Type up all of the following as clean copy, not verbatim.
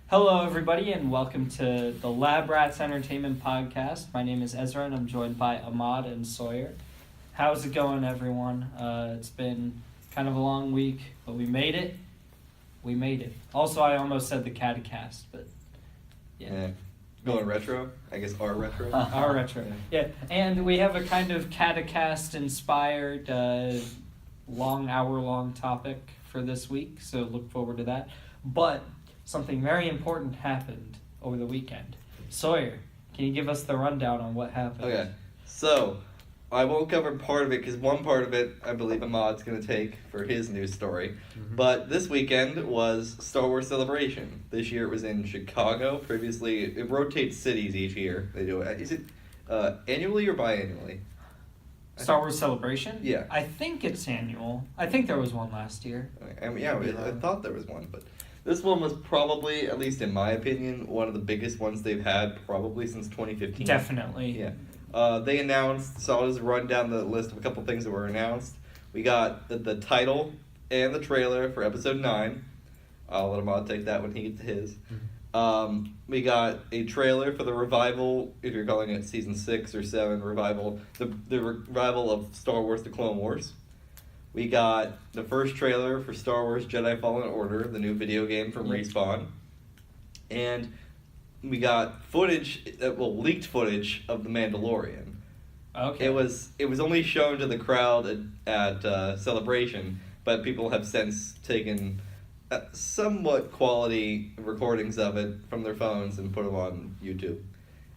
Hello, everybody, and welcome to the Lab Rats Entertainment Podcast. My name is Ezra, and I'm joined by Ahmad and Sawyer. How's it going, everyone? It's been kind of a long week, but we made it. We made it. Also, I almost said the Catacast, but yeah. Going retro? I guess our retro? Our retro. Yeah, and we have a kind of Catacast-inspired hour-long topic for this week, so look forward to that. But something very important happened over the weekend. Sawyer, can you give us the rundown on what happened? Okay, so I won't cover part of it because one part of it I believe Ahmad's going to take for his news story. Mm-hmm. But this weekend was Star Wars Celebration. This year it was in Chicago. Previously, it rotates cities each year. They do it. Is it annually or biannually? Star Wars Celebration? Yeah. I think it's annual. I think there was one last year. I mean, yeah, I thought there was one, but this one was probably, at least in my opinion, one of the biggest ones they've had probably since 2015. Definitely. Yeah. They announced, so I'll just run down the list of a couple things that were announced. We got the title and the trailer for episode 9. I'll let Ahmad take that when he gets to his. Mm-hmm. We got a trailer for the revival, if you're calling it season 6 or 7 revival, the revival of Star Wars The Clone Wars. We got the first trailer for Star Wars Jedi Fallen Order, the new video game from Respawn. And we got leaked footage of The Mandalorian. Okay. It was only shown to the crowd at Celebration, but people have since taken somewhat quality recordings of it from their phones and put them on YouTube.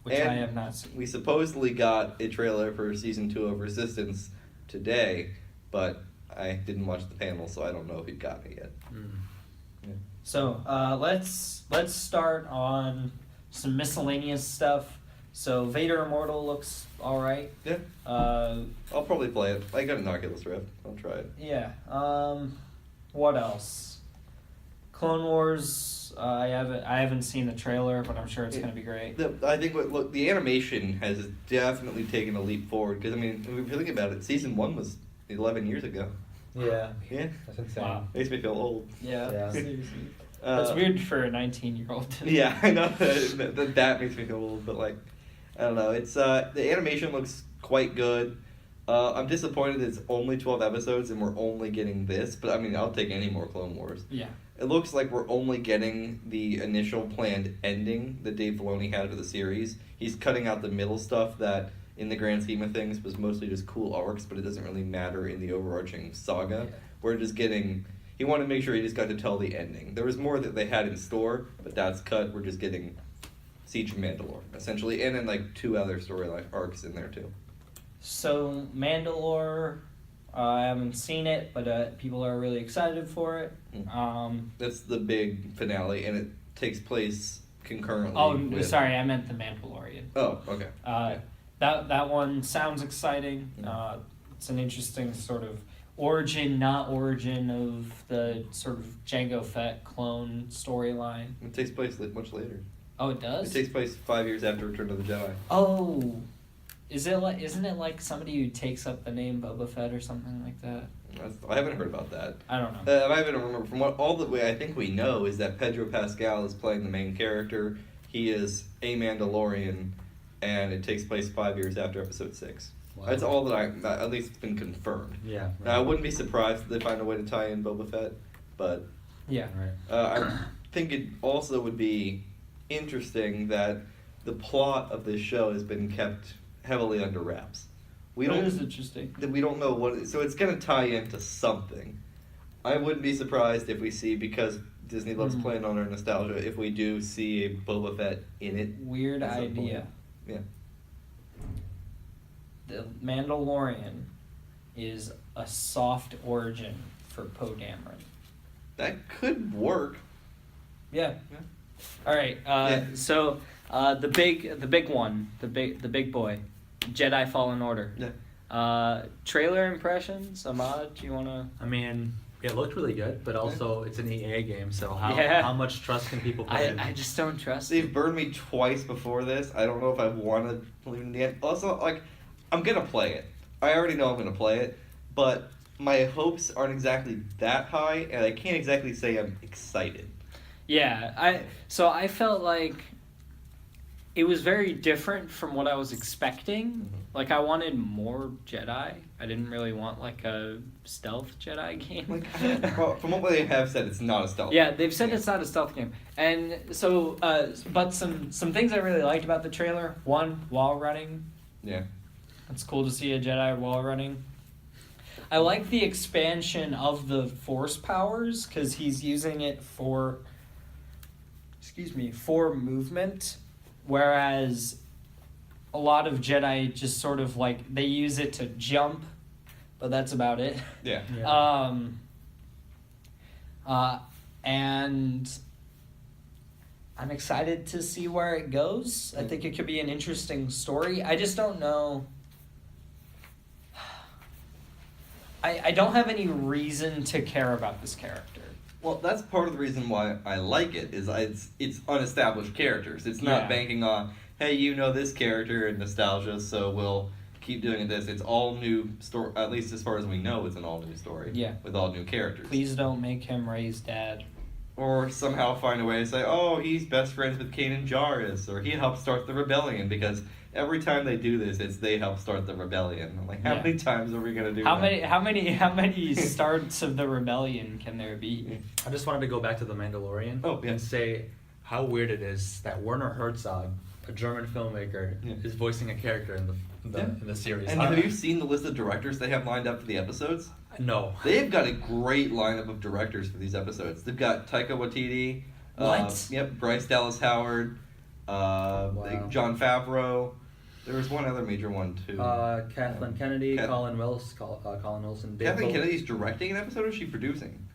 Which and I have not seen. We supposedly got a trailer for season 2 of Resistance today, but I didn't watch the panel, so I don't know if you've gotten it yet. Yeah. So let's start on some miscellaneous stuff. So Vader Immortal looks all right. Yeah. I'll probably play it. I got an Oculus Rift. I'll try it. Yeah. What else? Clone Wars. I haven't seen the trailer, but I'm sure it's gonna be great. I think the animation has definitely taken a leap forward because I mean, if you think about it, season 1 was 11 years ago. Yeah. Yeah. That's insane. Wow. Makes me feel old. Yeah. Yeah. That's weird for a 19-year-old. Yeah, I know that makes me feel old, but like, I don't know. It's the animation looks quite good. I'm disappointed it's only 12 episodes and we're only getting this, but I mean, I'll take any more Clone Wars. Yeah. It looks like we're only getting the initial planned ending that Dave Filoni had for the series. He's cutting out the middle stuff that, in the grand scheme of things, was mostly just cool arcs, but it doesn't really matter in the overarching saga. Yeah. We're just getting... He wanted to make sure he just got to tell the ending. There was more that they had in store, but that's cut. We're just getting Siege of Mandalore, essentially, and then like 2 other storyline arcs in there too. So Mandalore, I haven't seen it, but people are really excited for it. That's the big finale, and it takes place concurrently. Oh, sorry, I meant the Mandalorian. Oh, okay. That one sounds exciting. It's an interesting sort of origin of the sort of Jango Fett clone storyline. It takes place much later. Oh, it does? It takes place 5 years after Return of the Jedi. Oh, isn't it like somebody who takes up the name Boba Fett or something like that? I haven't heard about that. I don't know. I haven't remember from all the way I think we know is that Pedro Pascal is playing the main character. He is a Mandalorian, and it takes place 5 years after Episode 6. Wow. That's all that at least it's been confirmed. Yeah. Right. Now I wouldn't be surprised if they find a way to tie in Boba Fett, but Yeah. Right. I think it also would be interesting that the plot of this show has been kept heavily under wraps. That is interesting. We don't know so it's going to tie into something. I wouldn't be surprised if we see, because Disney loves playing on our nostalgia, if we do see a Boba Fett in it. Weird at some idea. point. Yeah. The Mandalorian is a soft origin for Poe Dameron. That could work. Yeah. Yeah. All right. Yeah. So the big one, the big boy, Jedi Fallen Order. Yeah. Trailer impressions. Ahmad, do you wanna? I mean, it looked really good, but also it's an EA game, so how much trust can people put in? I just don't trust. They've burned me twice before this. I don't know if I want to believe in the end. Also, like, I'm going to play it. I already know I'm going to play it, but my hopes aren't exactly that high, and I can't exactly say I'm excited. Yeah, I felt like it was very different from what I was expecting. Mhm. Like, I wanted more Jedi. I didn't really want like a stealth Jedi game. Well, from what they have said, it's not a stealth. Yeah, they've said it's not a stealth game, and so but some things I really liked about the trailer. One, wall running. Yeah. It's cool to see a Jedi wall running. I like the expansion of the Force powers because he's using it for movement, whereas a lot of Jedi just sort of like they use it to jump, but that's about it. Yeah. And I'm excited to see where it goes. I think it could be an interesting story. I just don't know. I don't have any reason to care about this character. Well, that's part of the reason why I like it. It's unestablished characters. It's not banking on, hey, you know this character and nostalgia, so we'll keep doing this. It's all new story. At least as far as we know, it's an all new story. Yeah. With all new characters. Please don't make him Rey's dad. Or somehow find a way to say, oh, he's best friends with Kanan Jarrus, or he helped start the rebellion, because every time they do this, it's they help start the rebellion. I'm like, how many times are we gonna do that? How many starts of the rebellion can there be? I just wanted to go back to The Mandalorian and say how weird it is that Werner Herzog, a German filmmaker, is voicing a character in the series. And have you seen the list of directors they have lined up for the episodes? No. They've got a great lineup of directors for these episodes. They've got Taika Waititi. Bryce Dallas Howard. Jon Favreau. There was one other major one too. Kathleen Kennedy, Colin Wilson, Kathleen Kennedy's directing an episode, or is she producing?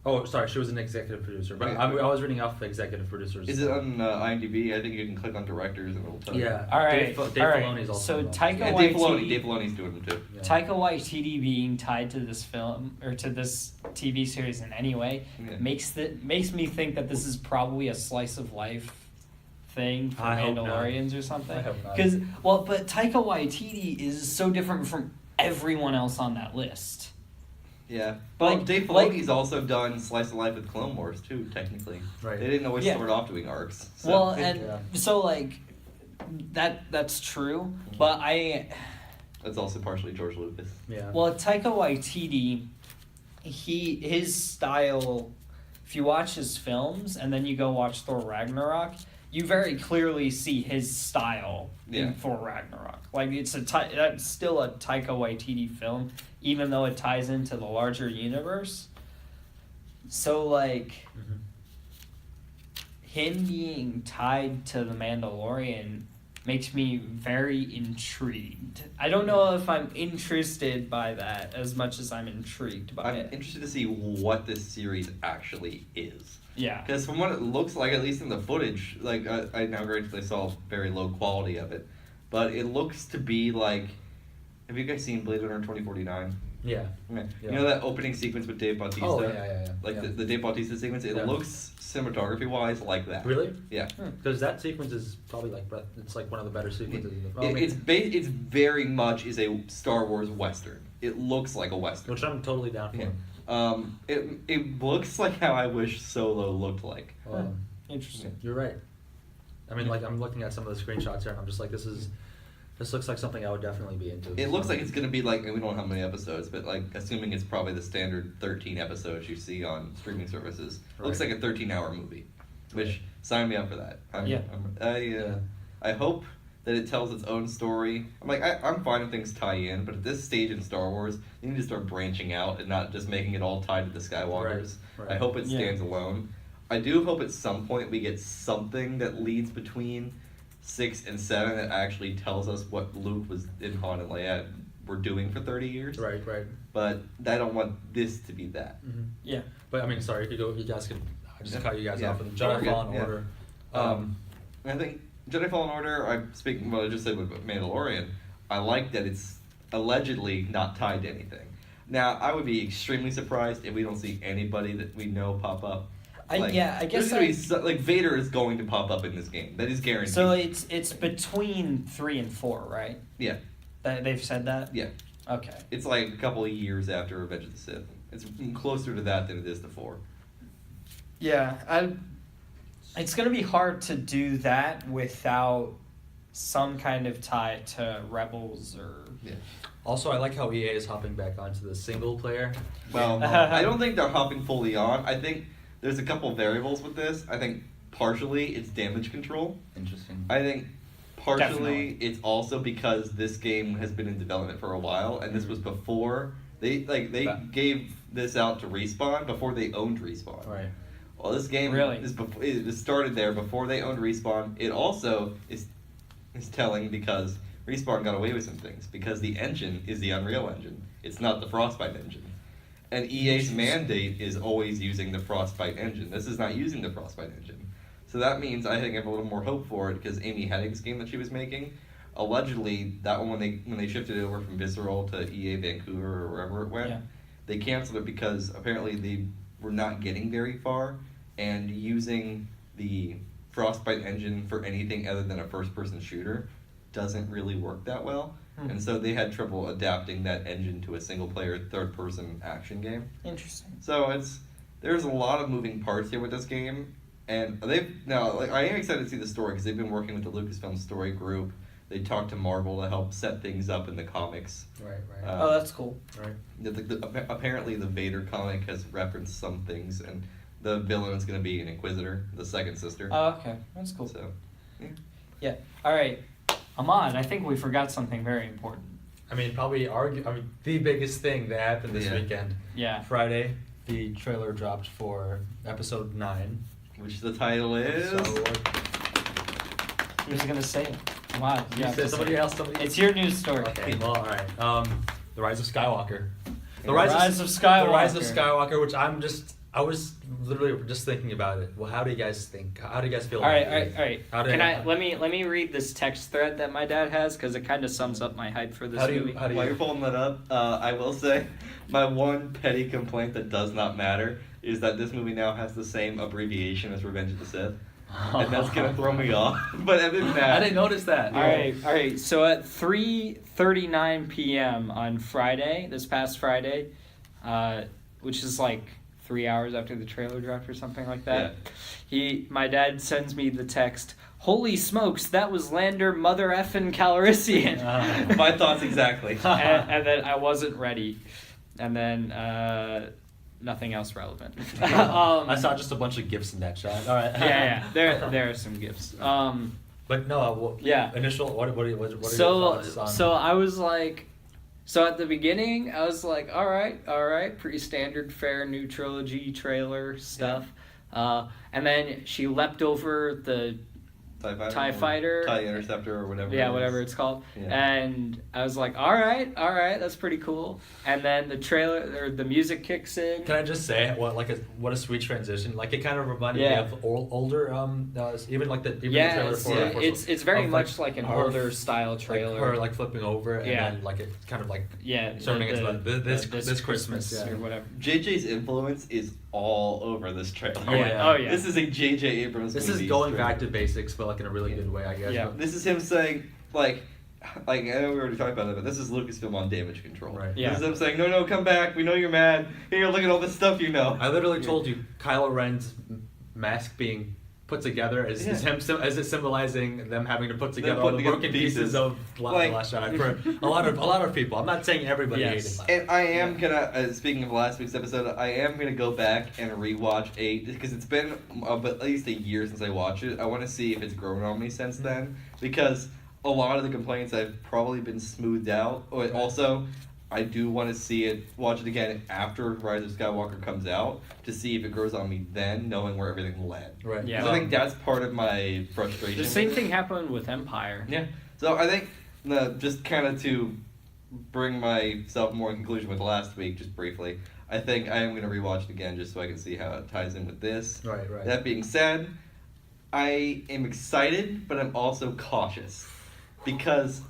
Oh, sorry, she was an executive producer. But I was reading off the executive producers. Is it on IMDb? I think you can click on directors and it'll tell you. Yeah. All right. Dave Filoni's also So Taika Dave Waititi. Dave Filoni's doing them too. Yeah. Taika Waititi being tied to this film or to this TV series in any way makes me think that this is probably a slice of life thing for Mandalorians or something. I hope not. Because but Taika Waititi is so different from everyone else on that list. Yeah, but Dave Filoni's also done Slice of Life with Clone Wars too. Technically, right? They didn't always start off doing arcs. So. Well, and so like that's true, but that's also partially George Lucas. Yeah. Well, Taika Waititi, his style. If you watch his films and then you go watch Thor Ragnarok, you very clearly see his style in Thor Ragnarok. Like that's still a Taika Waititi film, even though it ties into the larger universe. So like, him being tied to the Mandalorian makes me very intrigued. I don't know if I'm interested by that as much as I'm intrigued by it. I'm interested to see what this series actually is. Yeah. Because from what it looks like, at least in the footage, like I now granted I saw very low quality of it, but it looks to be like. Have you guys seen Blade Runner 2049? Yeah. You know that opening sequence with Dave Bautista? Oh yeah. Like the Dave Bautista sequence, it looks cinematography wise like that. Really? Yeah. Because that sequence is probably it's like one of the better sequences. It's very much is a Star Wars Western. It looks like a Western. Which I'm totally down for. Yeah. It looks like how I wish Solo looked like. Interesting. You're right. I mean, like I'm looking at some of the screenshots here, and I'm just like, this looks like something I would definitely be into. It looks like it's going to be like, we don't know how many episodes, but like, assuming it's probably the standard 13 episodes you see on streaming services. It looks like a 13-hour movie, which sign me up for that. I hope that it tells its own story. I'm fine if things tie in, but at this stage in Star Wars, you need to start branching out and not just making it all tied to the Skywalkers. Right. I hope it stands alone. I do hope at some point we get something that leads between 6 and 7 that actually tells us what Luke and Han and Leia were doing for 30 years. Right. But I don't want this to be that. Mm-hmm. Yeah. But I mean, sorry, you guys could. I just cut you guys off with Jedi Fallen Order. I think Jedi Fallen Order. I'm speaking. What I just said with Mandalorian. I like that it's allegedly not tied to anything. Now, I would be extremely surprised if we don't see anybody that we know pop up. I guess Vader is going to pop up in this game. That is guaranteed. So it's between 3 and 4, right? Yeah. They've said that? Yeah. Okay. It's like a couple of years after Revenge of the Sith. It's closer to that than it is to 4. Yeah, It's going to be hard to do that without some kind of tie to Rebels or... Yeah. Also, I like how EA is hopping back onto the single player. Well, I don't think they're hopping fully on. I think there's a couple variables with this. I think partially it's damage control. Interesting. I think partially Definitely. it's also because this game has been in development for a while, and this was before they gave this out to Respawn before they owned Respawn. Right. Well, this game Really? it started there before they owned Respawn. It also is telling because Respawn got away with some things because the engine is the Unreal Engine. It's not the Frostbite engine. And EA's mandate is always using the Frostbite engine. This is not using the Frostbite engine. So that means I think I have a little more hope for it because Amy Hennig's game that she was making, allegedly that one when they shifted it over from Visceral to EA Vancouver or wherever it went, Yeah. they canceled it because apparently they were not getting very far, and using the Frostbite engine for anything other than a first-person shooter doesn't really work that well. And so they had trouble adapting that engine to a single-player, third-person action game. Interesting. So there's a lot of moving parts here with this game, and I am excited to see the story because they've been working with the Lucasfilm story group. They talked to Marvel to help set things up in the comics. Right. Oh, that's cool. Right. Apparently, the Vader comic has referenced some things, and the villain is going to be an Inquisitor, the second sister. Oh, okay. That's cool. So, yeah. Yeah. All right. Ahmad, I think we forgot something very important. I mean, probably the biggest thing that happened this weekend. Yeah. Friday, the trailer dropped for episode 9. Which the title is. So, Who's going to say it? Ahmad, you have to say somebody it. else. It's your news story. Okay. Well, all right. The Rise of Skywalker. The Rise of Skywalker. The Rise of Skywalker, which I was literally just thinking about it. Well, how do you guys think? How do you guys feel? All right. How do Let me read this text thread that my dad has because it kind of sums up my hype for this movie. While you're pulling that up, I will say my one petty complaint that does not matter is that this movie now has the same abbreviation as Revenge of the Sith. And that's gonna throw me off. But other than that, I didn't notice that. All right. So at 3:39 p.m. on Friday, this past Friday, which is like 3 hours after the trailer dropped or something like that, my dad sends me the text. Holy smokes, that was Lander Mother Effin' Calrissian. my thoughts exactly. and then I wasn't ready, and then nothing else relevant. I saw just a bunch of gifs in that chat. All right. Yeah. There are some gifts. But no. Initial. What are your thoughts on? So I was like, so at the beginning I was like, all right, pretty standard fare new trilogy trailer stuff. And then she leapt over the TIE Fighter. TIE Interceptor or whatever. Yeah, whatever it's called. Yeah. And I was like, all right, that's pretty cool. And then the trailer, or the music kicks in. Can I just say what a sweet transition? Like it kind of reminded me of older even like the trailer for it's very much like an older style trailer. Like her like flipping over and then like it kind of like turning into this Christmas or whatever. JJ's influence is all over this trailer. Oh yeah. This is a JJ Abrams This movie is going back to basics, but like in a really good way, I guess. Yeah. This is him saying like I know we already talked about it, but this is Lucasfilm on damage control. Right. Yeah. This is him saying, no, come back. We know you're mad. Here, look at all this stuff you know. I literally told you Kylo Ren's mask being put together as it symbolizing them having to put together all the broken pieces of The Last Jedi for a lot of people. I'm not saying everybody hated it. And I am gonna, speaking of last week's episode, I am gonna go back and rewatch 8 because it's been at least a year since I watched it. I want to see if it's grown on me since then because a lot of the complaints have probably been smoothed out. Also, I do want to watch it again after Rise of Skywalker comes out to see if it grows on me then, knowing where everything led. Right. Yeah. I think that's part of my frustration. The same thing happened with Empire. Yeah. So I think just kind of to bring myself more in conclusion with last week, just briefly, I think I am going to rewatch it again just so I can see how it ties in with this. Right. That being said, I am excited, but I'm also cautious because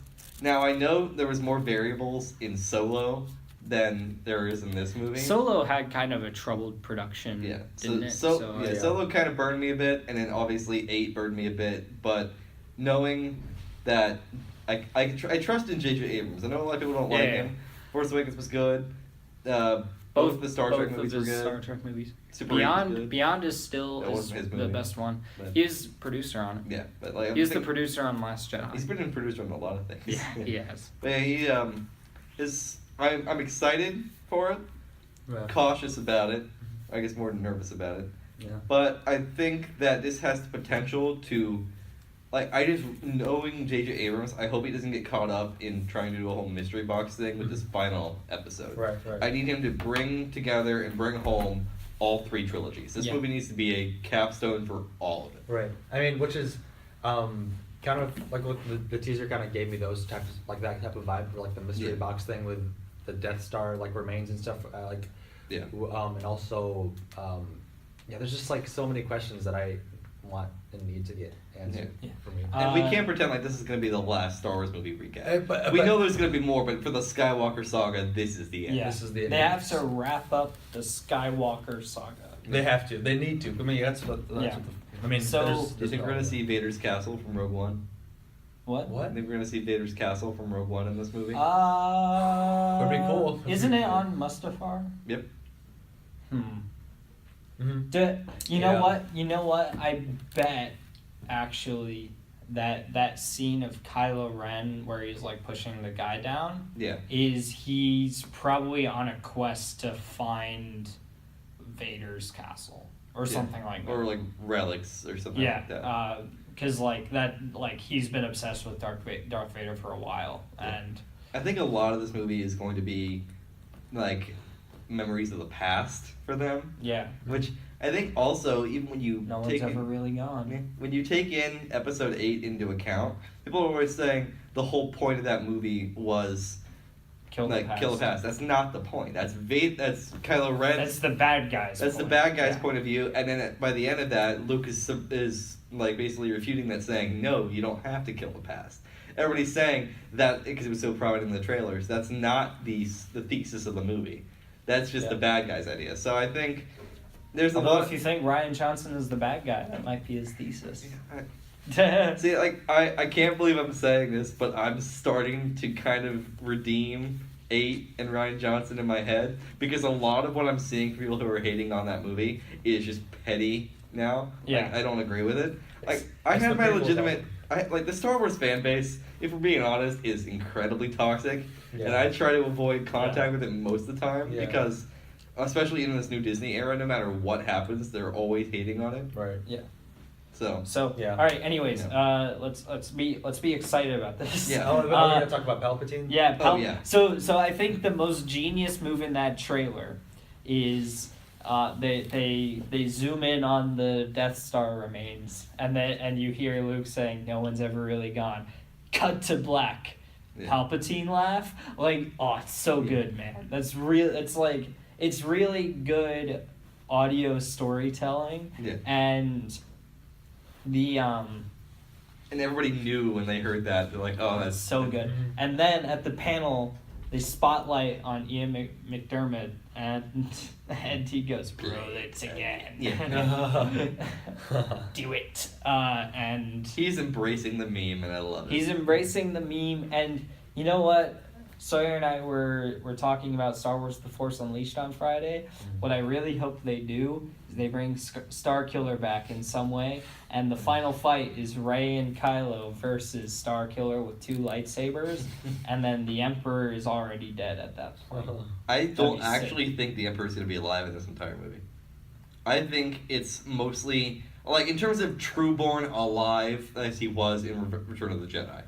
now I know there was more variables in Solo than there is in this movie. Solo had kind of a troubled production, didn't it? Solo kind of burned me a bit, and then obviously 8 burned me a bit, but knowing that I trust in J.J. Abrams. I know a lot of people don't like him. Force Awakens was good. Both the Star Trek both movies of were his good. Star Trek movies. Super 8 was good. Beyond is still That wasn't his the movie, best one. but- He is producer on it. Yeah, but like He was the producer on Last Jedi. He's been a producer on a lot of things. Yeah, he has. But yeah, I'm excited for it. Yeah. Cautious about it. I guess more nervous about it. Yeah. But I think that this has the potential to, like, I just, knowing J.J. Abrams, I hope he doesn't get caught up in trying to do a whole mystery box thing with this final episode. Right. I need him to bring together and bring home all 3 trilogies. This Yeah. movie needs to be a capstone for all of it. Right. I mean, which is kind of like what the teaser kind of gave me those types, like that type of vibe for like the mystery Yeah. box thing with the Death Star like remains and stuff. Yeah. And also, yeah, there's just like so many questions that I want and need to get answered Yeah. for me. And we can't pretend like this is going to be the last Star Wars movie recap. But We know there's going to be more, but for the Skywalker saga, this is the end. Yeah. This is the They have to wrap up the Skywalker saga. They have to. They need to. I mean, that's what. Yeah. I mean, So- Do you think we're going to see Vader's castle from Rogue One? What? What? I think we're going to see Vader's castle from Rogue One in this movie. Would be cool. Isn't it on Mustafar? Yep. Mhm. You know Yeah. what? You know what? I bet actually that scene of Kylo Ren where he's like pushing the guy down Yeah. is he's probably on a quest to find Vader's castle or Yeah. something like that. Or like relics or something like that. Yeah, because like that, like he's been obsessed with Darth Vader for a while, Yeah. and I think a lot of this movie is going to be like memories of the past for them, yeah, which I think also even when you no one's take ever really gone. when you take in Episode 8 into account, people are always saying the whole point of that movie was Kill the past. kill the past. That's not the point. That's That's Kylo Ren. That's the bad guys. That's the point. bad guy's Yeah. point of view, and then by the end of that, Luke is like basically refuting that, saying, "No, you don't have to kill the past." Everybody's saying that because it was so prominent in the trailers. That's not the thesis of the movie. That's just the bad guy's idea. So I think there's a Although lot. if you think Rian Johnson is the bad guy, that might be his thesis. See, like I can't believe I'm saying this, but I'm starting to kind of redeem 8 and Rian Johnson in my head because a lot of what I'm seeing from people who are hating on that movie is just petty now. Yeah. Like, I don't agree with it. Like I It's have the my people legitimate. Like the Star Wars fan base, if we're being honest, is incredibly toxic, and I try to avoid contact with it most of the time because, especially in this new Disney era, no matter what happens, they're always hating on it. Right. So Yeah. All right. Anyways, let's be excited about this. Yeah. Oh, we're gonna talk about Palpatine. Yeah. yeah. So I think the most genius move in that trailer is they zoom in on the Death Star remains and you hear Luke saying no one's ever really gone. Cut to black. Yeah. Palpatine laugh. Like, oh, it's so good, man. That's real. It's like it's really good audio storytelling. Yeah. And the And everybody knew when they heard that. They're like, "Oh, that's so good." And then at the panel, they spotlight on Ian McDermott, and he goes, "Bro, it's again. Do it." And He's embracing the meme, and I love it. he's embracing the meme. And you know what? Sawyer and I were talking about Star Wars: The Force Unleashed on Friday. What I really hope they do is they bring Star Killer back in some way, and the final fight is Rey and Kylo versus Star Killer with 2 lightsabers, and then the Emperor is already dead at that point. I don't That'd be sick. actually think the Emperor's going to be alive in this entire movie. I think it's mostly, like, in terms of Trueborn alive, as he was in Return of the Jedi.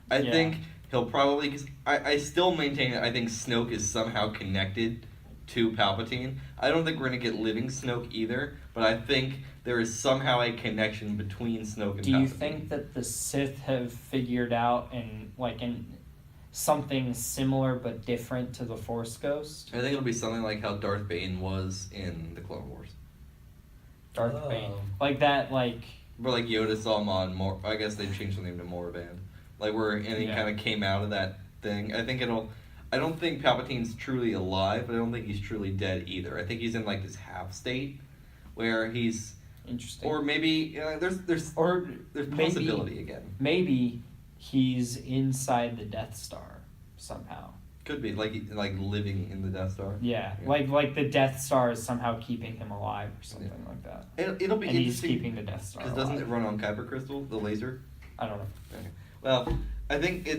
I Yeah. think he'll probably, because I still maintain that I think Snoke is somehow connected to Palpatine. I don't think we're going to get living Snoke either, but I think there is somehow a connection between Snoke and Palpatine. Do you think that the Sith have figured out in something similar but different to the Force Ghost? I think it'll be something like how Darth Bane was in the Clone Wars. Darth Bane. Like that, like... Where like Yoda saw him on more. I guess they changed the name to Moravan. Like where he kind of came out of that thing. I think it'll. I don't think Palpatine's truly alive, but I don't think he's truly dead either. I think he's in like this half state, where he's. Interesting. Or maybe there's possibility again. Maybe he's inside the Death Star somehow. Could be like living in the Death Star. Yeah, like the Death Star is somehow keeping him alive or something like that. It'll be and he's interesting. keeping the Death Star alive. Because doesn't it run on Kyber Crystal, the laser? I don't know. Okay. Well, I think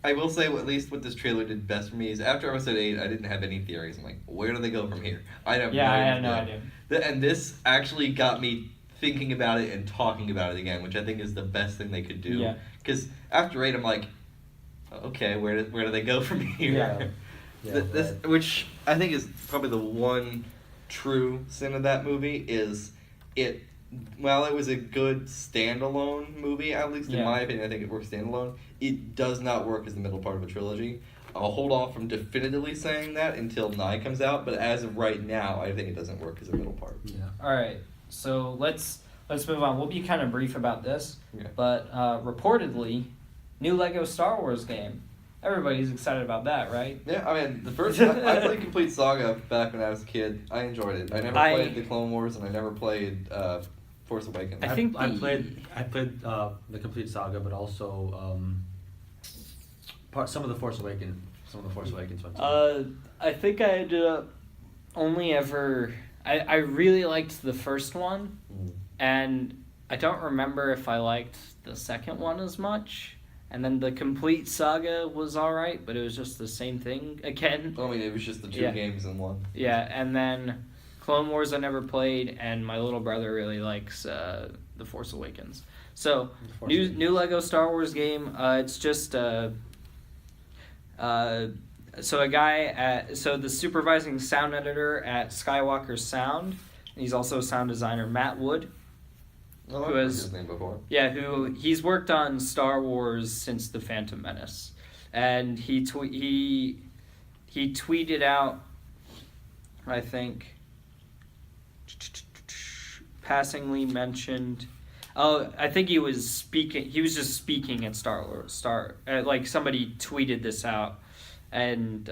I will say at least what this trailer did best for me is after episode 8, I didn't have any theories. I'm like, where do they go from here? I have Yeah, I no had no idea. idea. And this actually got me thinking about it and talking about it again, which I think is the best thing they could do. Yeah. Because after 8, I'm like, okay, where do they go from here? Yeah. This, which I think is probably the one true sin of that movie is it. While it was a good standalone movie, at least in my opinion, I think it works standalone. It does not work as the middle part of a trilogy. I'll hold off from definitively saying that until 9 comes out, but as of right now, I think it doesn't work as a middle part. Yeah. All right, so let's move on. We'll be kind of brief about this, Okay. but reportedly, new Lego Star Wars game. Everybody's excited about that, right? Yeah, I mean, the first I played Complete Saga back when I was a kid. I enjoyed it. I never played the Clone Wars, and I never played Force Awakens. I think I played the Complete Saga, but also some of the Force Awakens ones. I think I ended up only ever. I really liked the first one, and I don't remember if I liked the second one as much. And then the Complete Saga was alright, but it was just the same thing again. I mean, it was just the two games in one. Yeah, and then Clone Wars I never played, and my little brother really likes The Force Awakens. So, new Lego Star Wars game. It's just so the supervising sound editor at Skywalker Sound, and he's also a sound designer, Matt Wood. Oh, I've heard his name before. Yeah, he's worked on Star Wars since The Phantom Menace, and he tweeted out, I think, passingly mentioned. Oh, I think he was speaking. He was just speaking at like somebody tweeted this out, and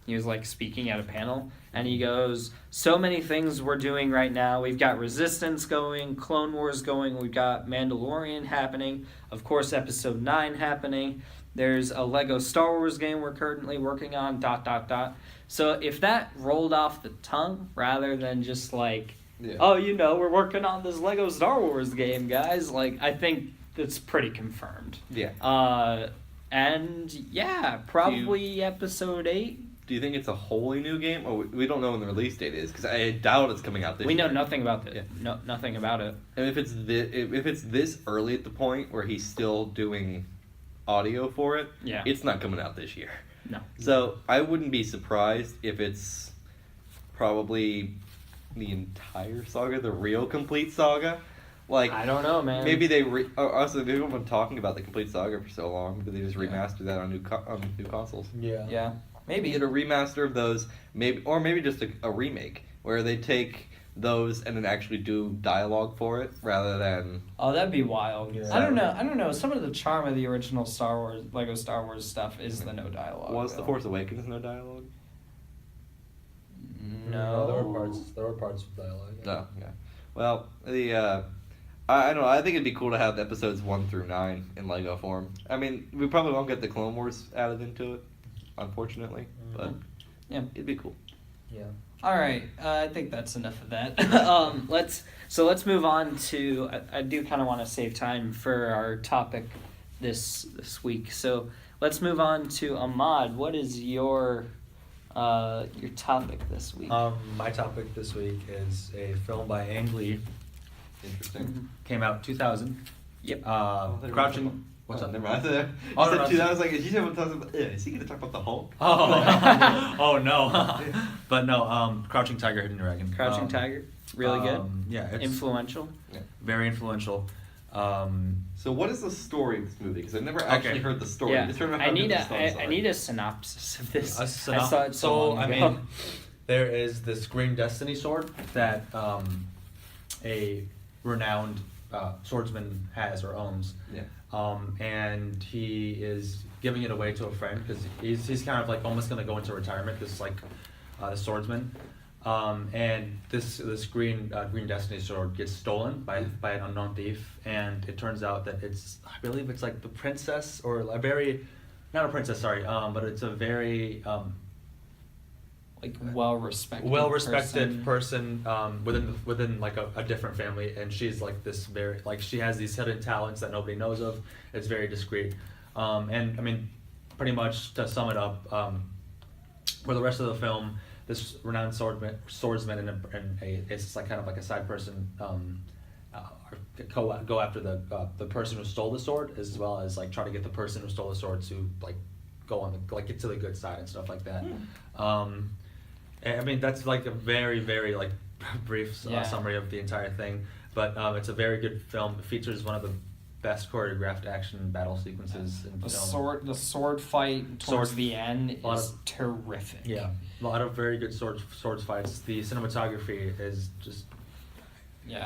he was like speaking at a panel, and he goes, so many things we're doing right now. We've got Resistance going, Clone Wars going, we've got Mandalorian happening, of course Episode 9 happening, there's a Lego Star Wars game we're currently working on, ... So if that rolled off the tongue, rather than just like, we're working on this Lego Star Wars game, guys, like, I think that's pretty confirmed. Yeah. And yeah, probably Episode 8. Do you think it's a wholly new game? Oh, we don't know when the release date is because I doubt it's coming out this year. We know nothing about it. No, nothing about it. And if it's this early at the point where he's still doing audio for it, it's not coming out this year. No. So I wouldn't be surprised if it's probably the entire saga, the real Complete Saga. Like, I don't know, man. Maybe they also they've been talking about the Complete Saga for so long, but they just remastered that on new consoles. Yeah. Maybe get a remaster of those, maybe just a remake where they take those and then actually do dialogue for it rather than. Oh, that'd be wild. Yeah. I don't know. Some of the charm of the original Lego Star Wars stuff is the no dialogue. Was The Force Awakens no dialogue? No. There were parts of dialogue. Yeah. No, yeah. Well, I don't know. I think it'd be cool to have episodes 1 through 9 in Lego form. I mean, we probably won't get the Clone Wars added into it, unfortunately, but it'd be cool. Yeah. All right, I think that's enough of that. Let's move on to. I do kind of want to save time for our topic this week. So let's move on to Ahmad. What is your topic this week? My topic this week is a film by Ang Lee. Interesting. Came out 2000. Yep. Crouching. What's up? Never mind. I was like, is he going to talk about the Hulk? Oh no. But no, Crouching Tiger, Hidden Dragon. Crouching Tiger, really good. Yeah, it's influential. Yeah. Very influential. So what is the story of this movie? Because I've never actually heard the story. Yeah. Just heard about I need a synopsis of this. I saw it so long ago. There is this green destiny sword that a renowned swordsman has or owns. Yeah. And he is giving it away to a friend because he's kind of like almost going to go into retirement. This the swordsman, and this green destiny sword gets stolen by an unknown thief, and it turns out that I believe it's like the princess or a very not a princess, sorry, but it's a very like well-respected person within like a different family, and she's like this very like she has these hidden talents that nobody knows of. It's very discreet, and I mean, pretty much to sum it up, for the rest of the film, this renowned swordsman and it's like kind of like a side person go after the person who stole the sword, as well as like try to get the person who stole the sword to like go on the like get to the good side and stuff like that. I mean, that's like a very, very like brief summary of the entire thing, but it's a very good film. It features one of the best choreographed action battle sequences in film. The sword fight towards the end is terrific. Yeah, a lot of very good swords fights. The cinematography is just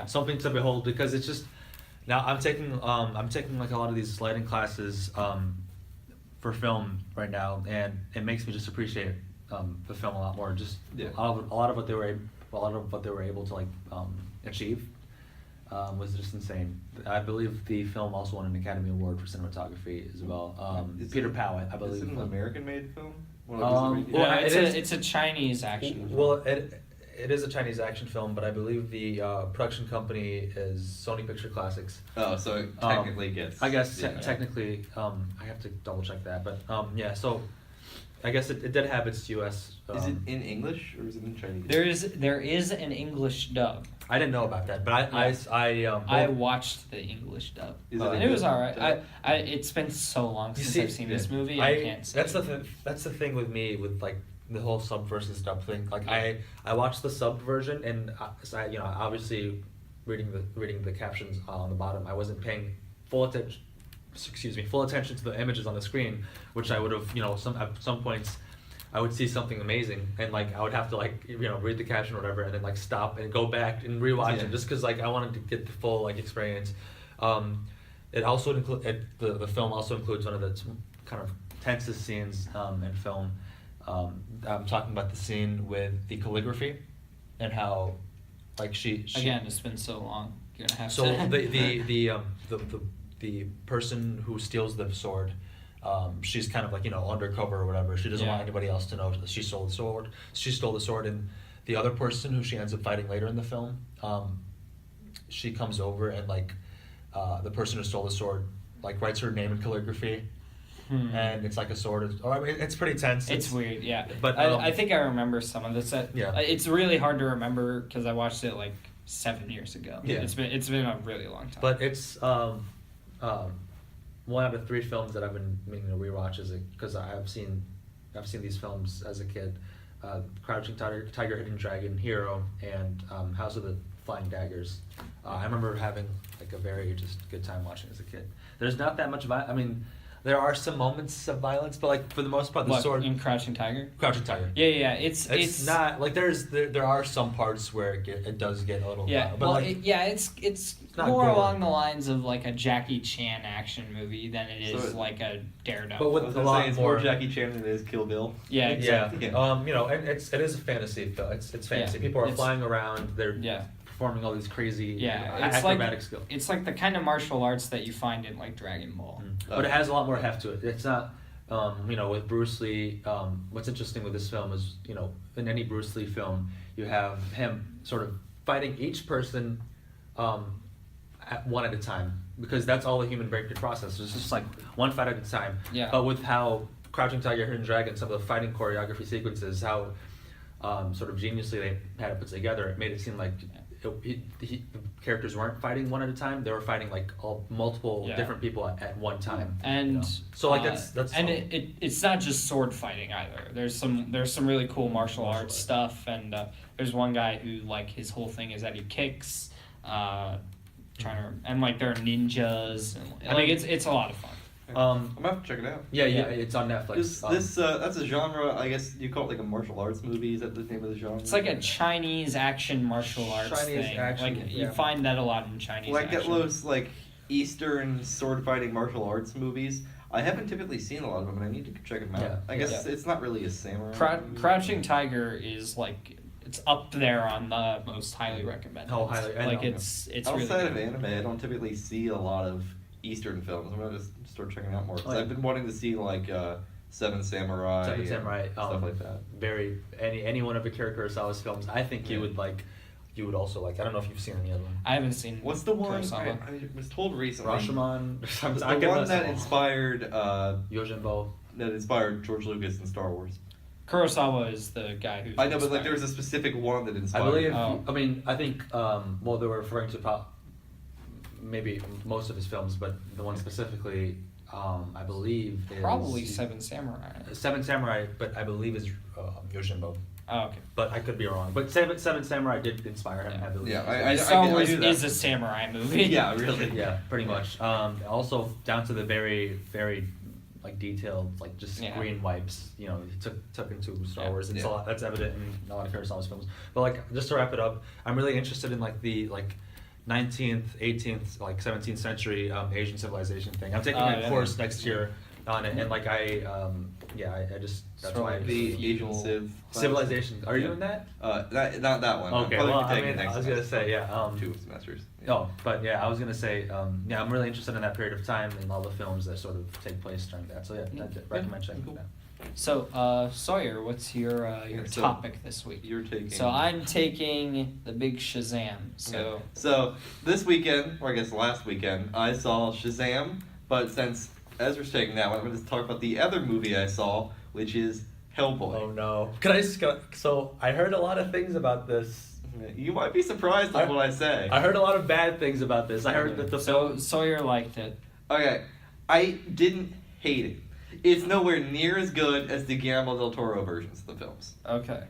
something to behold, because it's just now I'm taking like a lot of these lighting classes for film right now, and it makes me just appreciate the film a lot more. Just a lot of what they were able to like achieve was just insane. I believe the film also won an Academy Award for cinematography as well. Peter Powell, I believe. Is it an American-made film? It's a Chinese action film. Well, it is a Chinese action film, but I believe the production company is Sony Picture Classics. Oh, so it technically gets. I guess technically, I have to double check that, but yeah. So I guess it did have its U.S. Is it in English or is it in Chinese? There is an English dub. I didn't know about that, but I watched the English dub, and it was alright. It's been so long since I've seen this movie. I can't say. That's the thing with me with like the whole sub versus dub thing. Like I watched the sub version, and obviously reading the captions on the bottom, I wasn't paying full attention to the images on the screen, which I would have, at some points I would see something amazing, and like I would have to like read the caption or whatever, and then like stop and go back and rewatch it, just because like I wanted to get the full like experience. It also the film also includes one of the kind of tensest scenes in film. I'm talking about the scene with the calligraphy, and how like she again, it's been so long. You're gonna have so to. the person who steals the sword, she's kind of like undercover or whatever. She doesn't want anybody else to know that she stole the sword. She stole the sword, and the other person who she ends up fighting later in the film, she comes over and like the person who stole the sword like writes her name in calligraphy, and it's like a sword. I mean, it's pretty tense. It's weird, yeah. But I think I remember some of this. It's really hard to remember because I watched it like 7 years ago. Yeah, it's been a really long time. But it's one out of 3 films that I've been meaning to rewatch because I've seen these films as a kid. Crouching Tiger, Hidden Dragon, Hero, and House of the Flying Daggers. I remember having like a very just good time watching as a kid. There's not that much I mean, there are some moments of violence, but like for the most part, the sword in Crouching Tiger. Crouching Tiger. Yeah. It's not like there are some parts where it does get a little. Yeah, violent, but it's more along the lines of like a Jackie Chan action movie than it is like a Daredevil. But with a lot it's more Jackie Chan than it is Kill Bill. Yeah, exactly. Yeah. And it is a fantasy film. It's fantasy. Yeah. People are flying around. They're performing all these crazy acrobatic skills. It's like the kind of martial arts that you find in like Dragon Ball. But it has a lot more heft to it. It's not, with Bruce Lee. What's interesting with this film is, in any Bruce Lee film, you have him sort of fighting each person, one at a time, because that's all the human brain could process. It's just like one fight at a time. Yeah. But with how Crouching Tiger, Hidden Dragon, some of the fighting choreography sequences, how sort of geniusly they had it put together, it made it seem like the characters weren't fighting one at a time; they were fighting like multiple different people at one time. And so like that's and it's not just sword fighting either. There's some really cool martial arts stuff, and there's one guy who like his whole thing is that he kicks, and like there are ninjas, and like it's a lot of fun. I'm gonna have to check it out. Yeah, it's on Netflix. That's a genre. I guess you call it like a martial arts movie. Is that the name of the genre? It's like a Chinese action martial arts thing. Action, like you find that a lot in Chinese. Like get those like Eastern sword fighting martial arts movies. I haven't typically seen a lot of them, and I need to check them out. Yeah. I guess it's not really a samurai. Crouching Tiger is like it's up there on the most highly recommended. Oh, highly! Like it's outside really of anime, I don't typically see a lot of Eastern films. I'm gonna just start checking out more because Oh, yeah. I've been wanting to see like Seven Samurai, Seven Samurai, stuff like that. Any one of Akira Kurosawa's films, I think you would like. You would also like. I don't know if you've seen any of them. I haven't seen. What's the one Kurosawa. I was told recently? Rashomon. The one that inspired Yojimbo. that inspired George Lucas in Star Wars. Kurosawa is the guy who. I know, but like there was a specific one that I inspired. believe. Oh. I mean, I think. Well, they were referring to maybe most of his films, but the one specifically, I believe, is Probably Seven Samurai. Seven Samurai, but I believe is Yojimbo. Oh, okay. But I could be wrong. But Seven Samurai did inspire him, Yeah. I believe. Yeah, I Star knew Wars that. is a samurai movie. Yeah, really. Yeah, pretty much. Also down to the very, very like detailed, like just Yeah. screen wipes. You know, he took into Star Yeah. Wars. It's Yeah. a lot that's evident in a lot of Kurosawa's films. But like just to wrap it up, I'm really interested in like the 19th, 18th, like 17th century Asian civilization thing. I'm taking a course next year on it, and like I just that's So why like The Feudal Asian Civ. civilization. Are you Yeah. in that? Not that one. Okay, I'll probably well, be I taking mean, next I was gonna semester. say, yeah, 2 semesters. Yeah. Oh, but yeah, I was gonna say, yeah, I'm really interested in that period of time and all the films that sort of take place during that. So yeah, I'd recommend checking Cool. that. So, Sawyer, what's your So, topic this week? You're taking. So I'm taking the big Shazam. So Okay. So this weekend, or I guess last weekend, I saw Shazam. But since Ezra's taking that one, I'm going to talk about the other movie I saw, which is Hellboy. Oh no! So I heard a lot of things about this. You might be surprised at what I say. I heard a lot of bad things about this. I heard that the so film. Sawyer liked it. Okay, I didn't hate it. It's nowhere near as good as the Guillermo del Toro versions of the films. Okay.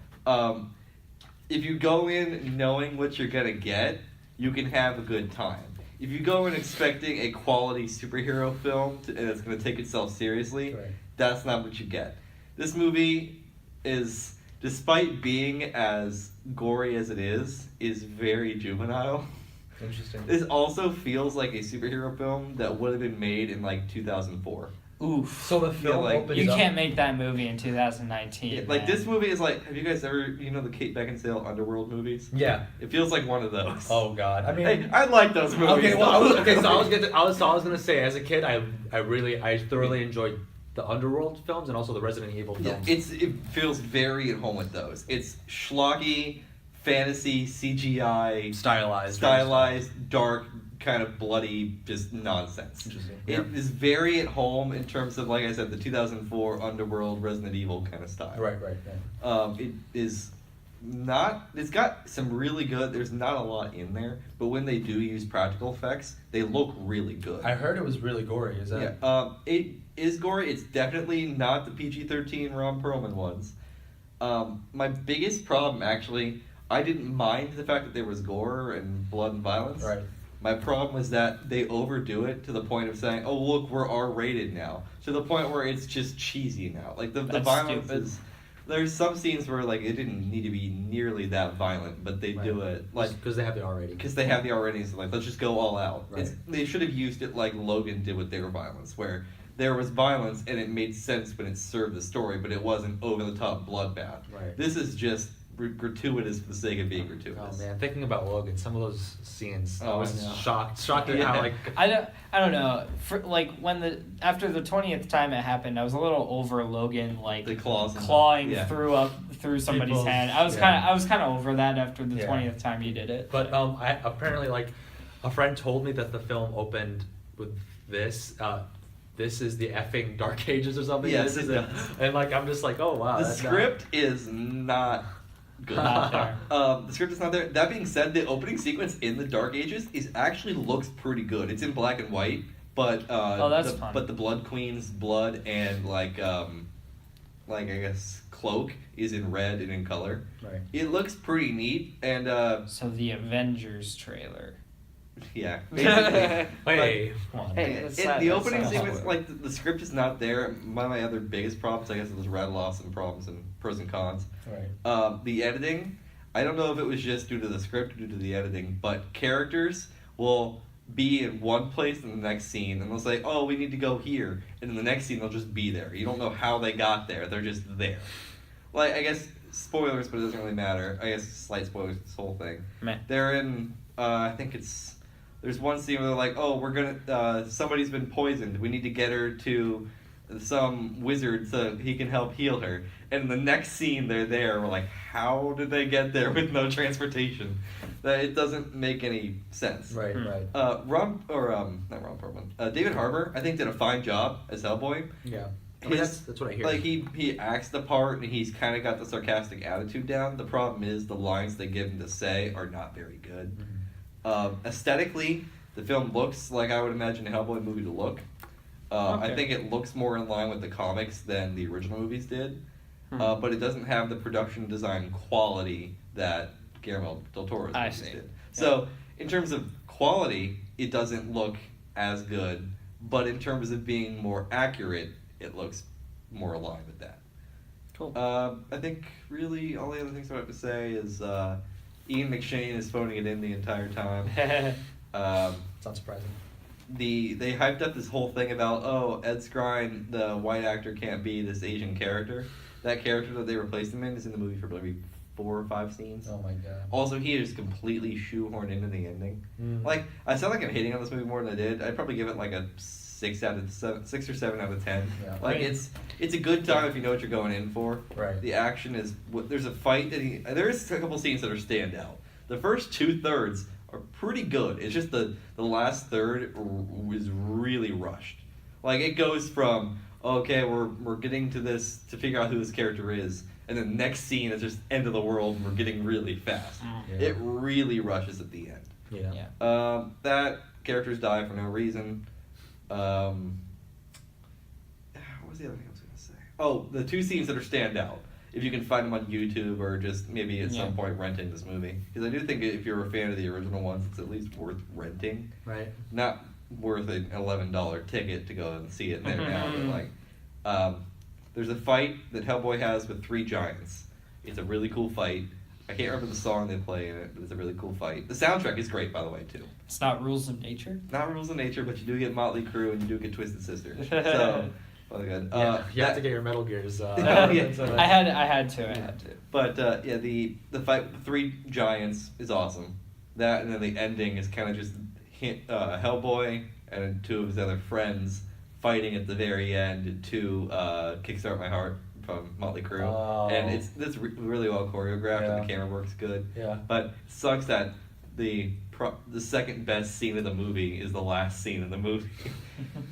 If you go in knowing what you're gonna get, you can have a good time. If you go in expecting a quality superhero film and it's gonna take itself seriously, Right. that's not what you get. This movie is, despite being as gory as it is very juvenile. Interesting. This also feels like a superhero film that would have been made in like 2004. Oof. So the film like, opens You up. can't make that movie in 2019. Yeah, like man. this movie is like, have you guys ever, the Kate Beckinsale Underworld movies? Yeah. It feels like one of those. Oh God. I mean. Hey, I like those movies. Okay, well, so I was gonna say, as a kid, I thoroughly enjoyed the Underworld films and also the Resident Evil Yeah, films. it feels very at home with those. It's schlocky, fantasy, CGI, stylized, dark, kind of bloody, just nonsense. Interesting. It is very at home in terms of, like I said, the 2004 Underworld, Resident Evil kind of style. Right. Yeah. It is not. It's got some really good. There's not a lot in there, but when they do use practical effects, they look really good. I heard it was really gory. Is that? Yeah. It is gory. It's definitely not the PG-13 Ron Perlman ones. My biggest problem, actually, I didn't mind the fact that there was gore and blood and violence. Right. My problem was that they overdo it to the point of saying, "Oh, look, we're R-rated now," to the point where it's just cheesy now. Like the That's violence stupid. is. There's some scenes where like it didn't need to be nearly that violent, but they do it like because they have the R rating. because they have the R ratings. Like let's just go all out. Right. They should have used it like Logan did with their violence, where there was violence and it made sense when it served the story, but it wasn't over the top bloodbath. Right. This is just gratuitous for the sake of being gratuitous. Oh man, thinking about Logan, some of those scenes, I Oh, was I know. shocked at Yeah. how like. I don't know. For like after the 20th time it happened, I was a little over Logan like The claws. clawing Yeah. through somebody's People's- hand. I was yeah. kind of over that after the Yeah. 20th time he did it. But I apparently like a friend told me that the film opened with this. This is the effing Dark Ages or something. Yes, This is it it. does. And like I'm just like, oh wow. The that's script is not good. Not there. The script is not there. That being said, the opening sequence in the Dark Ages actually looks pretty good. It's in black and white, but that's fun. But the Blood Queen's blood and like I guess cloak is in red and in color. Right. It looks pretty neat, and So the Avengers trailer. yeah, basically. Hey, come on. Hey, The opening that's sequence, not- like the script is not there. One of my other biggest problems, I guess, was rattle off some problems and pros and cons. Right. The editing, I don't know if it was just due to the script or due to the editing, but characters will be in one place in the next scene, and they'll say, "Oh, we need to go here," and in the next scene they'll just be there. You don't know how they got there; they're just there. Like, I guess spoilers, but it doesn't really matter. I guess slight spoilers. This whole thing. Meh. They're in. I think it's There's one scene where they're like, oh, we're gonna somebody's been poisoned. We need to get her to some wizard so he can help heal her. And the next scene they're there, we're like, how did they get there with no transportation? That it doesn't make any sense. Right. Not Ron Perlman. David Harbour, I think, did a fine job as Hellboy. Yeah. I mean, that's what I hear. Like he acts the part and he's kind of got the sarcastic attitude down. The problem is the lines they give him to say are not very good. Aesthetically, the film looks like I would imagine a Hellboy movie to look. I think it looks more in line with the comics than the original movies did, but it doesn't have the production design quality that Guillermo del Toro's movies did. So in terms of quality, it doesn't look as good, but in terms of being more accurate, it looks more aligned with that. Cool. I think really all the other things I have to say is Ian McShane is phoning it in the entire time. It's not surprising. They hyped up this whole thing about, Ed Skrein, the white actor, can't be this Asian character. That character that they replaced him in is in the movie for maybe 4 or 5 scenes. Oh my god. Also, he is completely shoehorned into the ending. Like, I sound like I'm hating on this movie more than I did. I'd probably give it like a 6 or 7 out of 10. Yeah. Like it's a good time if you know what you're going in for. Right. The action is there's a fight that there's a couple scenes that are standout. The first 2/3 are pretty good. It's just the last third was really rushed. Like it goes from okay, we're getting to this to figure out who this character is, and the next scene is just end of the world and we're getting really fast. Yeah. It really rushes at the end. Yeah. That characters die for no reason. What was the other thing I was going to say? Oh, the 2 scenes that are standout. If you can find them on YouTube or just maybe at some point renting this movie. Because I do think if you're a fan of the original ones, it's at least worth renting. Right. Not worth an $11 ticket to go and see it there now. But like, there's a fight that Hellboy has with 3 giants. It's a really cool fight. I can't remember the song they play in it, but it's a really cool fight. The soundtrack is great, by the way, too. It's not Rules of Nature? Not Rules of Nature, but you do get Motley Crue and you do get Twisted Sister. So, well, good. You have to get your Metal Gears. I had to. But the fight with the 3 giants is awesome. That and then the ending is kind of just Hellboy and 2 of his other friends fighting at the very end to Kickstart My Heart from Motley Crue. Oh. And it's really well choreographed and the camera works good. Yeah. But it sucks that the second best scene of the movie is the last scene of the movie.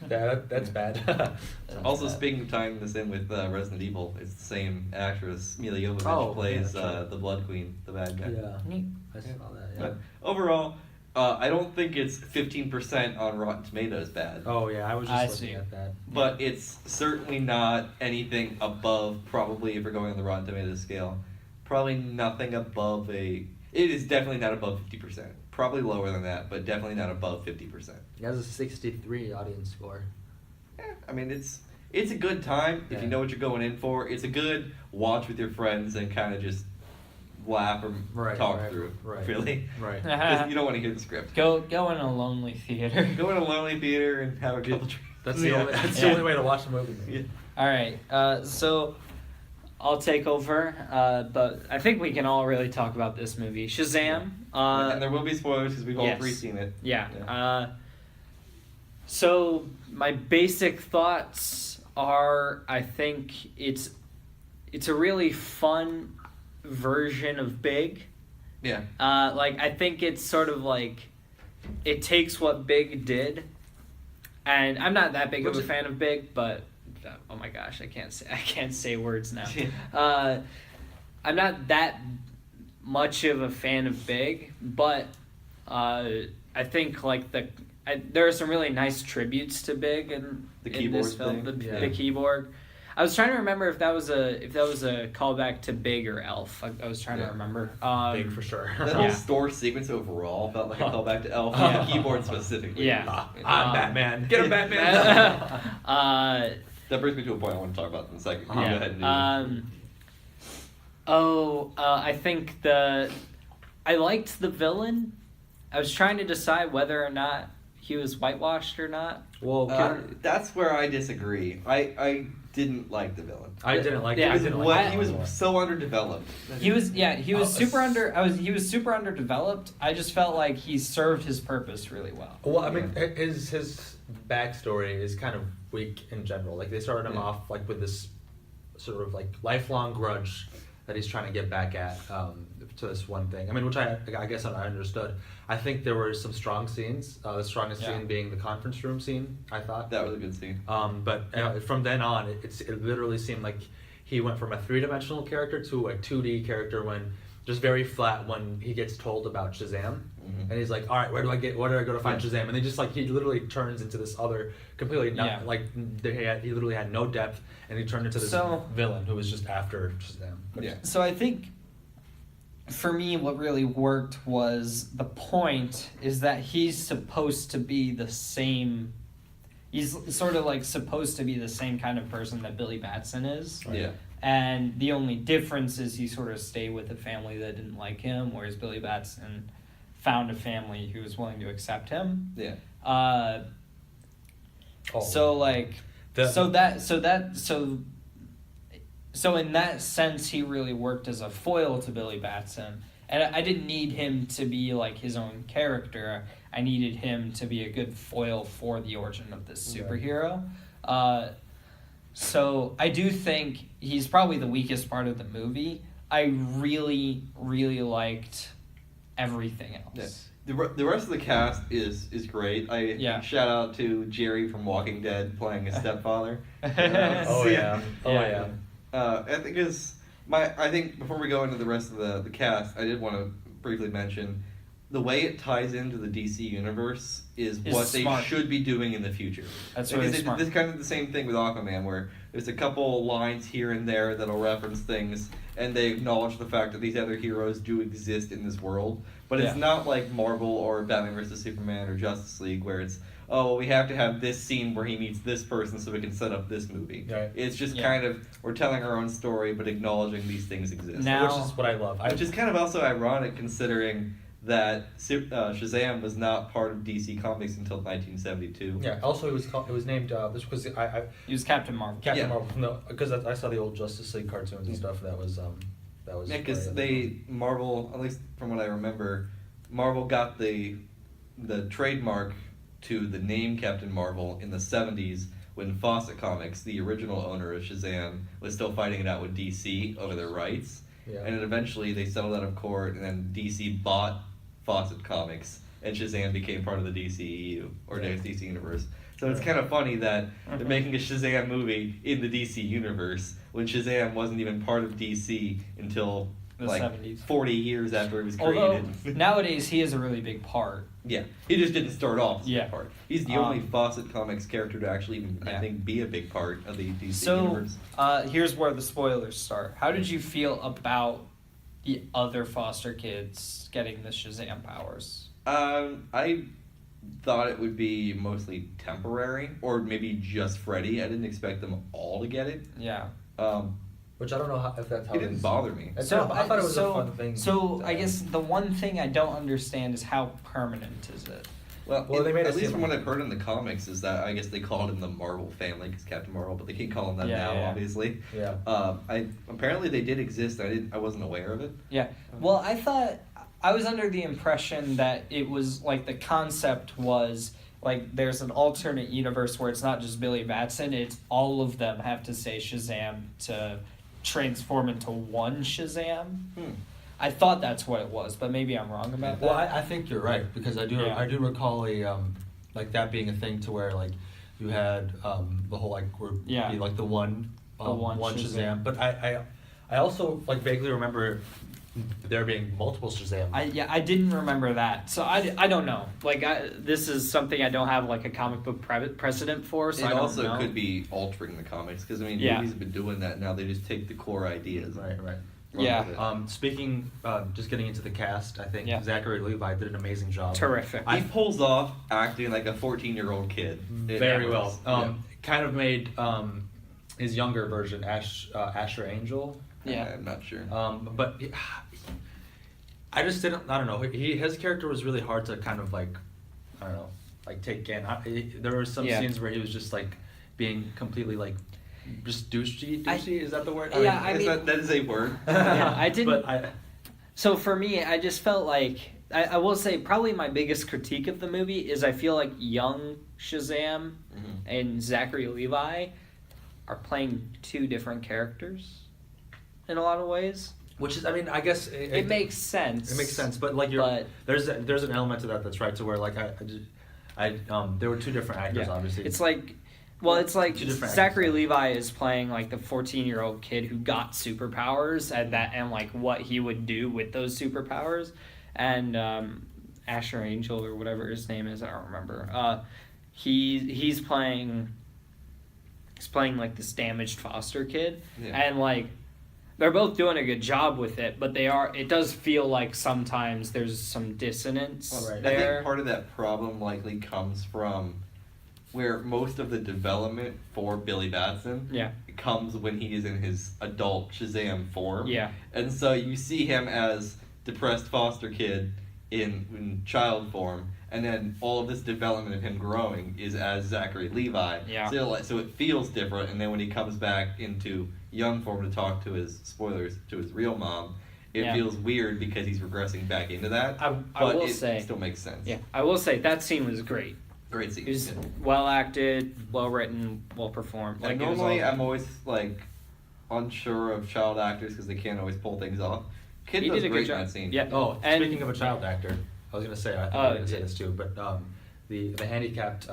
Yeah, that's bad. Also, speaking of tying this in with Resident Evil, it's the same actress, Mila Jovovich, plays the Blood Queen, the bad guy. Yeah. Neat. I saw that, yeah. But overall, I don't think it's 15% on Rotten Tomatoes bad. Oh, yeah, I was just looking at that. But it's certainly not anything above, probably, if we're going on the Rotten Tomatoes scale, probably nothing above it is definitely not above 50%. Probably lower than that, but definitely not above 50%. It has a 63 audience score. Yeah, I mean, it's a good time if you know what you're going in for. It's a good watch with your friends and kind of just laugh or talk through. Right. Really. Right. Because you don't want to hear the script. Go in a lonely theater. Go in a lonely theater and have a couple drinks. That's the only way to watch the movie. Yeah. All right. So I'll take over. But I think we can all really talk about this movie, Shazam. And there will be spoilers because we've all 3 seen it. Yeah. So my basic thoughts are, I think it's a really fun version of Big. Yeah. I think it's sort of like it takes what Big did, and I'm not that big of a fan of Big, but oh my gosh, I can't say words now. I'm not that much of a fan of Big, but I think there are some really nice tributes to Big in this film. The keyboard. I was trying to remember if that was a callback to Big or Elf. I was trying to remember. Big for sure. That whole store sequence overall felt like a callback to Elf. The keyboard specifically. Yeah. I'm Batman. Get him, Batman. That brings me to a point I want to talk about in a second. Go ahead and I think I liked the villain. I was trying to decide whether or not he was whitewashed or not. Well, that's where I disagree. I didn't like the villain. I didn't like. Yeah, I didn't like he was so underdeveloped. He was he was super underdeveloped. I just felt like he served his purpose really well. Well, I mean, his backstory is kind of weak in general. Like they started him off like with this sort of like lifelong grudge that he's trying to get back at to this one thing. I mean, which I guess I understood. I think there were some strong scenes. The strongest scene being the conference room scene. I thought that was a good scene. But from then on, it literally seemed like he went from a 3-dimensional character to a 2D character when just very flat when he gets told about Shazam. And he's like, all right, where do I go to find Shazam? And they just like, he literally turns into this other completely like he literally had no depth, and he turned into this villain who was just after Shazam. So I think for me what really worked was the point is that he's supposed to be the same. He's sort of like supposed to be the same kind of person that Billy Batson is. Right. Yeah. And the only difference is he sort of stayed with a family that didn't like him, whereas Billy Batson found a family who was willing to accept him. Yeah. So in that sense, he really worked as a foil to Billy Batson. And I didn't need him to be like his own character. I needed him to be a good foil for the origin of this superhero. So I do think he's probably the weakest part of the movie. I really, really liked everything else. The rest of the cast is great. Shout out to Jerry from Walking Dead playing his stepfather. I think before we go into the rest of the cast, I did want to briefly mention the way it ties into the DC universe is what smart. They should be doing in the future. That's really smart. This kind of the same thing with Aquaman, where there's a couple lines here and there that'll reference things, and they acknowledge the fact that these other heroes do exist in this world. But it's not like Marvel or Batman vs. Superman or Justice League, where it's, we have to have this scene where he meets this person so we can set up this movie. Right. It's just kind of, we're telling our own story, but acknowledging these things exist. Which is what I love. Which is kind of also ironic considering that Shazam was not part of DC Comics until 1972. Yeah. Also, it was named this because he was Captain Marvel. Marvel. Because I saw the old Justice League cartoons and stuff. That was. Yeah, because Marvel, at least from what I remember, Marvel got the trademark to the name Captain Marvel in the 70s when Fawcett Comics, the original owner of Shazam, was still fighting it out with DC over their rights. Yeah. And then eventually they settled out of court, and then DC bought Fawcett Comics, and Shazam became part of the DCEU, or DC Universe. So it's kind of funny that they're making a Shazam movie in the DC Universe when Shazam wasn't even part of DC until the like 70s. 40 years after it was Although, created. nowadays he is a really big part. Yeah, he just didn't start off as a Yeah. big part. He's the only Fawcett Comics character to actually even, I think, be a big part of the DC Universe. So, here's where the spoilers start. How did you feel about the other foster kids getting the Shazam powers? I thought it would be mostly temporary, or maybe just Freddy. I didn't expect them all to get it. Yeah. Which I don't know if that's how it didn't bother me. I thought it was a fun thing. So I guess the one thing I don't understand is how permanent is it? Well, they made at least from what I've heard in the comics is that I guess they called him the Marvel family because Captain Marvel, but they can't call him that now, obviously. Yeah. Apparently they did exist. I wasn't aware of it. Yeah. Well, I was under the impression that it was like the concept was like there's an alternate universe where it's not just Billy Batson, it's all of them have to say Shazam to transform into one Shazam. I thought that's what it was, but maybe I'm wrong about that. Well, I think you're right because I do recall like that being a thing to where like you had the whole like group be like the one Shazam. But I also like vaguely remember there being multiple Shazam. I didn't remember that, so I don't know. Like this is something I don't have like a comic book precedent for. So it I don't also know. could be altering the comics because movies have been doing that now. They just take the core ideas. Right. Yeah. Speaking, just getting into the cast, I think Zachary Levi did an amazing job. Terrific. He pulls off acting like a 14-year-old kid. Very well. Kind of made his younger version, Asher Angel. Yeah. I'm not sure. But I just didn't. I don't know. His character was really hard to kind of like. I don't know. like take in. There were some scenes where he was just like being completely like just douchey. Is that the word? Yeah, I mean that is a word. Yeah, I didn't. But So for me, I just felt like I will say probably my biggest critique of the movie is I feel like young Shazam and Zachary Levi are playing two different characters in a lot of ways. Which is, I mean, I guess it makes sense. It makes sense, but like there's an element to that that's right to where like there were two different actors obviously. It's like. Well, it's like Zachary Levi is playing like the 14-year-old kid who got superpowers and like what he would do with those superpowers, and Asher Angel or whatever his name is, I don't remember. He's playing like this damaged foster kid, and like they're both doing a good job with it, but it does feel like sometimes there's some dissonance there. I think part of that problem likely comes from where most of the development for Billy Batson comes when he is in his adult Shazam form. Yeah. And so you see him as depressed foster kid in child form, and then all of this development of him growing is as Zachary Levi. Yeah. So it feels different, and then when he comes back into young form to talk to his, spoilers, to his real mom, it feels weird because he's regressing back into that. I will say, it still makes sense. Yeah, I will say that scene was great. Great scene. It was well acted, well written, well performed. Like normally, I'm always like unsure of child actors because they can't always pull things off. Kid does great in that scene. Yeah. Oh, speaking of a child actor, I was gonna say I was gonna say this too, but the handicapped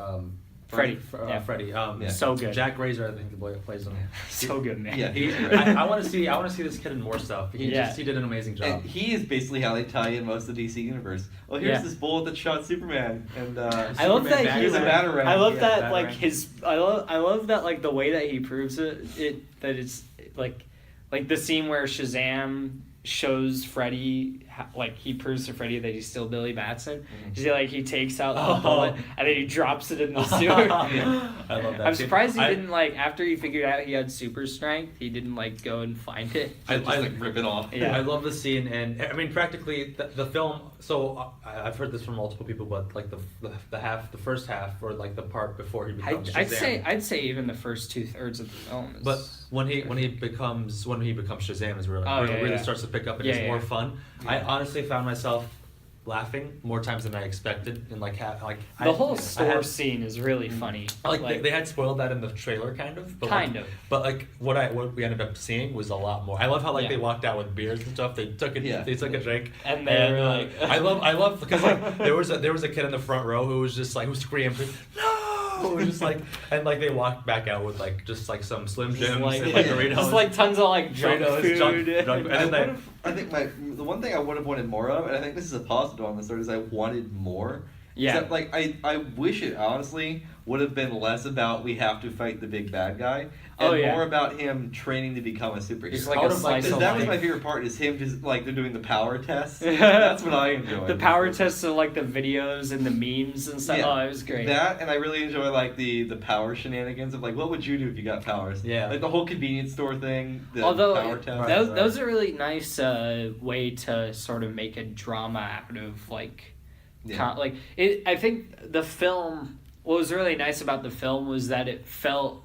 Freddie. Freddie. So good. Jack Razor, I think the boy that plays him. So good, man. Yeah, I want to see this kid in more stuff. He did an amazing job. And he is basically how they tie in most of the DC universe. Well, here's this bullet that shot Superman, and I love that he's a Batarang. I love that like his. I love that like the way that he proves it that it's like the scene where Shazam shows Freddy, like he proves to Freddy that he's still Billy Batson. He takes out the bullet and then he drops it in the sewer. I love that. I'm surprised he didn't after he figured out he had super strength, he didn't go and find it. I rip it off. Yeah. I love the scene, and I mean practically the film. So I've heard this from multiple people, but like the first half, or like the part before he becomes Shazam. I'd say even the first 2/3 of the film. But when he becomes Shazam is really starts to pick up and is more fun. Yeah. I honestly found myself laughing more times than I expected, and the whole store scene is really funny. They had spoiled that in the trailer, kind of. But like what we ended up seeing was a lot more. I love how they walked out with beers and stuff. They took a drink, and they were like, I love because there was a kid in the front row who was just who screamed, no. It was just and they walked back out with just some Slim Jims and Doritos, just tons of junk food. And I think the one thing I would have wanted more of, and I think this is a positive on this story, is I wanted more. Yeah. Except, I wish it honestly would have been less about we have to fight the big bad guy, and more about him training to become a superhero. It's like a slice of that life. was my favorite part, is him just they're doing the power tests. That's what I enjoy. The power tests of the videos and the memes and stuff. Yeah. Oh, it was great. That, and I really enjoy the power shenanigans of what would you do if you got powers? Yeah. Like the whole convenience store thing. The Although power test. those are really nice way to sort of make a drama out of I think the film. What was really nice about the film was that it felt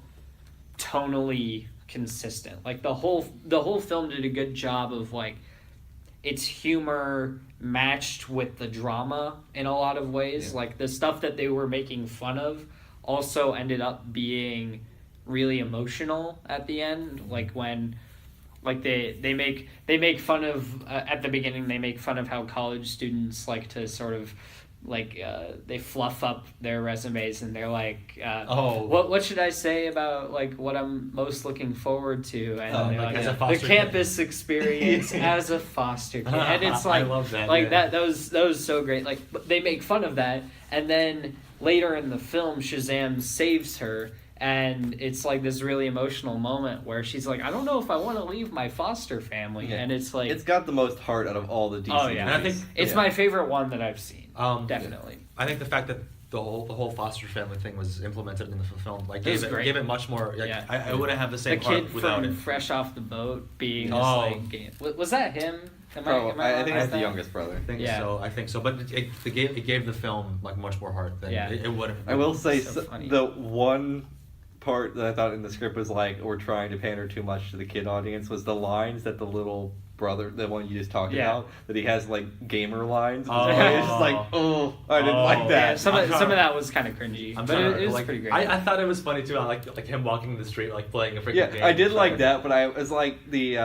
tonally consistent. The whole film did a good job of its humor matched with the drama in a lot of ways. Yeah. The stuff that they were making fun of also ended up being really emotional at the end. When they make fun of at the beginning, they make fun of how college students like to sort of they fluff up their resumes and they're what should I say about what I'm most looking forward to, and as a foster the campus experience as a foster kid, and it's I love that, that was so great. But they make fun of that, and then later in the film Shazam saves her. And it's this really emotional moment where she's I don't know if I want to leave my foster family. Yeah. And it's it's got the most heart out of all the DC movies. And I think it's my favorite one that I've seen. Definitely. I think the fact that the whole foster family thing was implemented in the film, like It was gave great. it much more. Like, Yeah. I wouldn't have the same The heart kid without from it. Fresh Off the Boat being this Oh. like game. Was that him? Am I wrong think with that's the that? youngest brother. I think so. But it gave the film like much more heart than Yeah. it would have. I will say So funny. the one part that I thought in the script was like we're trying to pander too much to the kid audience was the lines that the little brother, the one you just talked Yeah. about, that he has like gamer lines. Oh. It's just like, oh, I didn't like Oh. that. Yeah, some I'm of trying- that was kind of cringy, I'm but trying it was like, pretty great. I thought it was funny too. I like him walking the street, like playing a freaking Yeah, game. I did like that, but I was like the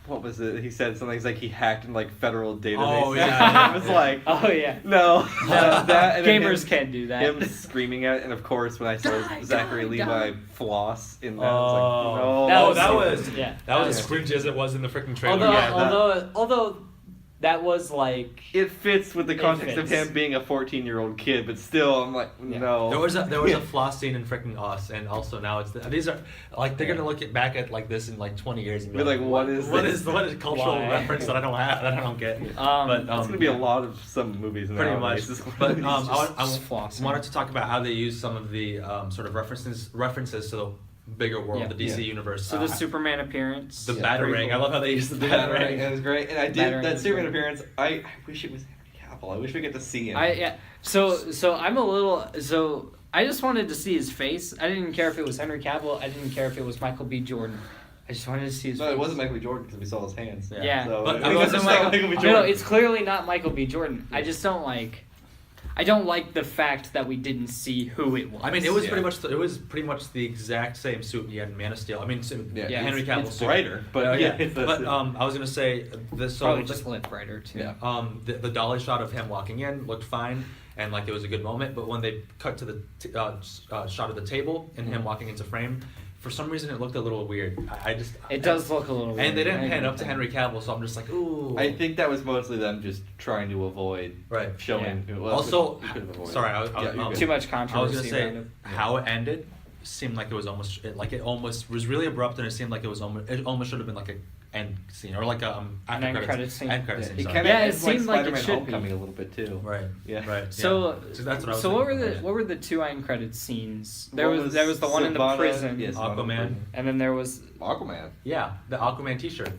what was it? He said something. He's like he hacked in like federal databases. Oh, yeah. I was like, Oh yeah. no, that and then Gamers him- can't do that. Him screaming at it, and of course when I saw Die, Zachary die, Levi die. floss in that, I was like, no. That Oh, was that so was good. Yeah. That was Yeah. as cringe as it was in the freaking trailer. Although, Yeah, that- although that was like It fits with the It context of fits. him being a 14-year-old kid, but still, I'm like, Yeah. no. There was a Yeah. floss scene in freaking Us, and also now these are like they're Yeah. gonna look back at like this in like 20 years and be Be like, what is this? what is cultural Why? reference that I don't have that I don't get. But It's gonna be a lot of some movies. pretty much. nowadays. But It's I just flossing. wanted to talk about how they use some of the sort of references to the bigger world, Yeah. the DC Yeah. universe. so the Superman appearance. the Yeah, Batarang. pretty cool. I love how they use the Batarang, Batarang. it was great, and I did Batarang that is Superman great. appearance. I wish it was Henry Cavill. I wish we get to see him. So I'm a little so I just wanted to see his face. I didn't care if it was Henry Cavill. I didn't care if it was Michael B. Jordan. I just wanted to see his No, face. it wasn't Michael B. Jordan because we saw his hands. Yeah. So, But it I wasn't wasn't Michael Michael B. No, Jordan. it's clearly not Michael B. Jordan. I just don't like. I don't like the fact that we didn't see who it was. I mean, it was Yeah. pretty much the exact same suit he had in Man of Steel. I mean, Yeah, Henry it's- Cavill's it's suit. brighter, but yeah, it's the but suit. I was gonna say this. So probably the- just lit brighter too. Yeah. the dolly shot of him walking in looked fine, and like it was a good moment. But when they cut to the shot of the table and him walking into frame, for some reason it looked a little weird. I just It does look a little weird. and they didn't I pan agree up with to that. Henry Cavill, so I'm just like, ooh. I think that was mostly them just trying to avoid Right. showing. Yeah. Well, Also, we could have avoided. sorry, Yeah, you're good. Too much I controversy. was gonna around say it. how it ended seemed like it was almost was really abrupt, and it seemed like it almost should have been like a end scene or like a after end credit scene. End credit Yeah, scene. it sorry. kind of Yeah, it ends like seemed like it Spider-Man should be. Homecoming a little bit too. Right. Yeah. Right. So, yeah. So that's what I was. so what were thinking. the two end credit scenes? One There was the one in the Sivana- prison, yes, one in the Aquaman. prison. and then there was Aquaman. Yeah, the Aquaman T-shirt.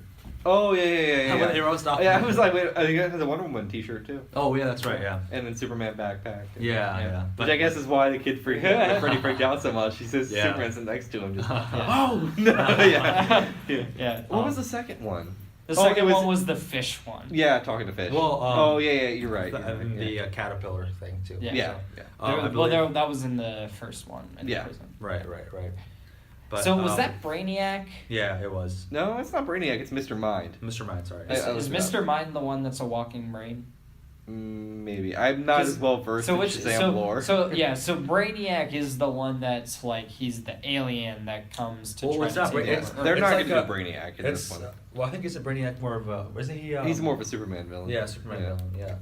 Oh yeah. How about they roast Aquaman? Yeah, I was like, wait, I think it has a Wonder Woman T-shirt too, Oh yeah, that's right. Yeah. and then Superman backpack. Yeah. Which I guess is why the kid freaked out so much. He says Yeah. Superman's next to him. Just Yeah. oh no, yeah. Yeah. What was the second one? the Oh, second it was- one was the fish one. Yeah, talking to fish. Well, oh yeah, you're right. The, you're right, and yeah. the caterpillar thing too. Yeah. yeah. I Well, believe- that was in the first one in Yeah. the prison. Right. But, so was that Brainiac? Yeah, it was. No, it's not Brainiac. It's Mr. Mind. Mr. Mind, sorry. I Is looked it Mr. Mind the one that's a walking brain? Maybe I'm not as well versed in Shazam lore. So Brainiac is the one that's like he's the alien that comes to Well, try it's to not take Brainiac. over. They're It's not like gonna a- do Brainiac in It's this one. well, I think isn't Brainiac more of a? Isn't he? He's more of a Superman villain. Yeah, Superman villain. Yeah.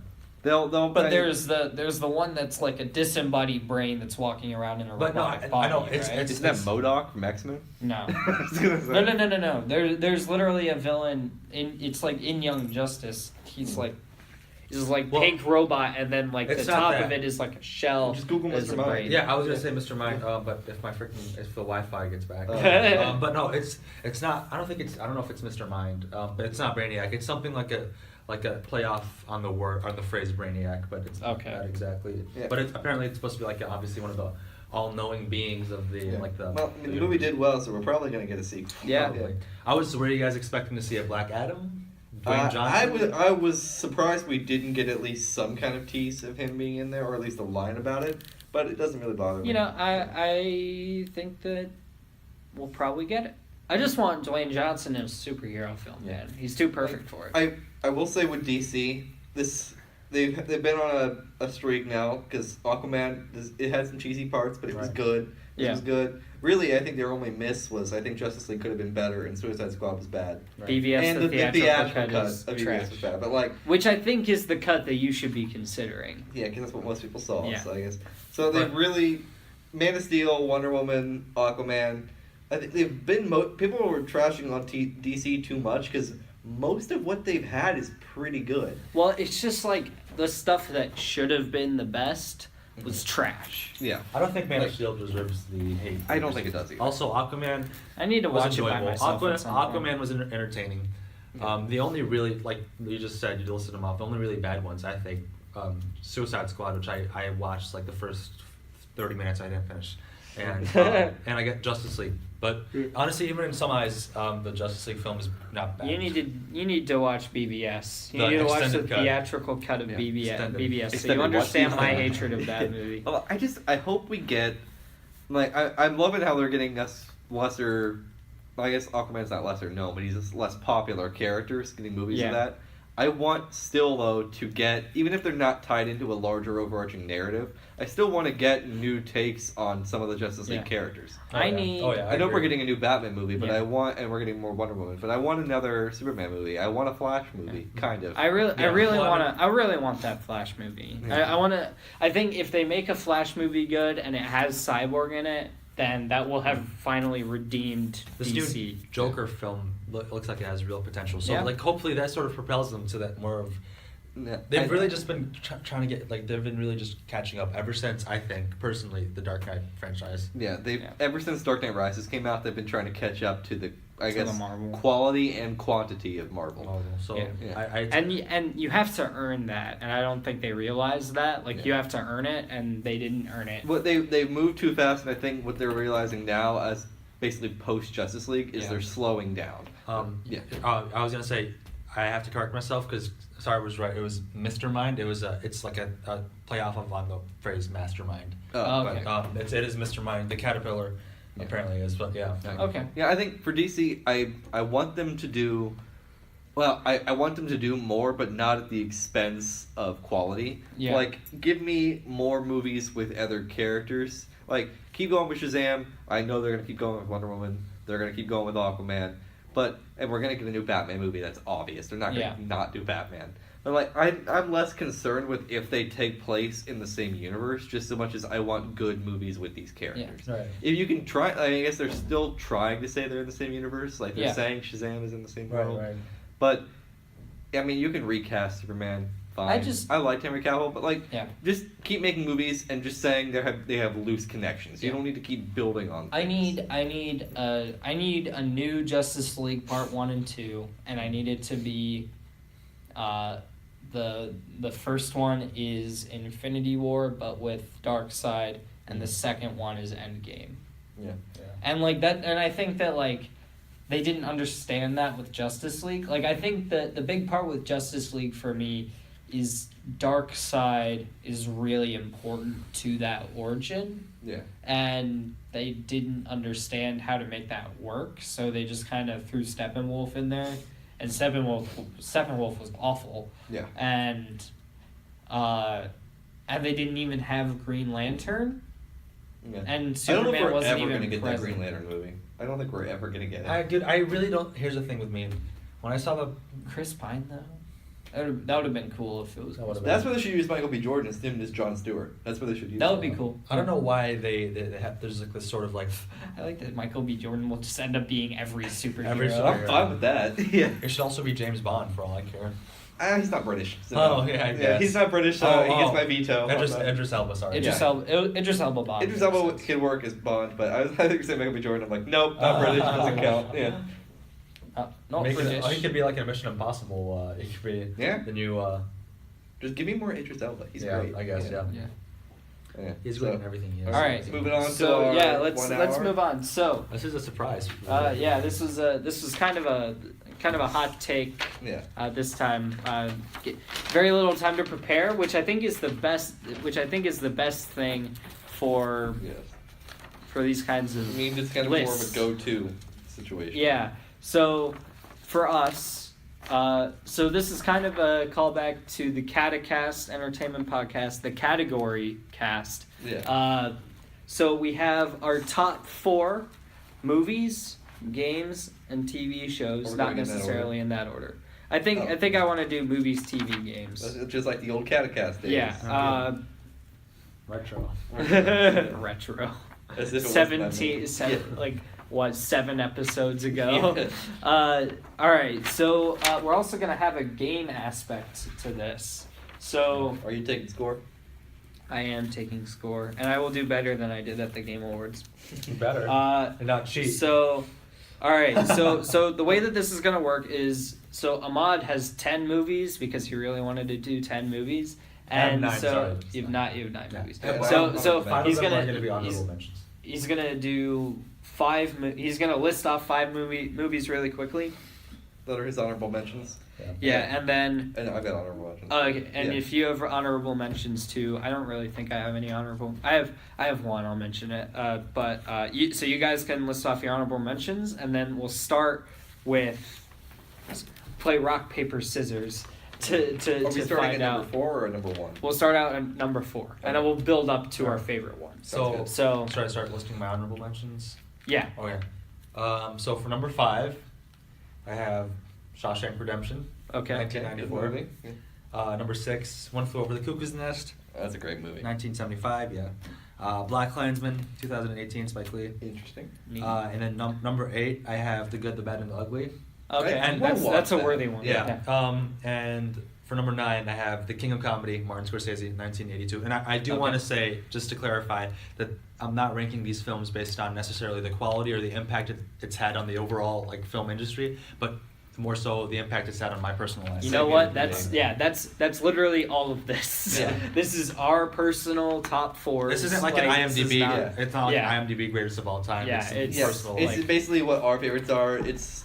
They'll. But there's the one that's like a disembodied brain that's walking around in a But no, robotic I body. know, it's- right? Isn't that MODOK from X-Men? No. I was gonna say. No. There's literally a villain it's like in Young Justice. He's like Well, pink robot, and then like the it's not top that. of it is like a shell. Just Google as Mr. a Mind. brain. Yeah, I was gonna say Mr. Mind, but if the Wi-Fi gets back, Oh. but no, it's not. I don't know if it's Mr. Mind, but it's not Brainiac. It's something like a playoff on the phrase Brainiac, but it's not Okay. that exactly. Yeah. But apparently it's supposed to be like obviously one of the all-knowing beings of the Yeah. like the. Well, I mean, the movie did well, so we're probably gonna get a sequel. Yeah. Probably. Were you guys expecting to see a Black Adam? Dwayne Johnson? I was surprised we didn't get at least some kind of tease of him being in there, or at least a line about it. But it doesn't really bother me. You know, I think that we'll probably get it. I just want Dwayne Johnson in a superhero film, man. He's too perfect for it. I will say with DC, they've been on a streak now because Aquaman it had some cheesy parts, but it was Right. good. It Yeah. was good. Really, I think their only miss was I think Justice League could have been better, and Suicide Squad was bad. Right. BVS, And the the theatrical theatrical cut is of trash. BVS was bad, but like Which I think is the cut that you should be considering. yeah, because that's what most people saw. Yeah. So I guess so they've Right. really Man of Steel, Wonder Woman, Aquaman. I think they've been people were trashing on DC too much because most of what they've had is pretty good. Well, it's just like the stuff that should have been the best. was trash. Yeah. I don't think Man of Like- Steel deserves the hate. I don't think it does either. Also, Aquaman I need to was watch it by enjoyable. myself. at some point. Aquaman was entertaining. The only really, like you just said, you listed them off. The only really bad ones, I think, Suicide Squad, which I watched like the first 30 minutes. I didn't finish, and I get Justice League. But honestly, even in some eyes, the Justice League film is not bad. You need to watch BBS. You The need to watch the extended cut. theatrical cut of Yeah, BBS, so Extended you what? understand my hatred of that movie. Well, I hope we get, like, I'm loving how they're getting us lesser. I guess Aquaman's not lesser known, but he's just less popular characters getting movies Yeah. of that. I want still though to get, even if they're not tied into a larger overarching narrative, I still want to get new takes on some of the Justice League Yeah. characters. I need- I know we're getting a new Batman movie, but Yeah. and we're getting more Wonder Woman, but I want another Superman movie. I want a Flash movie, kind of. I really Well, want that Flash movie. Yeah. I think if they make a Flash movie good and it has Cyborg in it, then that will have finally redeemed This DC. new Joker film looks like it has real potential. So Yeah. like hopefully that sort of propels them to that more of. Yeah, They've really just been trying to get like they've been really just catching up ever since I think personally the Dark Knight franchise. Yeah, they've Yeah. ever since Dark Knight Rises came out, they've been trying to catch up to the To the Marvel. quality and quantity of Marvel. So Yeah. Yeah. And you have to earn that, and I don't think they realize that. Like Yeah. you have to earn it, and they didn't earn it. What they moved too fast, and I think what they're realizing now, as basically post Justice League, is Yeah. they're slowing down. Yeah. I was gonna say I have to correct myself because Sarah was right. It was Mr. Mind. It was it's like a play off of on the phrase mastermind. Oh, okay. But it is Mr. Mind. The caterpillar Yeah. apparently is, but yeah. Okay. Yeah, I think for DC, I want them to do. Well, I want them to do more, but not at the expense of quality. Yeah. Like, give me more movies with other characters. Like, keep going with Shazam. I know they're gonna keep going with Wonder Woman. They're gonna keep going with Aquaman. And we're gonna get a new Batman movie. That's obvious. They're not gonna not do Batman. But like, I'm less concerned with if they take place in the same universe, just so much as I want good movies with these characters. Right. If you can try, I guess they're still trying to say they're in the same universe. Like they're Yeah. saying Shazam is in the same Right. world. Right. But I mean, you can recast Superman. Fine. I like Henry Cavill, but like, Yeah. just keep making movies and just saying they have loose connections. You Yeah. don't need to keep building on. I things. need a new Justice League Part 1 and 2, and I need it to be the first one is Infinity War but with Darkseid, and the second one is Endgame. Yeah. And like that, and I think that like they didn't understand that with Justice League. Like I think that the big part with Justice League for me is Darkseid is really important to that origin. Yeah. And they didn't understand how to make that work, so they just kind of threw Steppenwolf in there, and Steppenwolf was awful. Yeah. And they didn't even have Green Lantern, Yeah. and I don't know Superman if we're wasn't ever even gonna get present. that Green Lantern movie. I don't think we're ever gonna get it. Dude, I really don't. Here's the thing with me. When I saw the Chris Pine though, that would have been cool if it was. That would've Chris That's where they should use Michael B. Jordan instead of just Jon Stewart. That's where they should use. That would him. be cool. I don't know why they have. There's like this sort of like. I like that Michael B. Jordan will just end up being every superhero. Every I'm fine with that. Yeah. It should also be James Bond for all I care. He's not British. So Oh, yeah, I guess. he's not British, so he gets my veto. Idris Elba, sorry. Idris Yeah. Elba Bond. Idris Elba can work as Bond, but I think you said Michael B. Jordan. I'm like, nope, not British, doesn't count. Yeah. Not British. He could be like a Mission Impossible. He could be Yeah. the new. Just give me more Idris Elba. He's yeah, great. I guess. Yeah. Yeah. He's So- great in everything he is. All right, moving on So to our yeah, let's 1 let's hour. move on. So This is a surprise. yeah, this was kind of a hot take. Yeah. This time, very little time to prepare, which I think is the best. Which I think is the best thing for Yes. these kinds of. I mean, it's kind of lists. more of a go-to situation. Yeah. So, for us, so this is kind of a callback to the Catacast Entertainment Podcast, the Category Cast. Yeah. So we have our top 4 movies, games, and TV shows, We're not going in that necessarily in that order. I think I want to do movies, TV, games. That's just like the old Catacast days. Yeah. Retro. Retro. As if it wasn't that 17, many. seven, like what, 7 episodes ago? Yeah. All right, so we're also gonna have a game aspect to this. So Are you taking score? I am taking score, and I will do better than I did at the Game Awards. You better. And not cheat. So, all right. So the way that this is gonna work is Ahmad has 10 movies because he really wanted to do 10 movies, I have and 9, so sorry. you have 9 movies. Yeah, So Five he's of them are gonna going to be honorable mentions. he's gonna do 5. He's gonna list off 5 movies really quickly. That are his honorable mentions. Yeah, and then. And I've got honorable mentions. Okay, and Yeah. if you have honorable mentions too, I don't really think I have any honorable. I have one. I'll mention it. So you guys can list off your honorable mentions, and then we'll start with play rock paper scissors to Are we starting find at out. number 4 or number 1? We'll start out at number 4, and then we'll build up to our Alright. favorite one. So, So should I start listing my honorable mentions? yeah, Okay. So for number 5, I have Shawshank Redemption, okay. 1994. Movie. Yeah. Number 6, One Flew Over the Cuckoo's Nest, That's a great movie. 1975. Yeah. Black Klansman, 2018, Spike Lee. Interesting. And then number 8, I have The Good, the Bad, and the Ugly. Okay, I and wanna that's a watch that. worthy one. Yeah. And for number 9, I have The King of Comedy, Martin Scorsese, 1982. And I do Okay. want to say, just to clarify, that I'm not ranking these films based on necessarily the quality or the impact it's had on the overall film industry, but more so the impact it's had on my personal life. You know what? That's Yeah. that's literally all of this. Yeah. This is our personal top 4. This isn't like an this is IMDb. not- Yeah. It's not like Yeah. an IMDb greatest of all time. Yeah, it's it's- Yes, personal. it's basically what our favorites are. It's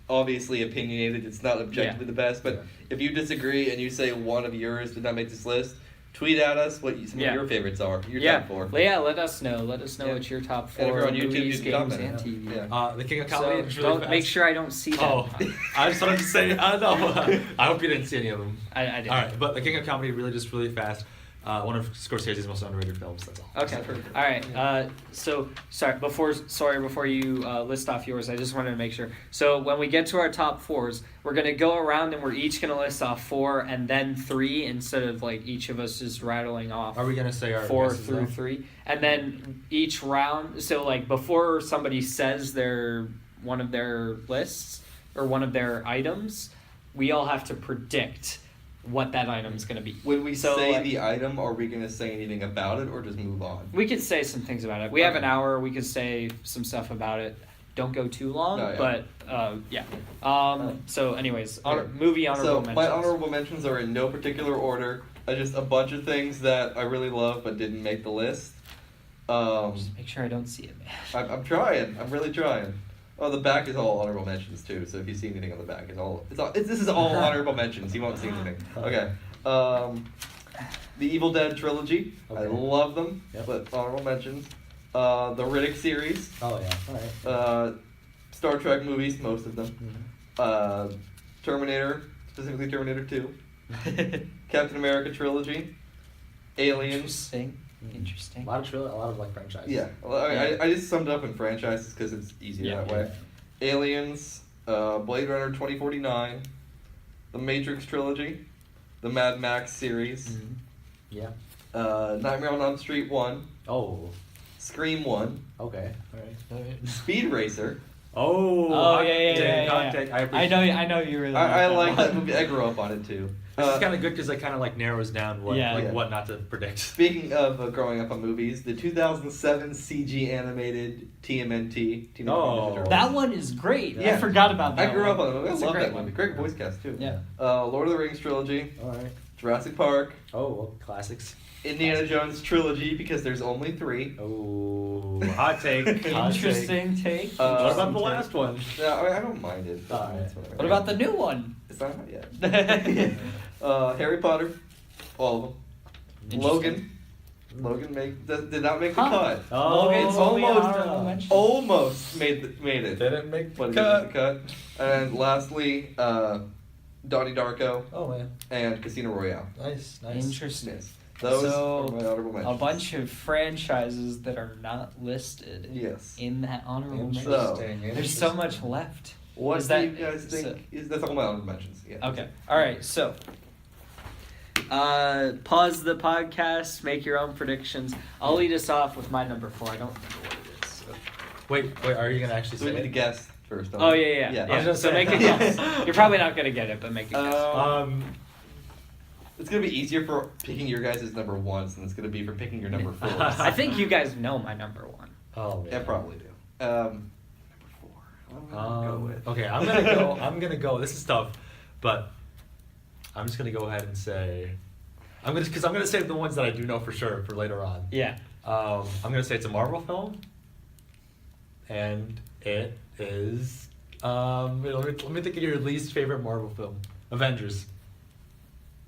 obviously opinionated. It's not objectively the best, but Yeah. if you disagree and you say one of yours did not make this list, tweet at us what some Yeah. of your favorites are. Your Yeah, top 4. let us know. Let us know Yeah. what your top And if 4 you're on YouTube, movies, you can games, comment. and TV. Yeah. The King of Comedy. So is really don't fast. make sure I don't see that. Oh, I just wanted to say, I know. I hope you didn't see any of them. I did. All right, but The King of Comedy really fast. One of Scorsese's most underrated films. That's all. Okay. All right. So before you list off yours, I just wanted to make sure. So when we get to our top 4s, we're gonna go around and we're each gonna list off 4 and then 3 instead of each of us just rattling off. Are we gonna say our 4 guesses, through though? 3, and then each round. So before somebody says one of their lists or one of their items, we all have to predict what that item's going to be. When we So, say the item, are we going to say anything about it or just move on? We could say some things about it. We have Okay. an hour. We could say some stuff about it. Don't go too long, Oh, yeah. but yeah. So, anyways, Okay. movie honorable So mentions. my honorable mentions are in no particular order. Just a bunch of things that I really love but didn't make the list. Just make sure I don't see it, man. I'm trying. I'm really trying. Oh, the back is all honorable mentions too. So if you see anything on the back, this is all honorable mentions. You won't see anything. Okay. The Evil Dead trilogy. I Okay. love them, Yep. but honorable mentions. The Riddick series. Oh yeah. All right. Star Trek movies, most of them. Mm-hmm. Terminator, specifically Terminator 2. Captain America trilogy. Aliens. Interesting. A lot of franchises. Yeah, well, I just summed up in franchises because it's easier that way. Aliens, Blade Runner 2049, the Matrix trilogy, the Mad Max series, Mm-hmm. Yeah. Nightmare on Elm Street 1, Oh. Scream 1, Okay. All right. Speed Racer. Oh. Oh yeah. hot take. I appreciate. I know you really. I like that one. movie. I grew up on it too. This is kind of good because it kind of narrows down what Yeah. what not to predict. Speaking of growing up on movies, the 2007 CG animated TMNT. Teenage Mutant Oh. Ninja Turtles. That one is great. Yeah. I forgot about that. I grew up one. on the movie. I It's a love great that movie. one. Great voice cast too. Yeah. Lord of the Rings trilogy, All right. Jurassic Park, Oh, well, classics. Indiana Jones trilogy because there's only 3. Oh, hot take. Hot take. Interesting take. What about the Interesting last one? No, I don't mind it. Alright. It's whatever. What about the new one? It's not out yet. Harry Potter, all of them. Interesting. Logan did not make the Huh. cut. Oh, Logan's only almost- honorable mention. Almost made it. Didn't make But the it cut. didn't cut. And lastly, Donnie Darko Oh man, and Casino Royale. nice. Interesting. Yes. Those So, are my honorable mentions. A bunch of franchises that are not listed Yes. in that honorable mention. So, There's so much left. What Is do that- you guys think? That's all my honorable mentions. Yeah. Okay. All right. So, pause the podcast. Make your own predictions. I'll lead us off with my number 4. I don't remember what it is. So. Wait, are you gonna actually So we say need to it? guess first. don't Oh we? yeah. I was gonna So say. make a guess. You're probably not gonna get it, but make a guess. The it's gonna be easier for picking your guys' number ones than it's gonna be for picking your number fours. I think you guys know my number one. Oh, Yeah, probably do. Number four. What am I gonna go with? Okay, I'm gonna go. This is tough, but I'm just gonna go ahead and say, because I'm gonna save the ones that I do know for sure for later on. Yeah. I'm gonna say it's a Marvel film, and it is. Let me think of your least favorite Marvel film. Avengers.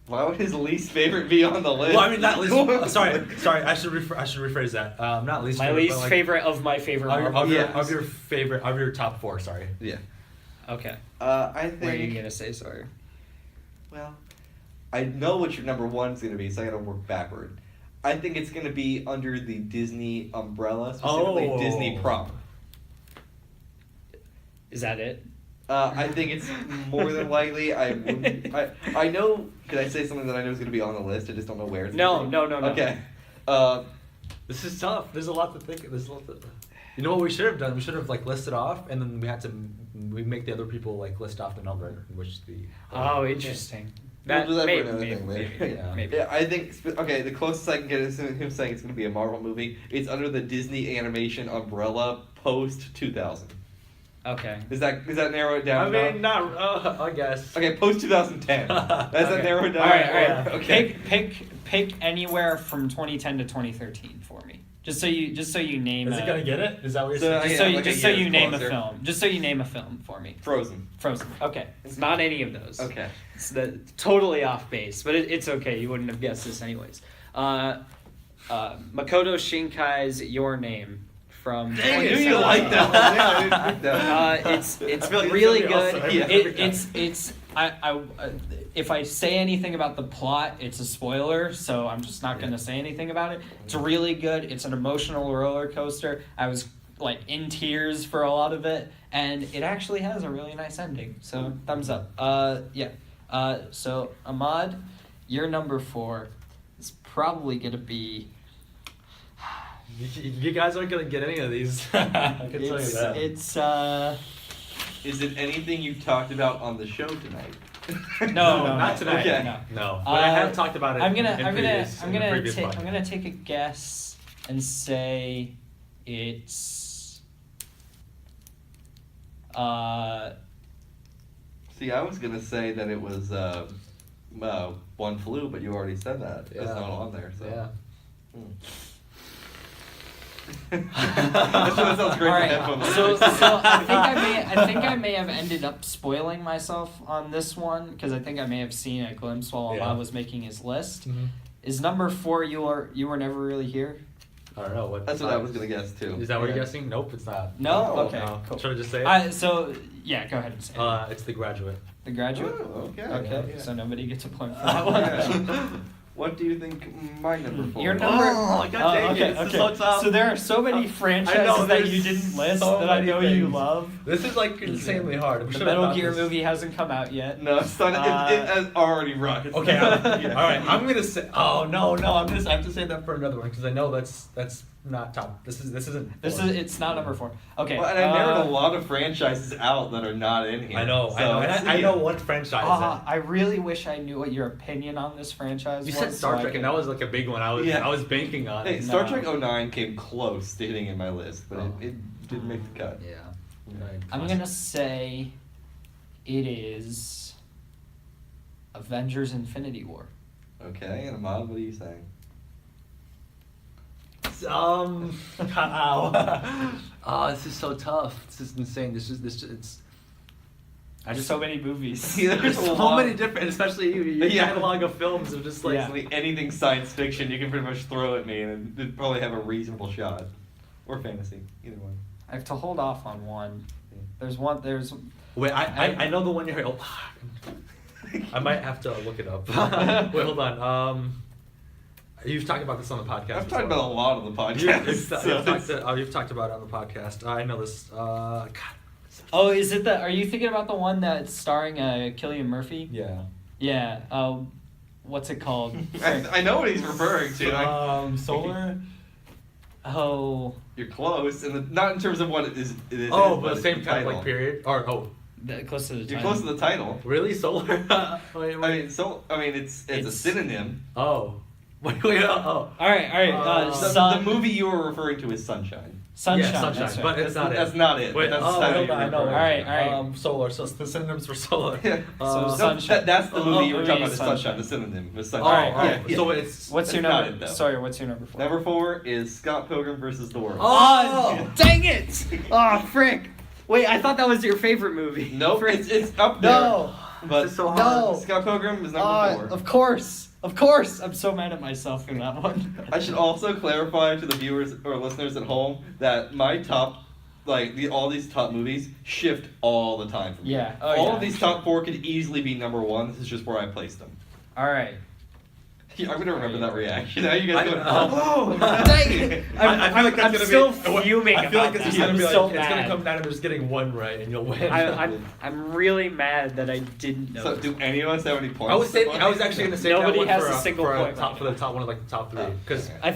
Why would his least favorite be on the list? Well, I mean not least. Sorry. I should rephrase that. Not least. My favorite, least but like, favorite of my favorite Marvel of your top four. Sorry. Yeah. Okay. I think. What are you gonna say, Sawyer? Well, I know what your number one's gonna be, so I gotta work backward. I think it's gonna be under the Disney umbrella, specifically Disney prop. Is that it? I think it's more than likely. I know. Could I say something that I know is going to be on the list? I just don't know where. It's No. Okay. This is tough. There's a lot to think. You know what we should have done? We should have listed off, and then we make the other people list off the number in which the. Oh, interesting. We'll do that maybe, for another thing later. maybe. Yeah, I think. Okay, the closest I can get is him saying it's going to be a Marvel movie. It's under the Disney animation umbrella post 2000. Okay. Does that narrow it down? I mean, not. I guess. Okay, post 2010. Does that narrow it down? All right. Okay. Pick anywhere from 2010 to 2013 for me. Just so you name. Is it gonna get it? Is that what you're saying? Just so you name a closer. film. Just so you name a film for me. Frozen. Okay. It's not any of those. Okay. It's totally off base, but it's okay. You wouldn't have guessed this anyways. Makoto Shinkai's Your Name. From Dang it, you like that one. Yeah, I didn't pick that one. It's feel like really it's good. gonna be awesome. It's if I say anything about the plot, it's a spoiler, so I'm just not gonna say anything about it. It's really good. It's an emotional roller coaster. I was in tears for a lot of it, and it actually has a really nice ending. So thumbs up. So Ahmad, your number 4 is probably gonna be. You guys aren't gonna get any of these. I can tell you that. Is it anything you talked about on the show tonight? No, not tonight. Okay. No, but I have talked about it. I'm in previous gonna take a guess and say it's. See, I was gonna say that it was One Flew, but you already said that. Yeah. It's not on there. So. Yeah. That sounds great. All right. So I think I may have ended up spoiling myself on this one because I think I may have seen a glimpse while Ahmad was making his list. Mm-hmm. Is number 4 You Were Never Really Here? I don't know. That's what I was gonna guess too. Is that what you're guessing? Nope, it's not. No. No. Okay. No. Cool. Should I just say it? So yeah, go ahead and say it. It's The Graduate. The Graduate. Oh, okay. Okay. Yeah. So nobody gets a point for that one. Yeah. What do you think my number 4? Your number. Oh, God dang it, this is so tough. So there are so many franchises that you didn't list so that I many know you things. love. This is insanely hard. We The should have Metal thought Gear this. movie hasn't come out yet. No, it's not. It has already rocked. Okay. Yeah. All right. I'm gonna say. Oh no. I have to say that for another one because I know that's not top. This isn't. It's not number 4. Okay. Well, and I narrowed a lot of franchises out that are not in here. I know. And I know what franchise. I really wish I knew what your opinion on this franchise You was. said Star so Trek, and that was a big one. I was banking on. Hey, it. Star No. Trek 09 came close to hitting in my list, but it didn't make the cut. Yeah. I'm gonna say it is Avengers: Infinity War. Okay, and Ahmad, what are you saying? Oh, this is so tough. This is insane. It's. So many movies. Yeah, There's a so lot. many different, especially your Yeah. catalog of films of just Yeah. Basically anything science fiction you can pretty much throw at me and it'd probably have a reasonable shot. Or fantasy, either one. I have to hold off on one. Yeah. There's Wait, I know the one you're. Oh, I might have to look it up. Wait, hold on. You've talked about this on the podcast. I've talked about a lot of the podcasts. You've talked about it on the podcast. I know this. God. Oh, is it are you thinking about the one that's starring Cillian Murphy? Yeah. Yeah. What's it called? I know what he's referring to. Solar. Oh. You're close, and not in terms of what it is. Oh, but it's same the kind of title. period. Or Close to the title. You're close to the title. Really, Solar? It's a synonym. Oh. Wait. Oh. All right. The movie you were referring to is Sunshine. Sunshine. Yeah, Sunshine. That's right. But it's not it. That's not it. Wait, that's oh, the title hold on, I know. you're All right. Solar. So it's the synonyms for Solar. Yeah. So Sunshine. That's the movie you were talking about. Is Sunshine. Sunshine. The synonym was Oh, Sunshine. Alright. So it's. What's your That's not number? it, though. Sawyer, what's your number 4? Number 4 is Scott Pilgrim versus the World. Oh, dang it! Oh, frick. Wait, I thought that was your favorite movie. Nope, Frick. it's up there. No. But It's so hard. No. Scott Pilgrim is number 4. Of course. I'm so mad at myself in that one. I should also clarify to the viewers or listeners at home that my top, all these top movies shift all the time for me. Yeah. Oh, all yeah, of these sure. top 4 could easily be number 1. This is just where I placed them. All right. I'm gonna remember that reaction. Now you guys I- go, Oh, dang it! I feel like that's I'm gonna still be. fuming I feel like about this is that. gonna be I'm so like it's gonna mad. come down to just getting one right and you'll win. I'm really mad that I didn't know. So do any of us have any points? I was actually gonna say Nobody that one has for a single for point top right for the top one of the top 3 because I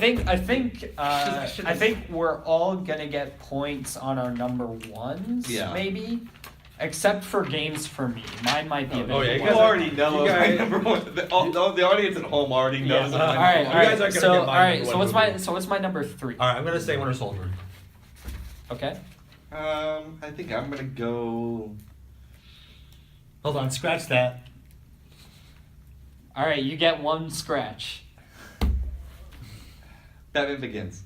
think we're all gonna get points on our number 1s, Yeah. maybe, except for games for me. Mine might be a bit. Oh, yeah, You you guys already know you my guys- number 1. The audience at home already Yeah. knows. All what my right. number All one guys right. aren't gonna So get all mine right. number So one what's movie. my my number 3? All right, I'm gonna say Winter Soldier. Okay. I think I'm gonna go. Hold on, scratch that. All right. You get 1 scratch. Batman Begins.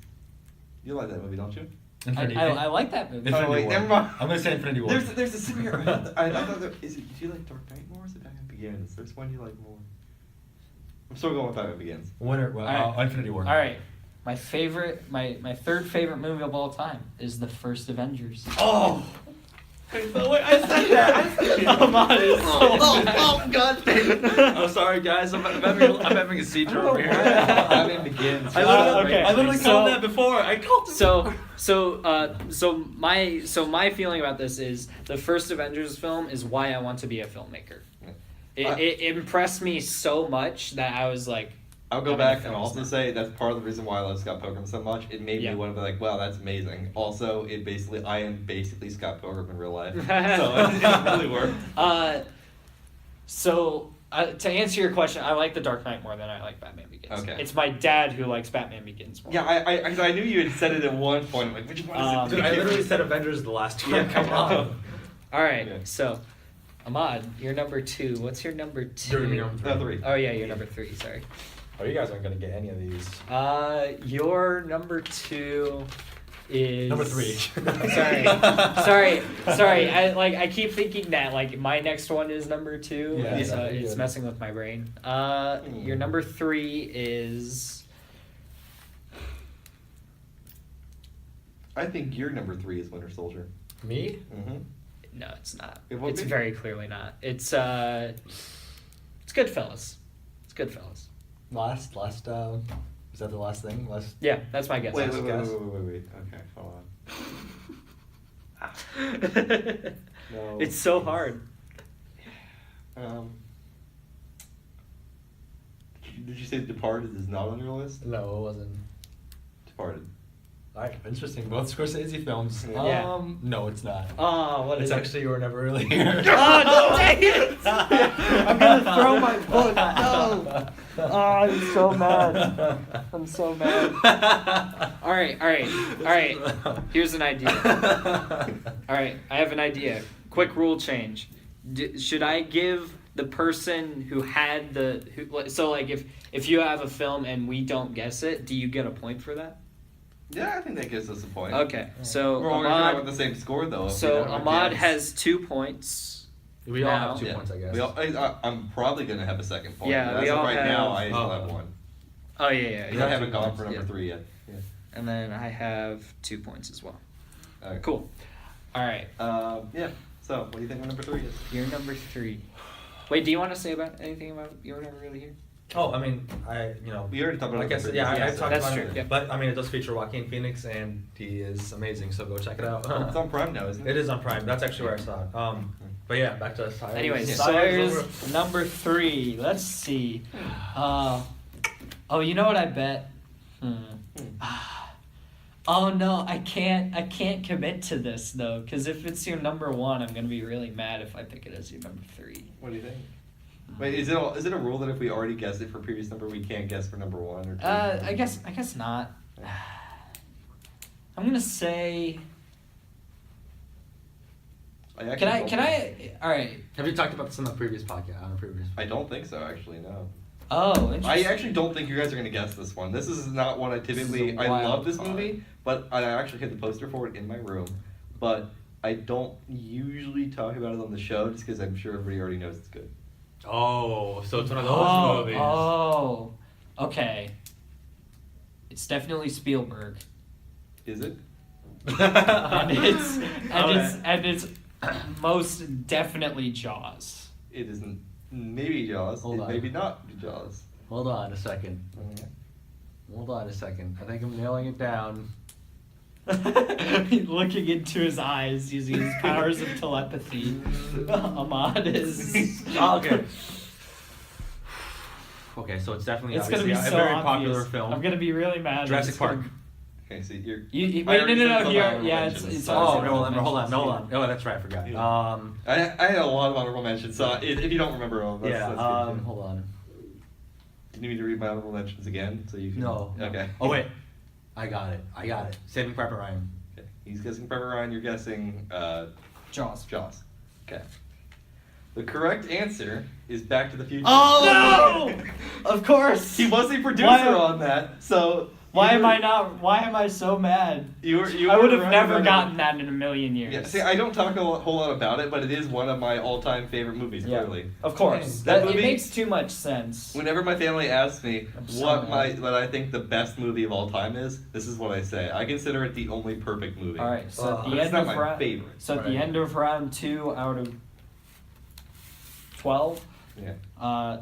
You like that movie, don't you? I like that movie. Infinity Oh, wait, War. never mind. I'm gonna say Infinity War. There's a similar. I thought do you like Dark Knight more or is it Batman Begins? There's one you like more. I'm still going with Batman Begins. Winter. All right. Infinity War. All right. My favorite, my third favorite movie of all time is the first Avengers. Oh. Wait, I said that. Ahmad is so mad. God. I'm sorry, guys. I'm having a seizure over here. Batman Begins. Okay. I literally So- called that before. I called it. So my feeling about this is the first Avengers film is why I want to be a filmmaker. It impressed me so much that I was like, I'll go I'm back into and films also now. say that's part of the reason why I love Scott Pilgrim so much. It made Yeah. me want to be like, wow, that's amazing. Also, I am basically Scott Pilgrim in real life. So it really worked. To answer your question, I like The Dark Knight more than I like Batman Begins. Okay. It's my dad who likes Batman Begins more. Yeah, I knew you had said it at one point. I'm like, which one is it? Dude, I literally said Avengers the last time. Yeah, Come on. All right, Yeah. so Ahmad, you're number 2. What's your number 2? You're number 3. 3. Oh yeah, you're number 3. Sorry. Oh, you guys aren't gonna get any of these. Your number 2 is Number 3. sorry. I keep thinking that like my next one is number 2. Yeah, so that'd be it's good. messing with my brain. Your number 3 is. I think your number 3 is Winter Soldier. Me? Mm-hmm. No, it's not. It won't It's be? very clearly not. It's Goodfellas. It's Goodfellas. Last. Is that the last thing? Last. Yeah, that's my guess. Wait. guess. Okay, hold on. No. It's so hard. Did you say Departed is not on your list? No, it wasn't. Departed. Alright, interesting. Both Scorsese films. Yeah. No, it's not. Oh, what It's is it? actually You Were Never Really Here. Oh, no, dang it! I'm gonna throw my book. No. Oh, I'm so mad. I'm so mad. All right. Here's an idea. All right, I have an idea. Quick rule change. Should I give the person who had so like if you have a film and we don't guess it, do you get a point for that? Yeah, I think that gives us a point. Okay, so We're all gonna come out with Ahmad. the same score though. if we So don't have a Ahmad guess. has 2 points. We all Now. have 2 points, I guess. I'm probably gonna have a second point. Yeah, but we as of all right have- now, I still Oh. have 1. Oh yeah. Because I haven't 2 gone points, for number yeah. 3 yet. Yeah. And then I have 2 points as well. Okay. Cool. All right, Yeah. So, what do you think my number 3 is? you're number 3. Wait, do you want to say anything about You Were Never Really Here? Oh, I mean, We already talked about I it. guess, yeah, I talked That's about true, it. yeah. But, I mean, it does feature Joaquin Phoenix, and he is amazing, so go check it out. It's on Prime now, isn't it? It is on Prime. That's actually where I saw it. But yeah, back to Sawyer's. Anyway, Sawyer's Sawyer's number 3. Let's see. Oh, you know what I bet? Oh no, I can't commit to this though, because if it's your number one, I'm gonna be really mad if I pick it as your number 3. What do you think? Wait, is it a rule that if we already guessed it for previous number, we can't guess for number 1 or 2? I guess not. I'm gonna say. Can I? All right. Have you talked about this on the previous podcast? I don't think so, actually. No. Oh, I interesting. actually don't think you guys are gonna guess this one. This is not one I typically. I wild love this card. movie, but I actually had the poster for it in my room. But I don't usually talk about it on the show just because I'm sure everybody already knows it's good. Oh, so it's one of those movies. Oh, okay. It's definitely Spielberg, Is it? and it's most definitely Jaws. It isn't. Maybe Jaws. Hold on. Maybe not Jaws. Hold on a second. I think I'm nailing it down. Looking into his eyes using his powers of telepathy. Ahmad is. Oh, okay. Okay, so it's definitely It's gonna be obviously so a very obvious. popular film. I'm gonna be really mad. Jurassic It's gonna- Park. Okay, so you're. Wait, I already no, said here, honorable yeah, mentions, it's so- Oh, honorable hold on. mentions, Oh, that's right, I forgot. Yeah. I had a lot of honorable mentions, so if you don't remember all, that's good too. Hold on. Do you need me to read my honorable mentions again so you can? No. Okay. Oh wait, I got it. Saving Private Ryan. Okay. He's guessing Private Ryan. You're guessing Jaws. Jaws. Okay. The correct answer is Back to the Future. Oh no! Of course. He was a producer Why- on that, so. Why you am were- I not? Why am I so mad? You I were would have right never about it. gotten that in a million years. Yeah, see, I don't talk a whole lot about it, but it is one of my all-time favorite movies. Yeah. Clearly, Of course. That It movie- makes too much sense. whenever my family asks me I'm so what mad. I think the best movie of all time is, this is what I say. I consider it the only perfect movie. All right. So Oh. at But the it's end not of my round. favorite. So at the Right. end of round 2 out of 12, Yeah.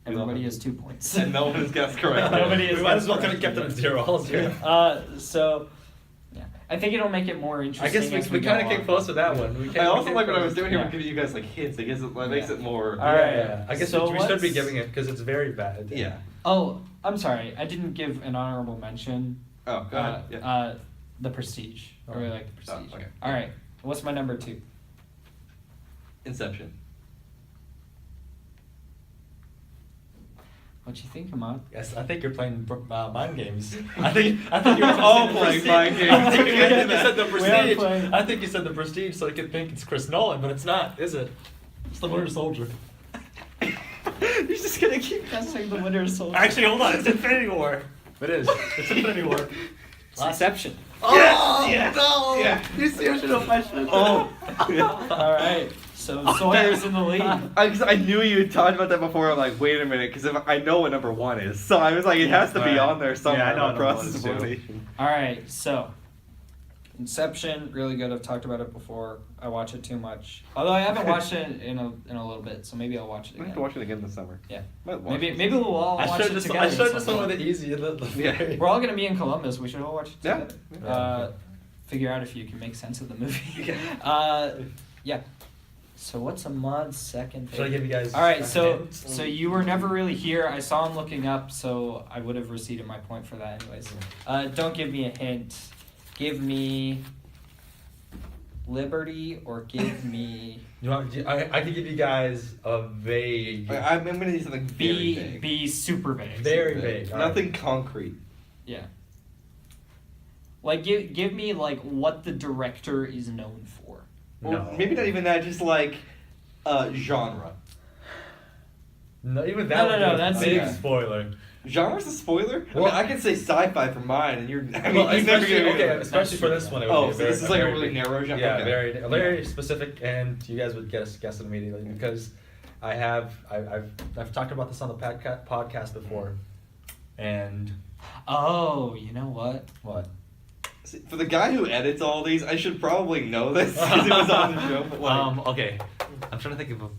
everybody has 2 points. And no one has guessed correctly. Nobody has We might as guessed well could have kept it correctly. at 0. All 0. So, yeah, I think it'll make it more I interesting. guess as we go kind of on. came close with that one. I also like what I was doing here. Yeah. We're giving you guys like hints. I guess it makes it more. All right. Yeah. I guess So we should be let's- giving it because it's very bad. Yeah. Oh, I'm sorry. I didn't give an honorable mention. Oh, go ahead. Yeah. The Prestige. I really like The Prestige. okay. All right. What's my number 2? Inception. What you think, Ahmad? Yes, I think you're playing mind games. I think you're all playing mind games. I think you said the We are Prestige. playing- I think you said the Prestige, so I could think it's Chris Nolan, but it's not, is it? It's the Winter Soldier. You're just gonna keep guessing the Winter Soldier. Actually, hold on. It's Infinity War. It is. It's Infinity War. It's Inception. Oh Yes! no! Yeah. You serious enough? I should. Oh. All right. So Sawyer's in the lead. I knew you had talked about that before. I'm like, wait a minute, because I know what number 1 is, so I was like, it has to be Alright. on there somewhere. Yeah, I know in the what number process of 1 is too. elimination. All right. So Inception, really good. I've talked about it before. I watch it too much. Although I haven't watched it in a little bit, so maybe I'll watch it I have again. to watch it again this summer. Yeah. Might watch Maybe it. we'll all I watch should it just. together. I should at just some went with point. the easy. Yeah. We're all gonna be in Columbus. We should all watch it Yeah. together. Figure out if you can make sense of the movie. Yeah. So what's Ahmad's second Should I favorite? give you guys? All right, so hints? you were never really here. I saw him looking up, so I would have receded my point for that, anyways. Don't give me a hint. Give me Liberty or give me You want? I could give you guys a vague. I'm gonna need something very vague. be super vague. Very vague. all right. Nothing concrete. Yeah. Like give me like what the director is known for. Or No. maybe not even that. Just like genre. No, even that. No, would no, be a that's- big yeah. spoiler. Genre's a spoiler. Well- I can say sci-fi for mine, and you're. I mean, Well, you're never especially, gonna okay, get it. especially for this one. It would Oh, be a so very, this is like a very really big- narrow genre. Yeah, Okay. very specific, and you guys would guess it immediately because I've talked about this on the podcast before, and Oh, you know what? what? See, for the guy who edits all these, I should probably know this because it was on the show. But like, Okay, I'm trying to think of a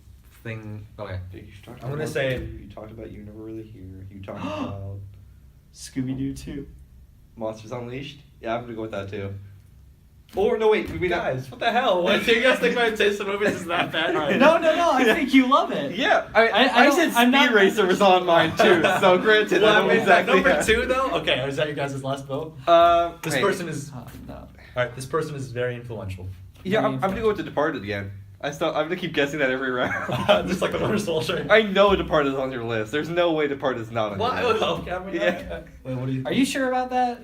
thing. Okay, dude, you talked I'm gonna about- say- you talked about You Never Really Here. You talked about Scooby Doo 2. Monsters Unleashed. Yeah, I'm gonna go with that too. Or no, wait, maybe not. Guys, what the hell? What do you guys think my taste in movies is that bad? All right. No, I think you love it. Yeah, I I don't- said I'm Speed not- Racer was on mine too. So granted, Well, I don't exactly. number 2 though. Okay, is that your guys' last vote? This hey. person is. Oh, no. All right, this person is very influential. Yeah, I'm gonna go with The Departed again. I'm gonna keep guessing that every round. Just like the Winter Soldier. I know Departed is on your list. There's no way Departed is not on Why? your list. Okay, I mean, Yeah. Wait, what do you? Are you sure about that?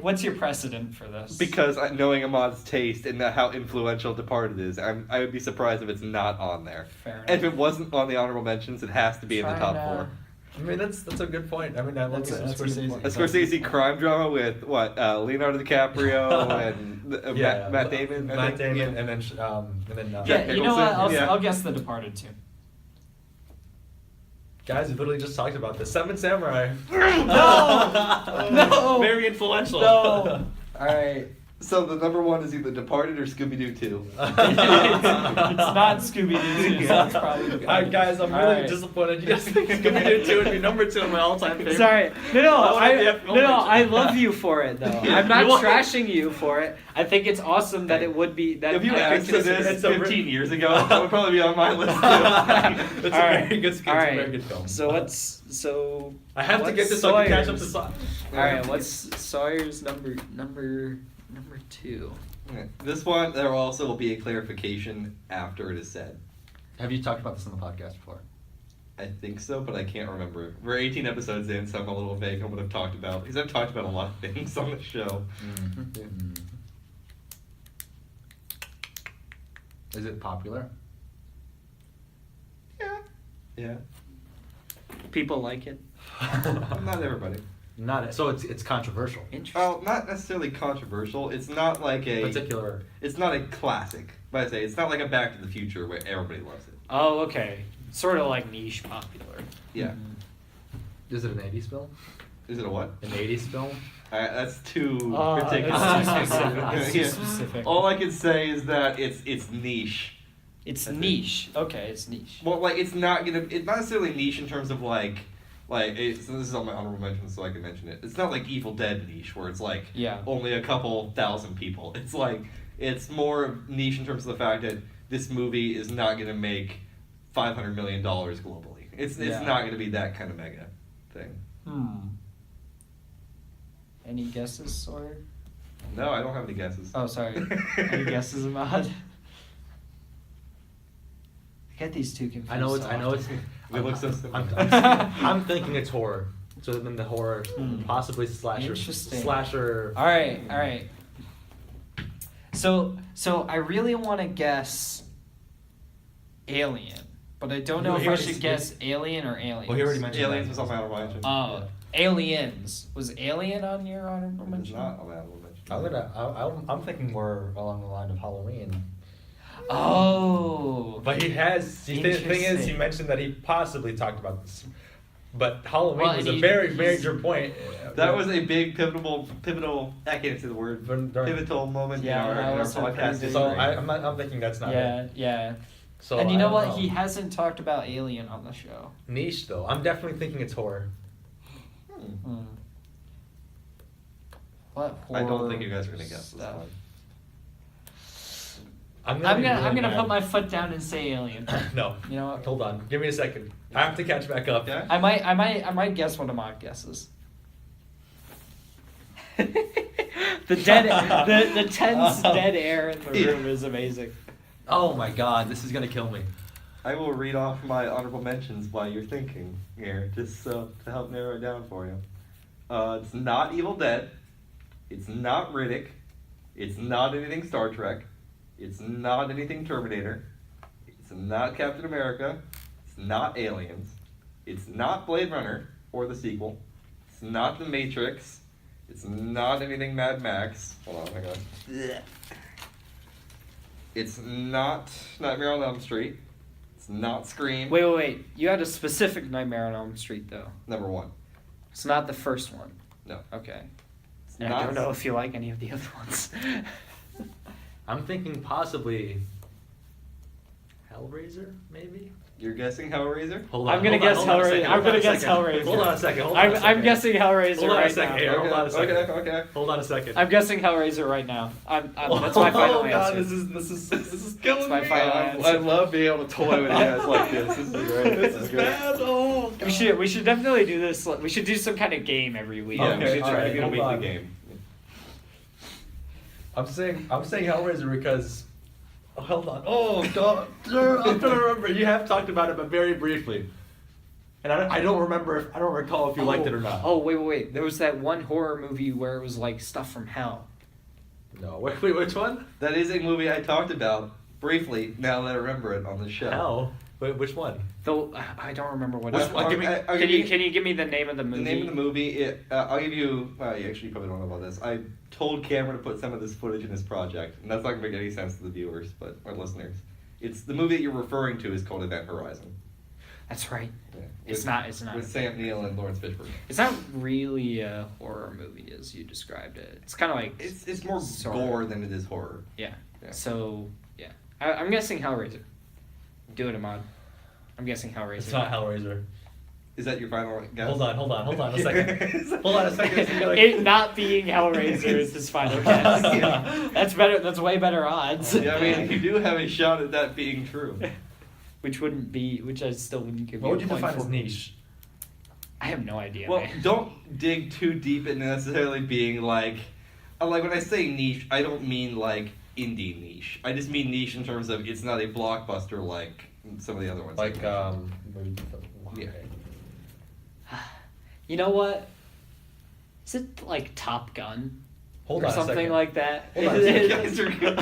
What's your precedent for this? Because knowing Ahmad's taste and how influential Departed is, I would be surprised if it's not on there. Fair And if enough. it wasn't on the honorable mentions, it has to be in the top Trying to- 4. I mean, that's a good point. I mean, I love That's a good Scorsese. point. A Scorsese crime drama with Leonardo DiCaprio and Matt Damon. I Matt think. Damon, Yeah. and then Yeah, Jack you know what? Nicholson, I'll guess The Departed too. guys, we literally just talked about this. Seven Samurai. No! Very influential. No. All right. So the number 1 is either Departed or Scooby Doo 2. It's not Scooby Doo 2, so that's probably good. All right, guys, I'm All really right. disappointed. You guys think Scooby Doo 2 would be number 2 in my all-time favorite? Sorry. No, I wanna be a filmmaker. I love you for it though. Yeah. I'm not You want- trashing you for it. I think it's awesome that it would be that. If you I asked think for it's- this it's a 15 years ago, that would probably be on my list too. It's All a right. very good sketch. All It's a very right. good film. So I have to what's get this so I can catch up to Sawyer's? Sawyer. All right, what's Sawyer's number 2? Okay. This one, there also will be a clarification after it is said. Have you talked about this on the podcast before? I think so, but I can't remember. We're 18 episodes in, so I'm a little vague on what I've talked about. Because I've talked about a lot of things on the show. Is it popular? Yeah. People like it. Not everybody. Not so it's controversial. Interesting. Well, not necessarily controversial. It's not like a Particular. It's not a classic. But I say it's not like a Back to the Future where everybody loves it. Oh, okay. Sort of like niche popular. Yeah. Is it an 80s film? Is it a what? An 80s film? That's too Oh, particular. that's too specific. That's too Yeah. specific. All I can say is that it's niche. It's That's it. niche. Okay, it's niche. Well, like it's not necessarily niche in terms of like so this is on my honorable mentions, so I can mention it. It's not like Evil Dead niche where it's like Yeah. only a couple thousand people. It's like it's more niche in terms of the fact that this movie is not gonna make $500 million globally. It's Yeah. not gonna be that kind of mega thing. Any guesses, Sawyer? No, I don't have any guesses. Oh, sorry. Any guesses, Ahmad? I get these two confused. I know it's. They look so similar. I'm thinking it's horror. So then the horror, possibly slasher. Interesting. Slasher. All right. So I really want to guess Alien, but I don't know No, if he I already should s- guess Alien or Aliens. Well, he already mentioned Aliens that. was on my honorable mention. Oh, Aliens. Was Alien on your honorable It was mention? not on my honorable mention. I'm thinking more along the line of Halloween. Oh. But he has. The thing is, he Interesting. mentioned that he possibly talked about this. But Halloween Well, was and a very he's- major point. That was a big pivotal. I can't say the word. During- Pivotal moment Yeah, in that our was a podcast pretty history. big- So I'm thinking that's not it. Yeah. So And you I know don't what? He hasn't talked about Alien on the show. Niche though. I'm definitely thinking it's horror. What I don't horror think you guys are gonna guess this stuff? one. I'm I'm be gonna really mad. put my foot down and say Alien. No. You know what? Hold on. Give me a second. I have to catch back up. Okay. I might guess one of my guesses. the tense dead air in the room is amazing. Oh my god, this is gonna kill me. I will read off my honorable mentions while you're thinking here, just to help narrow it down for you. It's not Evil Dead. It's not Riddick. It's not anything Star Trek. It's not anything Terminator. It's not Captain America. It's not Aliens. It's not Blade Runner or the sequel. It's not The Matrix. It's not anything Mad Max. Hold on, hang on. It's not Nightmare on Elm Street. It's not Scream. Wait. You had a specific Nightmare on Elm Street though. Number 1. It's not the first one. No. Okay. It's And I don't know if you like any of the other ones. I'm thinking possibly Hellraiser, maybe. You're guessing Hellraiser? Hold I'm gonna guess Hellraiser. I'm gonna guess Hellraiser. Hold on a second. I'm guessing Hellraiser Hold on a right second. now. Here, hold on a second. Okay. Hold on a second. I'm guessing Hellraiser right now. That's my final Oh god, answer. this is killing my me. final answer. I love being able to toy with guys like this. This is great. This is bad. Oh god. We should definitely do this. We should do some kind of game every week. Yeah, we Okay, should try alright, to get a hold weekly on. game. I'm saying Hellraiser because. Oh, hold on. Oh god. I'm trying to remember. You have talked about it, but very briefly. And I don't remember. I don't recall if you liked it or not. Oh wait. There was that one horror movie where it was like stuff from hell. No. Wait. Which one? That is a movie I talked about briefly. Now that I remember it on the show. Hell. Wait, which one? Though I don't remember what. Which it one? was. Give me- Can you give me the name of the The movie? name of the movie, I'll give you. You actually probably don't know about this. I told Cameron to put some of this footage in his project, and that's not gonna make any sense to the viewers, but our listeners. It's the movie that you're referring to is called Event Horizon. That's right. Yeah. It's not. It's not. With Sam Neill and Lawrence Fishburne. It's not really a horror movie as you described it. It's kind of like It's more Sort gore of. than it is horror. yeah. Yeah. So yeah, I'm guessing Hellraiser. Do it, Ahmad. I'm guessing Hellraiser. It's not Hellraiser. Is that your final guess? Hold on a second. Hold on a second. You gotta- It not being Hellraiser is his final guess. Yeah. That's better. That's way better odds. Yeah, I mean, you do have a shot at that being true. Which I still wouldn't give What you would a you point define for. as niche? I have no idea. Well, man. don't dig too deep into necessarily being like when I say niche, I don't mean like indie niche. I just mean niche in terms of it's not a blockbuster like some of the other ones. Like yeah. You know what? Is it like Top Gun? Hold or on a something second. like that. Hold on a second. You guys are good.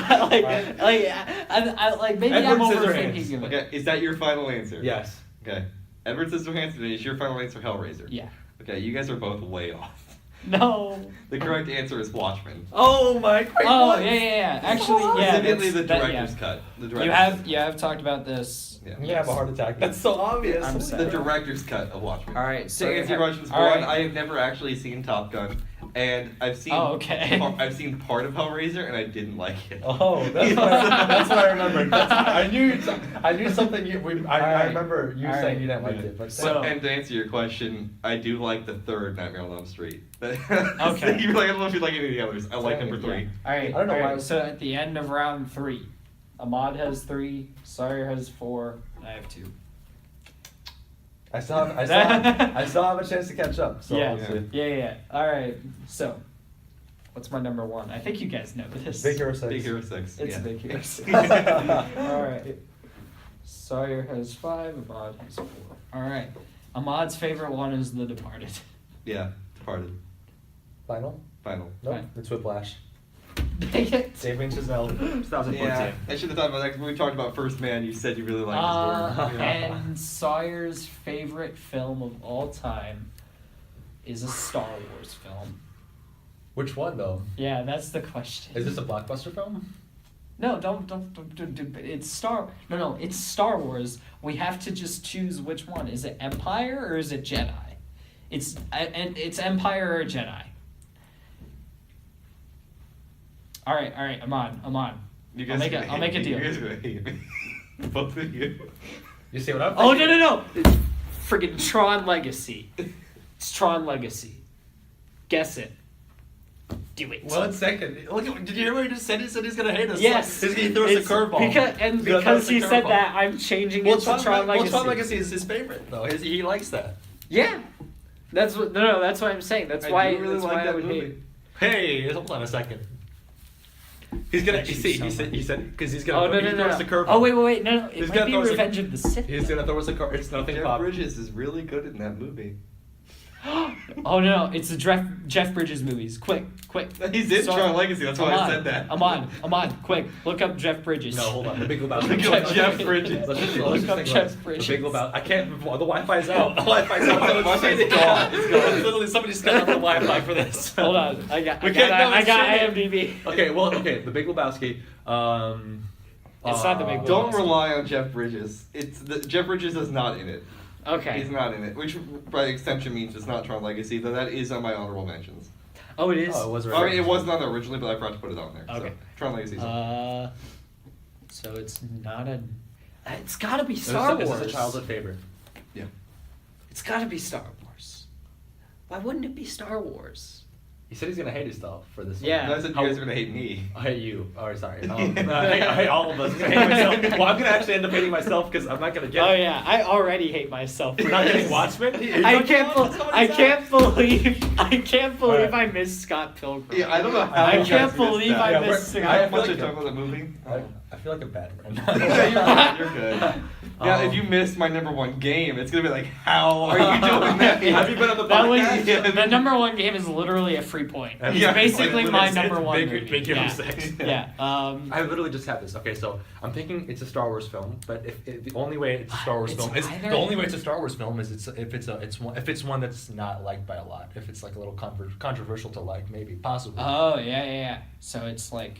like maybe Edward I'm Scissorhands. overthinking of it. Okay, is that your final answer? Yes. Okay. Edward Scissorhands is your final answer, Hellraiser. Yeah. Okay, you guys are both way off. No. The correct answer is Watchmen. Oh my! Oh yeah. Actually, yeah. Specifically the that's- director's yeah. cut. The director's You have talked about this. Yeah. You have a heart attack. That's so obvious. I'm The sorry. director's cut of Watchmen. All right. So if your questions, all right. one, I have never actually seen Top Gun, and I've seen. Oh, okay. I've seen part of Hellraiser, and I didn't like it. Oh, that's what I remembered. I knew something. I Alright. remember you Alright. saying you didn't like it, but So- And to answer your question, I do like the third Nightmare on Elm Street. Okay. You're like, I don't know if you like any of the others. I like number 3. All right. I don't know all right, why- So at the end of round 3, Ahmad has 3, Sawyer has 4, and I have 2. I still have a chance to catch up. So yeah. we'll see. Yeah. All right. So, what's my number 1? I think you guys know this. Big Hero 6. Big Hero 6. It's yeah. Big Hero 6. All right. Sawyer has 5. Ahmad has 4. All right. Ahmad's favorite one is The Departed. Yeah, Departed. Final? Final. Nope. Fine. It's Whiplash. Dang it. Damien Chazelle, 2014. Yeah, I should have thought about that 'cause when we talked about First Man, you said you really liked his work. Yeah. And Sawyer's favorite film of all time is a Star Wars film. Which one though? Yeah, that's the question. Is this a blockbuster film? No, don't. It's it's Star Wars. We have to just choose which one. Is it Empire or is it Jedi? It's Empire or Jedi. All right, Ahmad. You I'll make a deal. You guys are gonna hate me. Both of you. You see what I'm Oh thinking? no! Friggin' Tron Legacy. It's Tron Legacy. Guess it. Do it. 1 second. Look, did you hear what he just said? He said he's gonna hate us. Yes. He threw us a It's curveball. Because he said that, I'm changing it to Tron Legacy. Tron Legacy is his favorite though. He likes that. Yeah. That's what I'm saying. That's why I do really that's like why I that would movie. hate. Hey, hold on a second. He's gonna. Thank you He so said because he's Oh gonna. no. Throw us a curveball. Oh wait, no. It He's might gonna be throw us a- Revenge of the Sith. He's gonna throw us a curve. It's nothing Jeff pop. Bridges is really good in that movie. Oh no, it's the Jeff Bridges movies. Quick. He's in Tron Legacy. That's why I said that. Ahmad, quick. Look up Jeff Bridges. No, hold on. The Big Lebowski. Look up Jeff Bridges. Let's just Look up think Jeff about it. Bridges. The Big Lebowski. I can't. The Wi-Fi's out. The Wi-Fi's out. Wi-Fi's gone. It's gone. Literally, somebody's cut off the Wi-Fi for this. Hold on. I got We can't know it's IMDb. Okay. The Big Lebowski. It's not The Big Lebowski. Don't rely on Jeff Bridges. Jeff Bridges is not in it. Okay. He's not in it, which by extension means it's not Tron Legacy, though that is on my honorable mentions. Oh, it is. Oh, it was. I mean, it wasn't on there originally, but I forgot to put it on there. Okay. So, Tron Legacy's on. So it's not a. It's gotta be Star Wars. Is this a childhood favorite? Yeah. It's gotta be Star Wars. Why wouldn't it be Star Wars? He said he's gonna hate himself for this. Yeah. No, I said you guys are gonna hate me. I hate you. Oh, sorry. I hate all of us. I hate myself. Well, I'm gonna actually end up hating myself because I'm not gonna get. Oh yeah, I already hate myself. We're not getting Watchmen. I can't believe Alright. I missed Scott Pilgrim. Yeah, I don't know how I you guys can't missed believe that. I Yeah, missed we're- Scott I I have feel much to like- talk about the movie. I feel like a bad friend. Yeah, you're good. Yeah, if you missed my number one game, it's gonna be like, how are you doing that? Have you been on the That was podcast? Yeah. the number one game is literally a free point. It's Yeah, basically it's- my it's number one. Big, movie. big Hero yeah. 6. Yeah. I literally just had this. Okay, so I'm thinking it's a Star Wars film, but if the only way it's a Star Wars It's film is either- the only way it's a Star Wars film is if it's one that's not liked by a lot. If it's like a little controversial to like, maybe possibly. Oh yeah. So it's like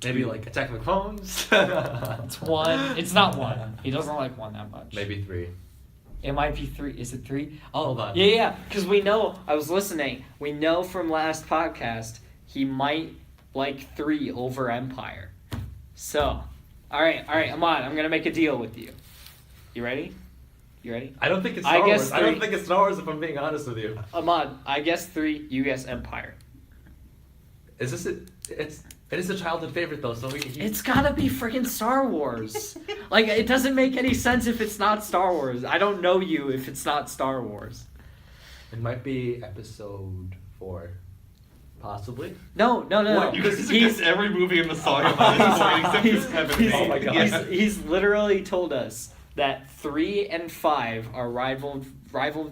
Maybe two. like Attack of the Clones. It's one. It's not one. He doesn't like one that much. Maybe 3. It might be 3. Is it 3? Oh, Hold on. Yeah. Because we know. I was listening. We know from last podcast he might like 3 over Empire. So, all right, Ahmad. I'm gonna make a deal with you. You ready? You ready? I don't think it's I Star guess Wars. I don't 3. think it's Star Wars if I'm being honest with you. Ahmad, I guess 3. You guess Empire. Is this it is a childhood favorite though, so It's gotta be freaking Star Wars. Like, it doesn't make any sense if it's not Star Wars. I don't know you if it's not Star Wars. It might be episode 4. Possibly. No. What? You guys guess every movie in the saga by this point except He's- for Heaven. he's- Oh my God. Yeah. He's literally told us that 3 and 5 are rivaled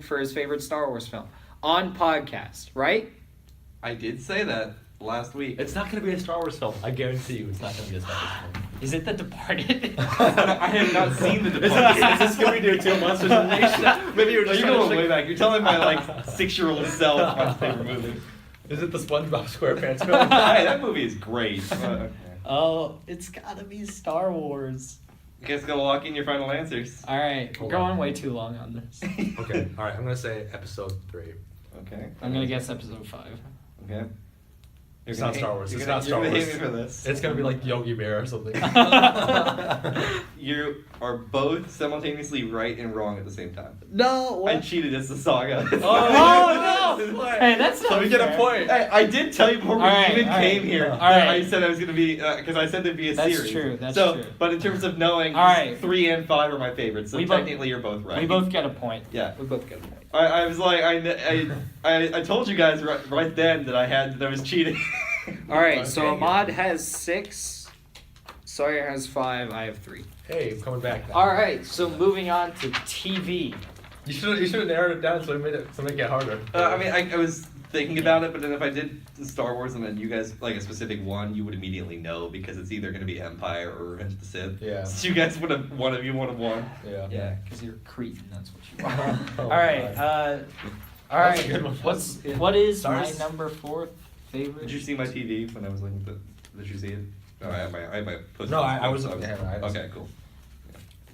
for his favorite Star Wars film on podcast, right? I did say that last week. It's not gonna be a Star Wars film. I guarantee you it's not gonna be a Star Wars film. Is it The Departed? I have not seen The Is Departed. this Scooby-Doo 2 Monsters of the Nation? Maybe you're No, just you're trying going to way back. You're telling my like 6-year-old self my favorite movie. Is it the SpongeBob SquarePants film? Hey, that movie is great. Okay. Oh, it's gotta be Star Wars. You guys gotta lock in your final answers. All right, we're Hold going on. way too long on this. Okay, alright, I'm gonna say episode 3. Okay. I'm gonna guess episode 5. Okay. It's You're not gonna Star hate- Wars. You're It's gonna, not Star you're gonna Wars. hate me for this. It's gonna be like Yogi Bear or something. You are both simultaneously right and wrong at the same time. No. I cheated. It's the saga. Oh, no! Hey, that's not So we get a fair. point. Hey, I did tell you before we Alright, even alright. came here. Alright. that I said I was gonna be because I said there'd be a That's series. true, that's so, true. but in terms of knowing, Alright. 3 and 5 are my favorites. So We both- technically, you're both right. We both get a point. Yeah. We both get a point. I was like, I told you guys right then that I was cheating. All right, so Okay. Ahmad has 6, Sawyer has 5, I have 3. Hey, I'm coming back now. All right, so moving on to TV. You should have narrowed it down so make it harder. I mean, I was thinking about it, but then if I did Star Wars and then you guys like a specific one, you would immediately know because it's either going to be Empire or Revenge of the Sith. Yeah. So you guys would have one of you would have won. Yeah. Yeah, because you're a cretin. That's what you Oh, are. All right. God. All That's right. a good one. What is Stars? my number 4 favorite? Did you see my TV when I was looking at Did you see it? Oh, I have my post. No, I was- so yeah, I was- okay, cool.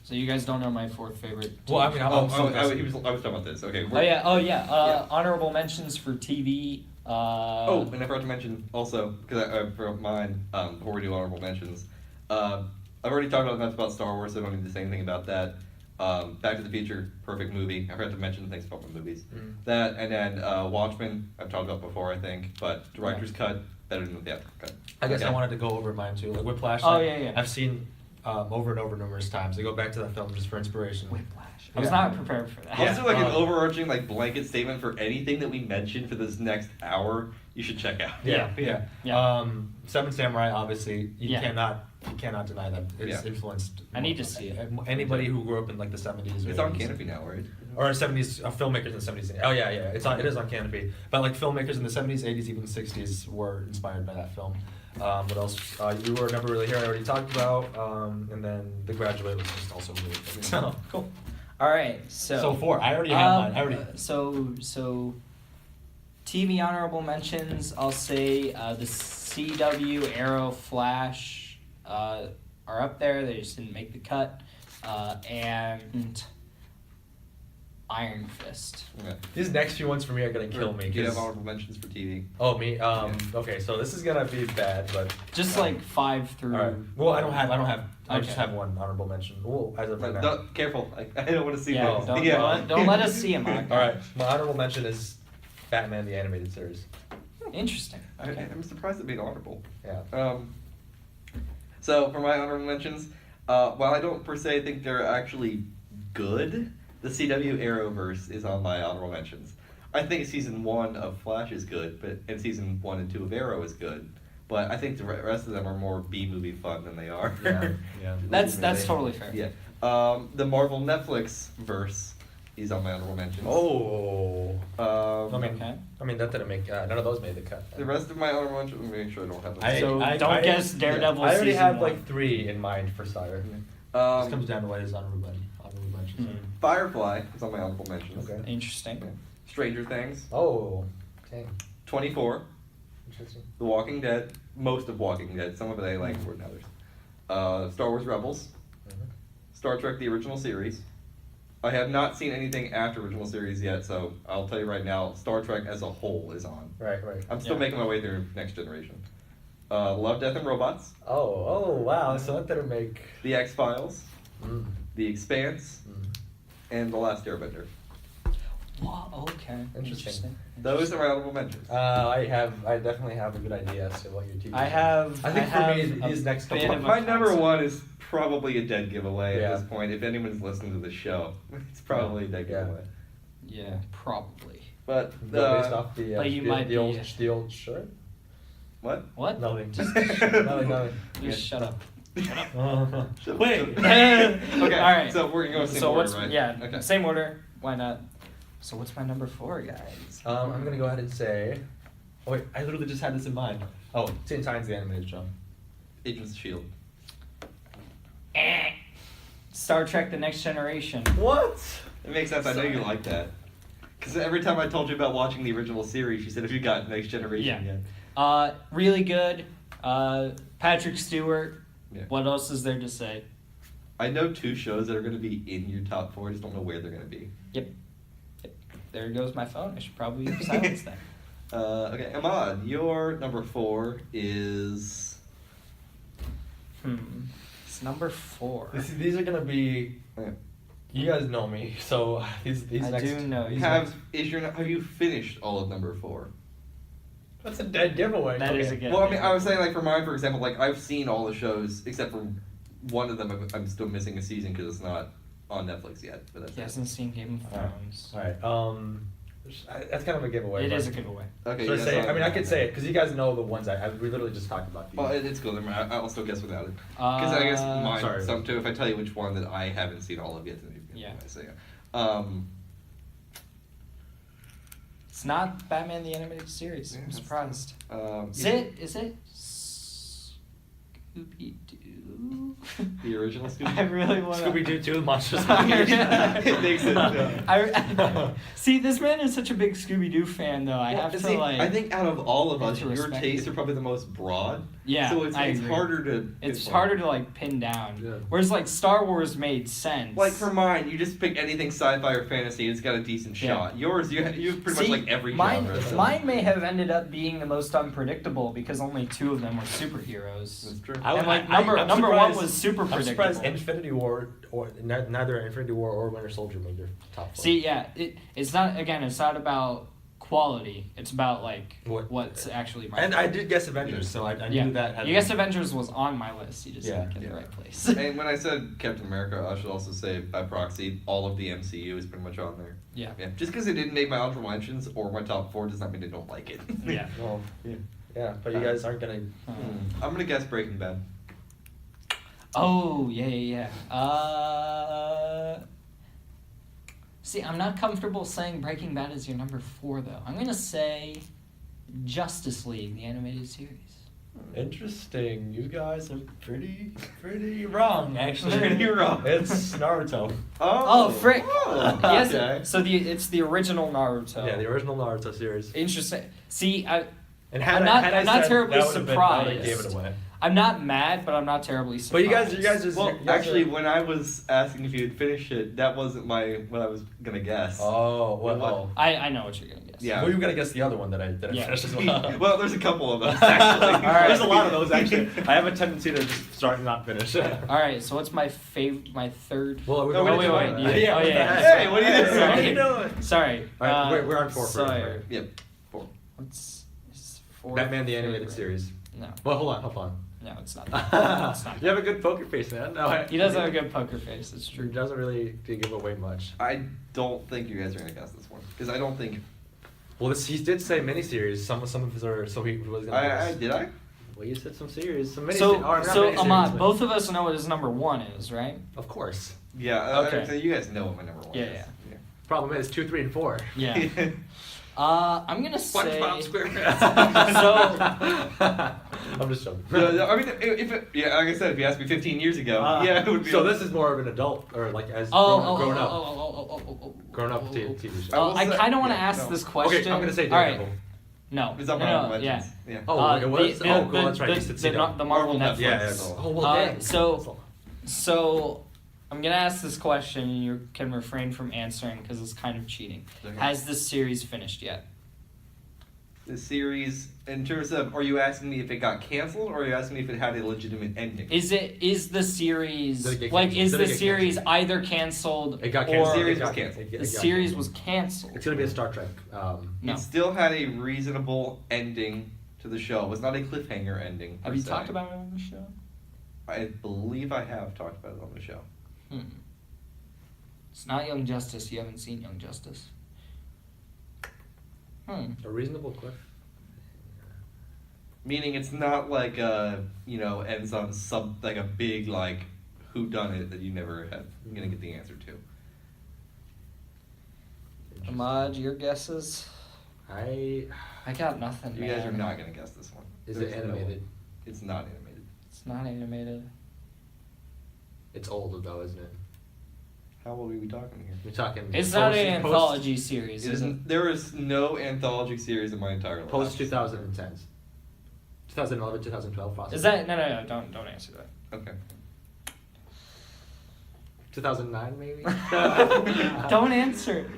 So you guys don't know my 4th favorite. Well, I TV mean, show? I'm so I invested. was talking about this. Okay. Oh yeah. Yeah. Honorable mentions for TV. Oh, and I forgot to mention also because I forgot mine before we do honorable mentions. I've already talked about Star Wars, so I don't need to say anything about that. Back to the Future, perfect movie. I forgot to mention things about my movies. That and then Watchmen, I've talked about before, I think, but director's cut better than the theatrical cut. I guess Okay. I wanted to go over mine too. Like Whiplash. Oh, yeah. I've seen over and over numerous times. I go back to that film just for inspiration. Whiplash. I was Yeah. not prepared for that. I'll just do like an Um, overarching like blanket statement for anything that we mentioned for this next hour. You should check out. Yeah. Seven Samurai, obviously, you Yeah. cannot deny them. It's Yeah. influenced. I need to see it. Anybody who grew up in like the 70s. or It's on 80s. Canopy now, right? Or 70s filmmakers in the 70s. Oh yeah, it is on Canopy. But like filmmakers in the 70s, 80s, even 60s were inspired by that film. What else? You Were Never Really Here. I already talked about. And then The Graduate was just also really good. So cool. All right. So. So 4. I already have mine. I already. So TV honorable mentions, I'll say the CW, Arrow, Flash are up there. They just didn't make the cut. And Iron Fist. Yeah. These next few ones for me are gonna kill me. Do you have 'cause- honorable mentions for TV? Oh, me. Okay, so this is gonna be bad, but Just like 5 through. all right. Well, I don't have. I just Okay. have one honorable mention. Well, as of right now. Careful. I don't want to see Yeah, those. don't let us see him. All right, my honorable mention is Batman the Animated Series. Interesting. Okay. I'm surprised it made honorable. Yeah. So for my honorable mentions, while I don't per se think they're actually good, the CW Arrowverse is on my honorable mentions. I think season 1 of Flash is good, and season 1 and 2 of Arrow is good. But I think the rest of them are more B-movie fun than they are. Yeah. That's totally fair. Yeah. The Marvel Netflix verse is on my honorable mentions. Oh. Okay. I mean that didn't make none of those made the cut. The rest of my honorable mentions, let me make sure I don't have them. So don't guess Daredevil. I already season have 1. like 3 in mind for Sire. This comes down to what is honorable mentions. Hmm. Firefly is on my honorable mentions. Okay. Interesting. Yeah. Stranger Things, Oh. Dang. 24, Interesting. The Walking Dead, most of Walking Dead, some of it I like more than others. Star Wars Rebels, Star Trek the original series. I have not seen anything after original series yet, so I'll tell you right now, Star Trek as a whole is on. Right. I'm still Yeah. making my way through Next Generation. Love, Death, and Robots, Oh wow! So that didn't make. The X-Files, Mm. The Expanse, and The Last Airbender. Wow, okay. Interesting. Those are my honorable mentions. I definitely have a good idea as to what your TV. I have. I think for have me, a these next couple bit of of a My number concept. 1 is probably a dead giveaway Yeah. at this point. If anyone's listening to the show, it's probably a dead Yeah. giveaway. Yeah, probably. But Based off the But you might be- the old shirt. what? What? Nothing. Just nothing. Just shut up. Wait. Okay. Okay. All right. So we're gonna go same So order, what's right? yeah? Okay. Same order. Why not? So what's my number 4, guys? I'm gonna go ahead and say. Oh wait, I literally just had this in mind. Oh, Teen Titans the animated show. Agents of Shield. Star Trek: The Next Generation. What? It makes sense. I know you like that. Because every time I told you about watching the original series, you said, "Have you got Next Generation yet?" Really good. Patrick Stewart. Yeah. What else is there to say? I know 2 shows that are going to be in your top 4. I just don't know where they're going to be. Yep. There goes my phone. I should probably silence that. Okay, Ahmad, your number 4 is. It's number 4. These are gonna be. Yeah. You guys know me, so these I next. do know you. Have you finished all of number 4? That's a dead giveaway. That is a good. Well, I mean, I was saying like for mine, for example, like I've seen all the shows except for one of them. I'm still missing a season because it's not on Netflix yet. But that's He hasn't seen Game of Thrones. All right. That's kind of a giveaway. It but- is a giveaway. Okay. Should I yes, say? I'll- I mean, I could say it because you guys know the ones we literally just talked about. These. Well, it's cool. I'll still guess without it. Because I guess mine. sorry. Some too. If I tell you which one that I haven't seen all of yet, then you can Yeah. guess. So, yeah. It's not Batman the Animated Series. Yeah, I'm that's surprised. Is yeah, it? Is it? Scooby Doo. the original Scooby? I really want to. Scooby Doo 2 Monsters. It makes sense, yeah. See, this man is such a big Scooby Doo fan, though. I Well, have to see, like. I think out of all of us, to your respect tastes it. are probably the most broad. Yeah, So it's I agree. harder to. It's pinpoint. harder to like pin down. Yeah. Whereas like Star Wars made sense. Like for mine, you just pick anything sci-fi or fantasy, it's got a decent Yeah. shot. Yours, you have pretty much See, like every mine, genre. So. Mine may have ended up being the most unpredictable because only 2 of them were superheroes. That's true. And like number I'm one surprised- was super I'm predictable. surprised Infinity War or neither Infinity War or Winter Soldier made your top 4. See, yeah, it's not about quality. It's about like what's actually my. And I did guess Avengers, so I yeah. knew that. Had You guess Avengers was on my list. You just Yeah. didn't get Yeah. the right place. And when I said Captain America, I should also say by proxy, all of the MCU is pretty much on there. Yeah. Yeah. Just because it didn't make my honorable mentions or my top 4 does not mean I don't like it. Yeah. Well, Yeah. yeah, but you guys aren't gonna. I'm gonna guess Breaking Bad. Oh yeah. See, I'm not comfortable saying Breaking Bad is your number 4 though. I'm gonna say Justice League, the animated series. Interesting. You guys are pretty wrong, actually. Pretty wrong. It's Naruto. Oh, frick! Oh, Yes. okay. So it's the original Naruto. Yeah, the original Naruto series. Interesting. See, And I'm not I terribly that would've been- I would've surprised. gave it away. I'm not mad, but I'm not terribly surprised. But you guys just. Well, you guys actually, are- when I was asking if you'd finish it, that wasn't what I was gonna guess. Oh, well. What? I know what you're gonna guess. Yeah. Well, you gotta guess the other one that I Yeah. finished as well. Well, there's a couple of those actually. All right. There's a lot of those actually. I have a tendency to just start and not finish. All right, so what's my third? Well, No, wait, wait, wait. wait. Yeah. Oh, what the yeah. heck? Hey, what are you doing? Sorry. What are you doing? Sorry. All right, we're on 4 first, Sawyer. right? Yep. 4. What's is 4? Batman the Animated Series. No, Well, hold on. no, it's not. That. It's not. You have a good poker face, man. No, He does have a good poker face. It's He true. doesn't really give away much. I don't think you guys are gonna guess this one because I don't think. Well, he did say miniseries. Some of his are. So he was gonna. I guess. did I? Well, you said some series, some miniseries. So, or not so miniseries, Ahmad, but- both of us know what his number 1 is, right? Of course. Yeah. Okay. So you guys know what my number 1 Yeah, is. Problem is 2, 3, and 4. Yeah. I'm gonna say. SpongeBob SquarePants. I'm just joking. No, I mean, if it, yeah, like I said, if you asked me 15 years ago, yeah, it would be. So this is more of an adult, or like as Oh, grown up, oh. grown up TV show. I will I say- kind of want to yeah, ask no. this question. Okay, I'm gonna say All right. Daredevil. No. It's No, on no, Marvel yeah. Legends. Yeah. Oh, it was. The, Oh, that's right. You said the, CW. the Marvel Netflix. Netflix. Yeah, Oh well, dang. So I'm gonna ask this question, and you can refrain from answering because it's kind of cheating. Okay. Has this series finished yet? The series, in terms of, are you asking me if it got canceled, or are you asking me if it had a legitimate ending? Is the series Did it get like canceled? is Did the it get series canceled? either canceled It got or canceled. series It got was canceled. It the got series canceled. was canceled? It's gonna be a Star Trek. No. It still had a reasonable ending to the show. It was not a cliffhanger ending. per Have you se. talked about it on the show? I believe I have talked about it on the show. It's not Young Justice. You haven't seen Young Justice. A reasonable cliff. Meaning it's not like ends on some like a big like whodunit that you never have gonna get the answer to. Ahmad, your guesses? I got nothing. You guys are man. not gonna guess this one. is There's it no animated? way. It's not animated. It's not animated. It's old though, isn't it? How old are we talking here? We're talking. It's not an post- anthology series, It is it? isn't, there is no anthology series in my entire life. Post 2010s. 2011, 2012, possibly. Is that no? Don't answer that. Okay. 2009 maybe? Don't answer.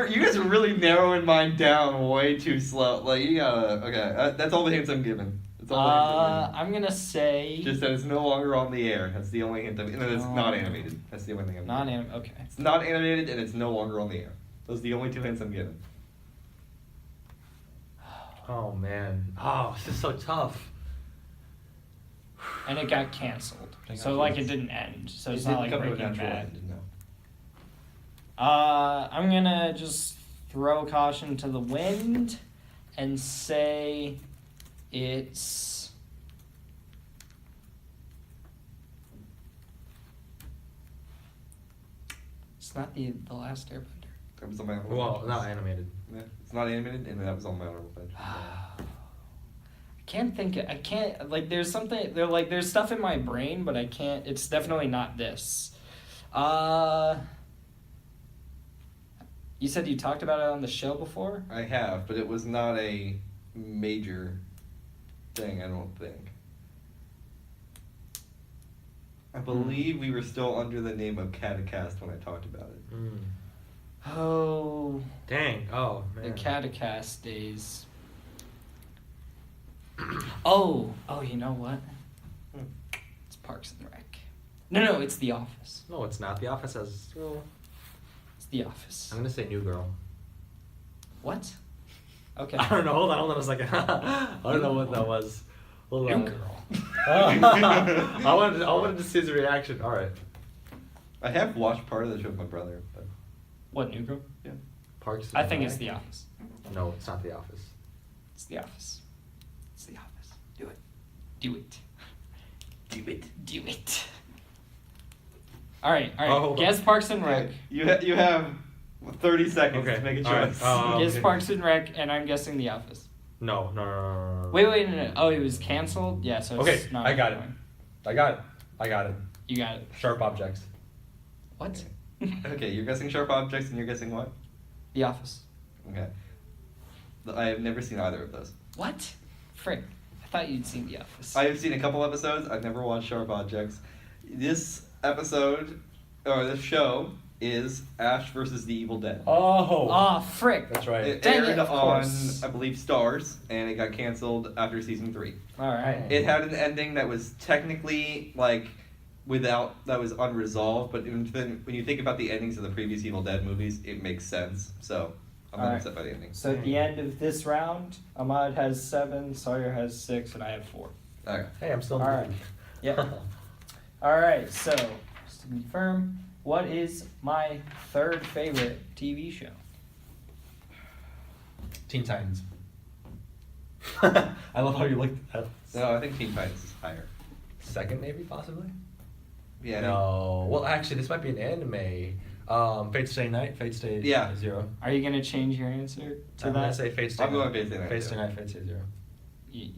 You guys are really narrowing mine down way too slow. Like you gotta. Okay, that's all the hints I'm giving. That's all the hints I'm giving. I'm gonna say Just that it's no longer on the air. That's the only hint. And then it's not animated. That's the only thing I'm not giving. anim. Okay. It's not animated and it's no longer on the air. Those are the only 2 hints I'm giving. Oh man. Oh, this is so tough. And it got canceled, It so got like it canceled. didn't end. So it's It not didn't like come to a Breaking natural Bad. end, no. I'm gonna just throw caution to the wind, and say it's. It's not the Last Airbender. That was on my honorable Well, mentions. not animated. Yeah, it's not animated, and that was on my honorable mentions. I can't think. I can't like. There's something. There's stuff in my brain, but I can't. It's definitely not this. You said you talked about it on the show before. I have, but it was not a major thing, I don't think. I believe we were still under the name of Catacast when I talked about it. Mm. Oh, Dang. Oh the man. Catacast days. Oh, you know what? Hmm. It's Parks and Rec. No, it's The Office. No, it's not. The Office has. Well, It's The Office. I'm gonna say New Girl. What? Okay. I don't know. Hold on a second. I don't know what that was. Hold New on. Girl. I wanted to see his reaction. All right. I have watched part of the show with my brother, but What, New Girl? yeah. Parks. I and think it's Rec? The Office. No, it's not The Office. It's The Office. It's The Office. Do it. Do it. Do it. Do it. All right. Oh, hold Guess on. Parks and Rec. You have 30 seconds Okay, to make a all right, choice. Guess okay. Parks and Rec, and I'm guessing The Office. No. Wait, no. Oh, it was canceled? Yeah, so it's Okay, not. I got it. I got it. You got it. Sharp objects. What? Okay, you're guessing sharp objects and you're guessing what? The Office. Okay. I have never seen either of those. What? Frick. I thought you'd seen The Office. I have seen a couple episodes. I've never watched Sharp Objects. This episode, or this show, is Ash versus the Evil Dead. Oh, frick. That's right. It Dang aired it, of on, course. I believe, Stars, and it got canceled after season 3. All right. It had an ending that was technically, like, that was unresolved, but when you think about the endings of the previous Evil Dead movies, it makes sense. So, I'm not upset by the ending. So at the end of this round, Ahmad has 7, Sawyer has 6, and I have 4. Okay. Hey, I'm still. All right. Yep. All right. So just to confirm, what is my third favorite TV show? Teen Titans. I love how you looked at No, I think Teen Titans is higher. second, maybe, possibly? Yeah. I No. Well, actually, this might be an anime. Fate Stay Night, Fate Stay Yeah. Zero. Are you gonna change your answer to I'm that? gonna say Fate Stay I'm Night. going Fate Stay Night, Fate too. Stay Night, Fate Stay Zero.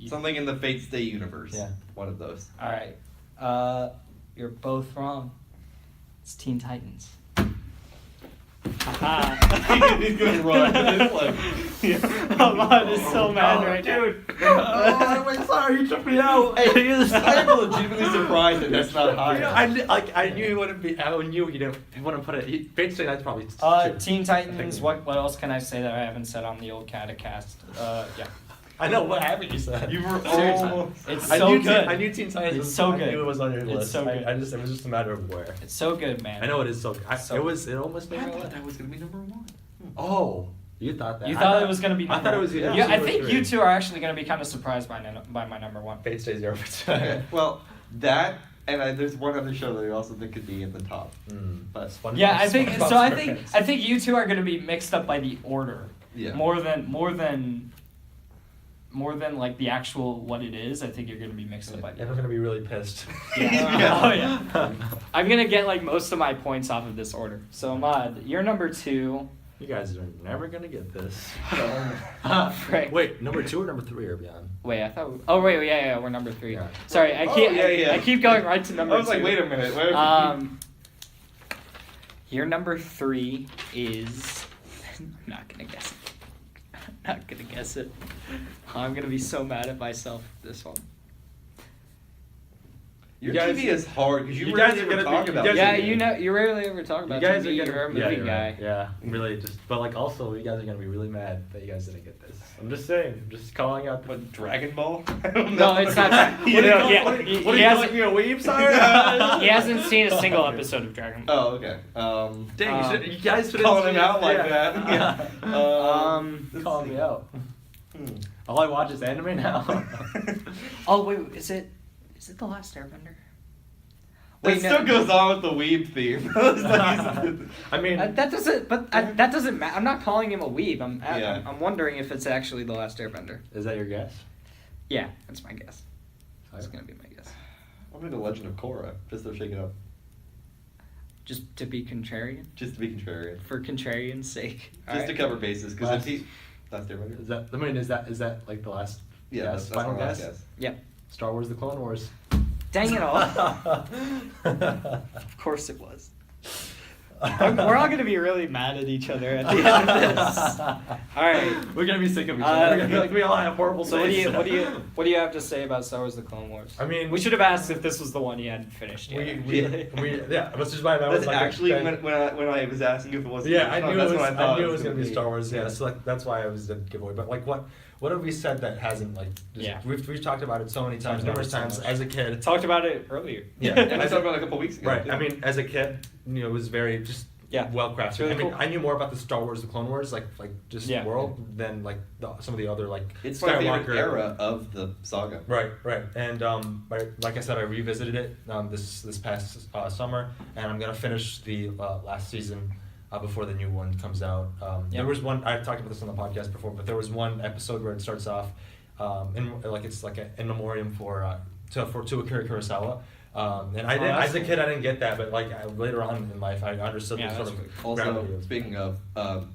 Something in the Fate Stay universe. Yeah. One of those. All right. You're both wrong. It's Teen Titans. He's gonna run. Ahmad is so mad right now. Dude. Oh, I'm sorry, you took me out. I'm legitimately surprised that that's not higher. I knew you wouldn't be. I knew you wouldn't put it. Fate Stay Night's probably. two. Teen Titans. What else can I say that I haven't said on the old Catacast? Yeah. I know what happened. You said You were Seriously. almost. It's I so knew good. I knew Teen Titans. It's so I good. knew it was on your It's list. so good. It was just a matter of where. It's so good, man. I know it is so. So- It almost made I my thought list. that was gonna be number 1. Oh, you thought that? You thought it was gonna be. I thought it was. Yeah, I think you two are actually gonna be kind of surprised by my number 1. Fate Stay Zero. Okay. Well, that and there's one other show that I also think could be in the top. But Yeah, I think so. I think you two are gonna be mixed up by the order. yeah. More than like the actual what it is. I think you're gonna be mixed up by the And I'm gonna be really pissed. Yeah. Oh yeah. I'm gonna get like most of my points off of this order. So Ahmad, you're number 2. You guys are never gonna get this. Frick. Wait, number 2 or number 3 or beyond? Wait, I thought. Oh wait, yeah, we're number 3. Yeah. Sorry, I Oh, keep. yeah. I keep going right to number 2. I was like, wait a minute. Where Your number 3 is. I'm not gonna guess it. I'm not gonna guess it. I'm gonna be so mad at myself for this one. Your You guys- TV is hard because you you rarely guys are ever gonna talk be- about you guys Yeah, TV. you rarely ever talk about You guys TV. are gonna. You're a movie you're guy. right. Yeah, really. But like, also, you guys are gonna be really mad that you guys didn't get this. I'm just saying. I'm just calling out. What, Dragon Ball? I don't No, know. it's not that. You What know, do you- what- he- What are he you hasn't- calling me a weeb, sire? He hasn't seen a single episode of Dragon Ball. Oh, okay. Dang, you guys should calling him out like that. Yeah. Let's Calling see. me out. All I watch is anime now. Oh wait, is it The Last Airbender? It Wait, still no. goes on with the weeb theme. I mean, That doesn't. But that doesn't matter. I'm not calling him a weeb. Yeah. I'm wondering if it's actually The Last Airbender. is that your guess? Yeah, that's my guess. That's gonna be my guess. I'm going to Legend of Korra, just to shake it up. Just to be contrarian, Just to be contrarian. for contrarian's sake. Just to cover bases, because Last- if he... Last Airbender? Is that? I mean, is that like the last? Yeah, guess? that's Final my last guess. guess. Yep. Star Wars: The Clone Wars. Dang it all. Of course it was. We're all gonna be really mad at each other at the end of this. All right. We're gonna be sick of each other. We're gonna be like, we all have horrible. So what do tastes. you have to say about Star Wars: The Clone Wars? I mean, We should have asked if this was the one you hadn't finished yet. yeah. That's just why that was That's like actually a, when I was asking you if it was... Yeah, I knew that's it was. what thought I knew it was gonna gonna be Star Wars. Yeah, so like, that's why I was a giveaway. But like, what have we said that hasn't like? Just, Yeah. We've talked about it so many times, Talked about numerous it so times much. as a kid. Talked about it earlier. Yeah. And I talked about it a couple weeks ago. Right. too. I mean, as a kid, it was very just Yeah. well crafted. It's really I mean, cool. I knew more about the Star Wars, the Clone Wars, like just Yeah. world than like some of the other like It's my favorite Skywalker era of the saga. Right. And like I said, I revisited it this past summer, and I'm gonna finish the last season before the new one comes out. There was one I talked about this on the podcast before, but there was one episode where it starts off, it's like in memoriam to Akira Kurosawa. And I didn't, that's as a cool. kid, I didn't get that, but like later on in life, I understood Yeah, the sort that's of cool. Also, gravity of. speaking of,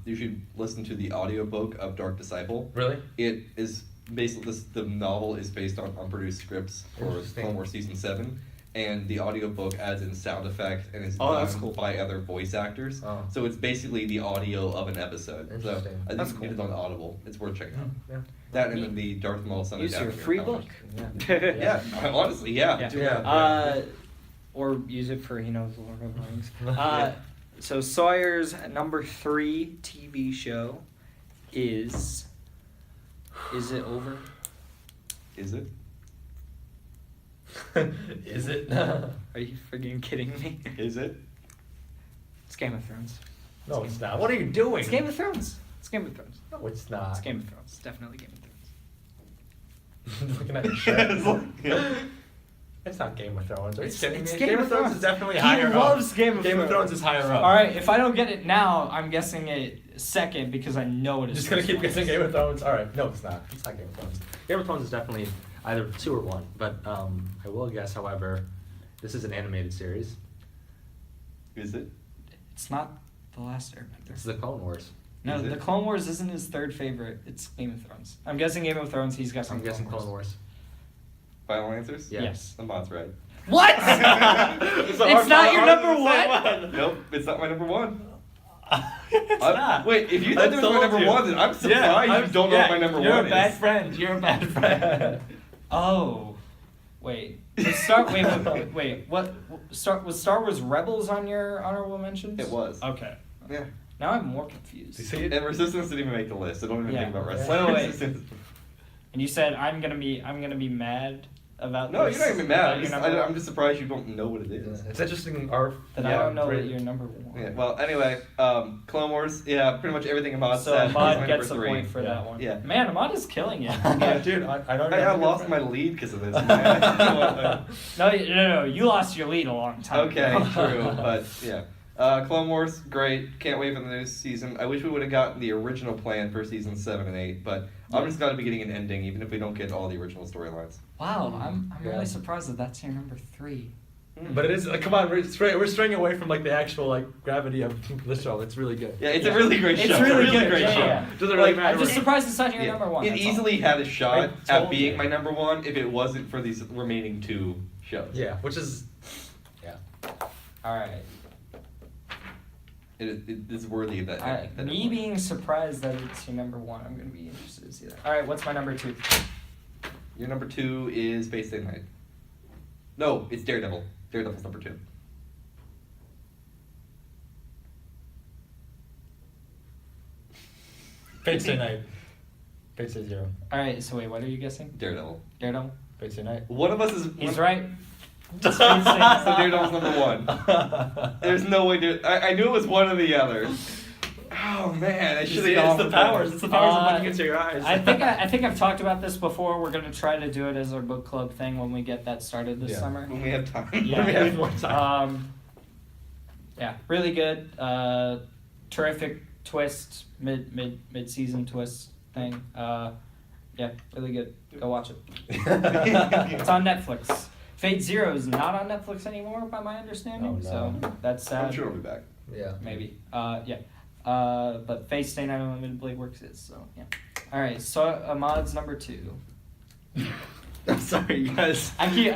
you should listen to the audiobook of Dark Disciple. Really? It is basically the novel is based on unproduced scripts for Interesting. Clone Wars season 7, and the audiobook adds in sound effects and is Oh, done that's cool. by other voice actors. Oh. So it's basically the audio of an episode. So Interesting. I That's think cool. it's on Audible. It's worth checking out. Yeah. That and then the Darth Maul Son of Use your Dathomir free comic. book. Yeah, honestly, yeah. Yeah. Do Yeah. that. Or use it for, Lord of the Rings. So Sawyer's number 3 TV show is it over? Is it? Is it? Are you freaking kidding me? Is it? It's Game of Thrones. No, it's not. What are you doing? It's Game of Thrones. It's Game of Thrones. No, it's not. It's Game of Thrones. It's definitely Game of Thrones. Looking at your shirt. It's not Game of Thrones. Are you kidding me? Game of Thrones is definitely He higher up. loves Game of Game Thrones. of Thrones is higher up. All right, if I don't get it now, I'm guessing it second because I know it is. Just gonna first keep one. guessing Game of Thrones. All right, no, it's not. It's not Game of Thrones. Game of Thrones is definitely either 2 or 1. But I will guess, however, this is an animated series. Is it? It's not The Last It's Airbender. the Clone Wars. No, Is it? the Clone Wars isn't his third favorite. It's Game of Thrones. I'm guessing Game of Thrones. He's guessing. I'm guessing Clone Wars. Final answers? Yeah. Yes. The mod's right. What? It's It's not your number one? Nope, it's not my number one. It's not. Wait, if you thought I that was my told number you. one, then I'm surprised you don't know what my number you're one a bad is. friend. You're a bad friend. Oh, wait. Was Star Wars Rebels on your honorable mentions? It was. Okay. Yeah. Now I'm more confused. You see it? And Resistance didn't even make the list. I don't even Yeah. think about Yeah. wrestling. Wait. Resistance. And you said I'm gonna be mad about No, this. you're not even about mad. your I'm number one? just surprised you don't know what it is. It's interesting. Our That I don't know what your number one. Yeah, well, anyway, Clone Wars, yeah, pretty much everything Ahmad So said. Ahmad is my gets a number 3. point for that one. Yeah. Man, Ahmad is killing it. Yeah, dude, I don't. I lost my lead because of this. Man. No, you lost your lead a long time Okay, ago. true, but yeah. Clone Wars, great. Can't wait for the new season. I wish we would have gotten the original plan for season 7 and 8, but I'm just glad to be getting an ending, even if we don't get all the original storylines. Wow, I'm Yeah. really surprised that that's your number 3. But it is. Come on, we're straying away from like the actual gravity of the show. It's really good. Yeah, it's a really great It's show. really good, great yeah, show. yeah. Doesn't really Like, matter. I'm just what- surprised it's not your Yeah, number 1. It that's all. easily had a shot I at told being you. my number 1 if it wasn't for these remaining 2 shows. Yeah, which is. Yeah. All right. It is worthy of that. that Me award. being surprised that it's your number 1, I'm going to be interested to see that. All right, what's my number 2? Your number 2 is Space Day Night. No, it's Daredevil. Daredevil's number 2. Fate Stay Night. Fate Stay Zero. All right, so wait, what are you guessing? Daredevil. Daredevil? Fate Stay Night. One of us is. He's one- right. So Daredevil's number 1. There's no way I knew it was one or the other. Oh man, I should have gone. It's the with powers. that. It's the powers of looking into your eyes. I think I've talked about this before. We're gonna try to do it as our book club thing when we get that started this Yeah. summer. When we have time. Yeah. We have more time. Yeah, really good. Terrific twist, mid season twist thing. Yeah, really good. Go watch it. It's on Netflix. Fate Zero is not on Netflix anymore, by my understanding. Oh, no. So that's sad. I'm sure it'll be back. Yeah. Maybe. Yeah. But Fate Stay Night Unlimited Blade Works is, so yeah. Alright, so Ahmad's number 2. I'm sorry, you guys. I keep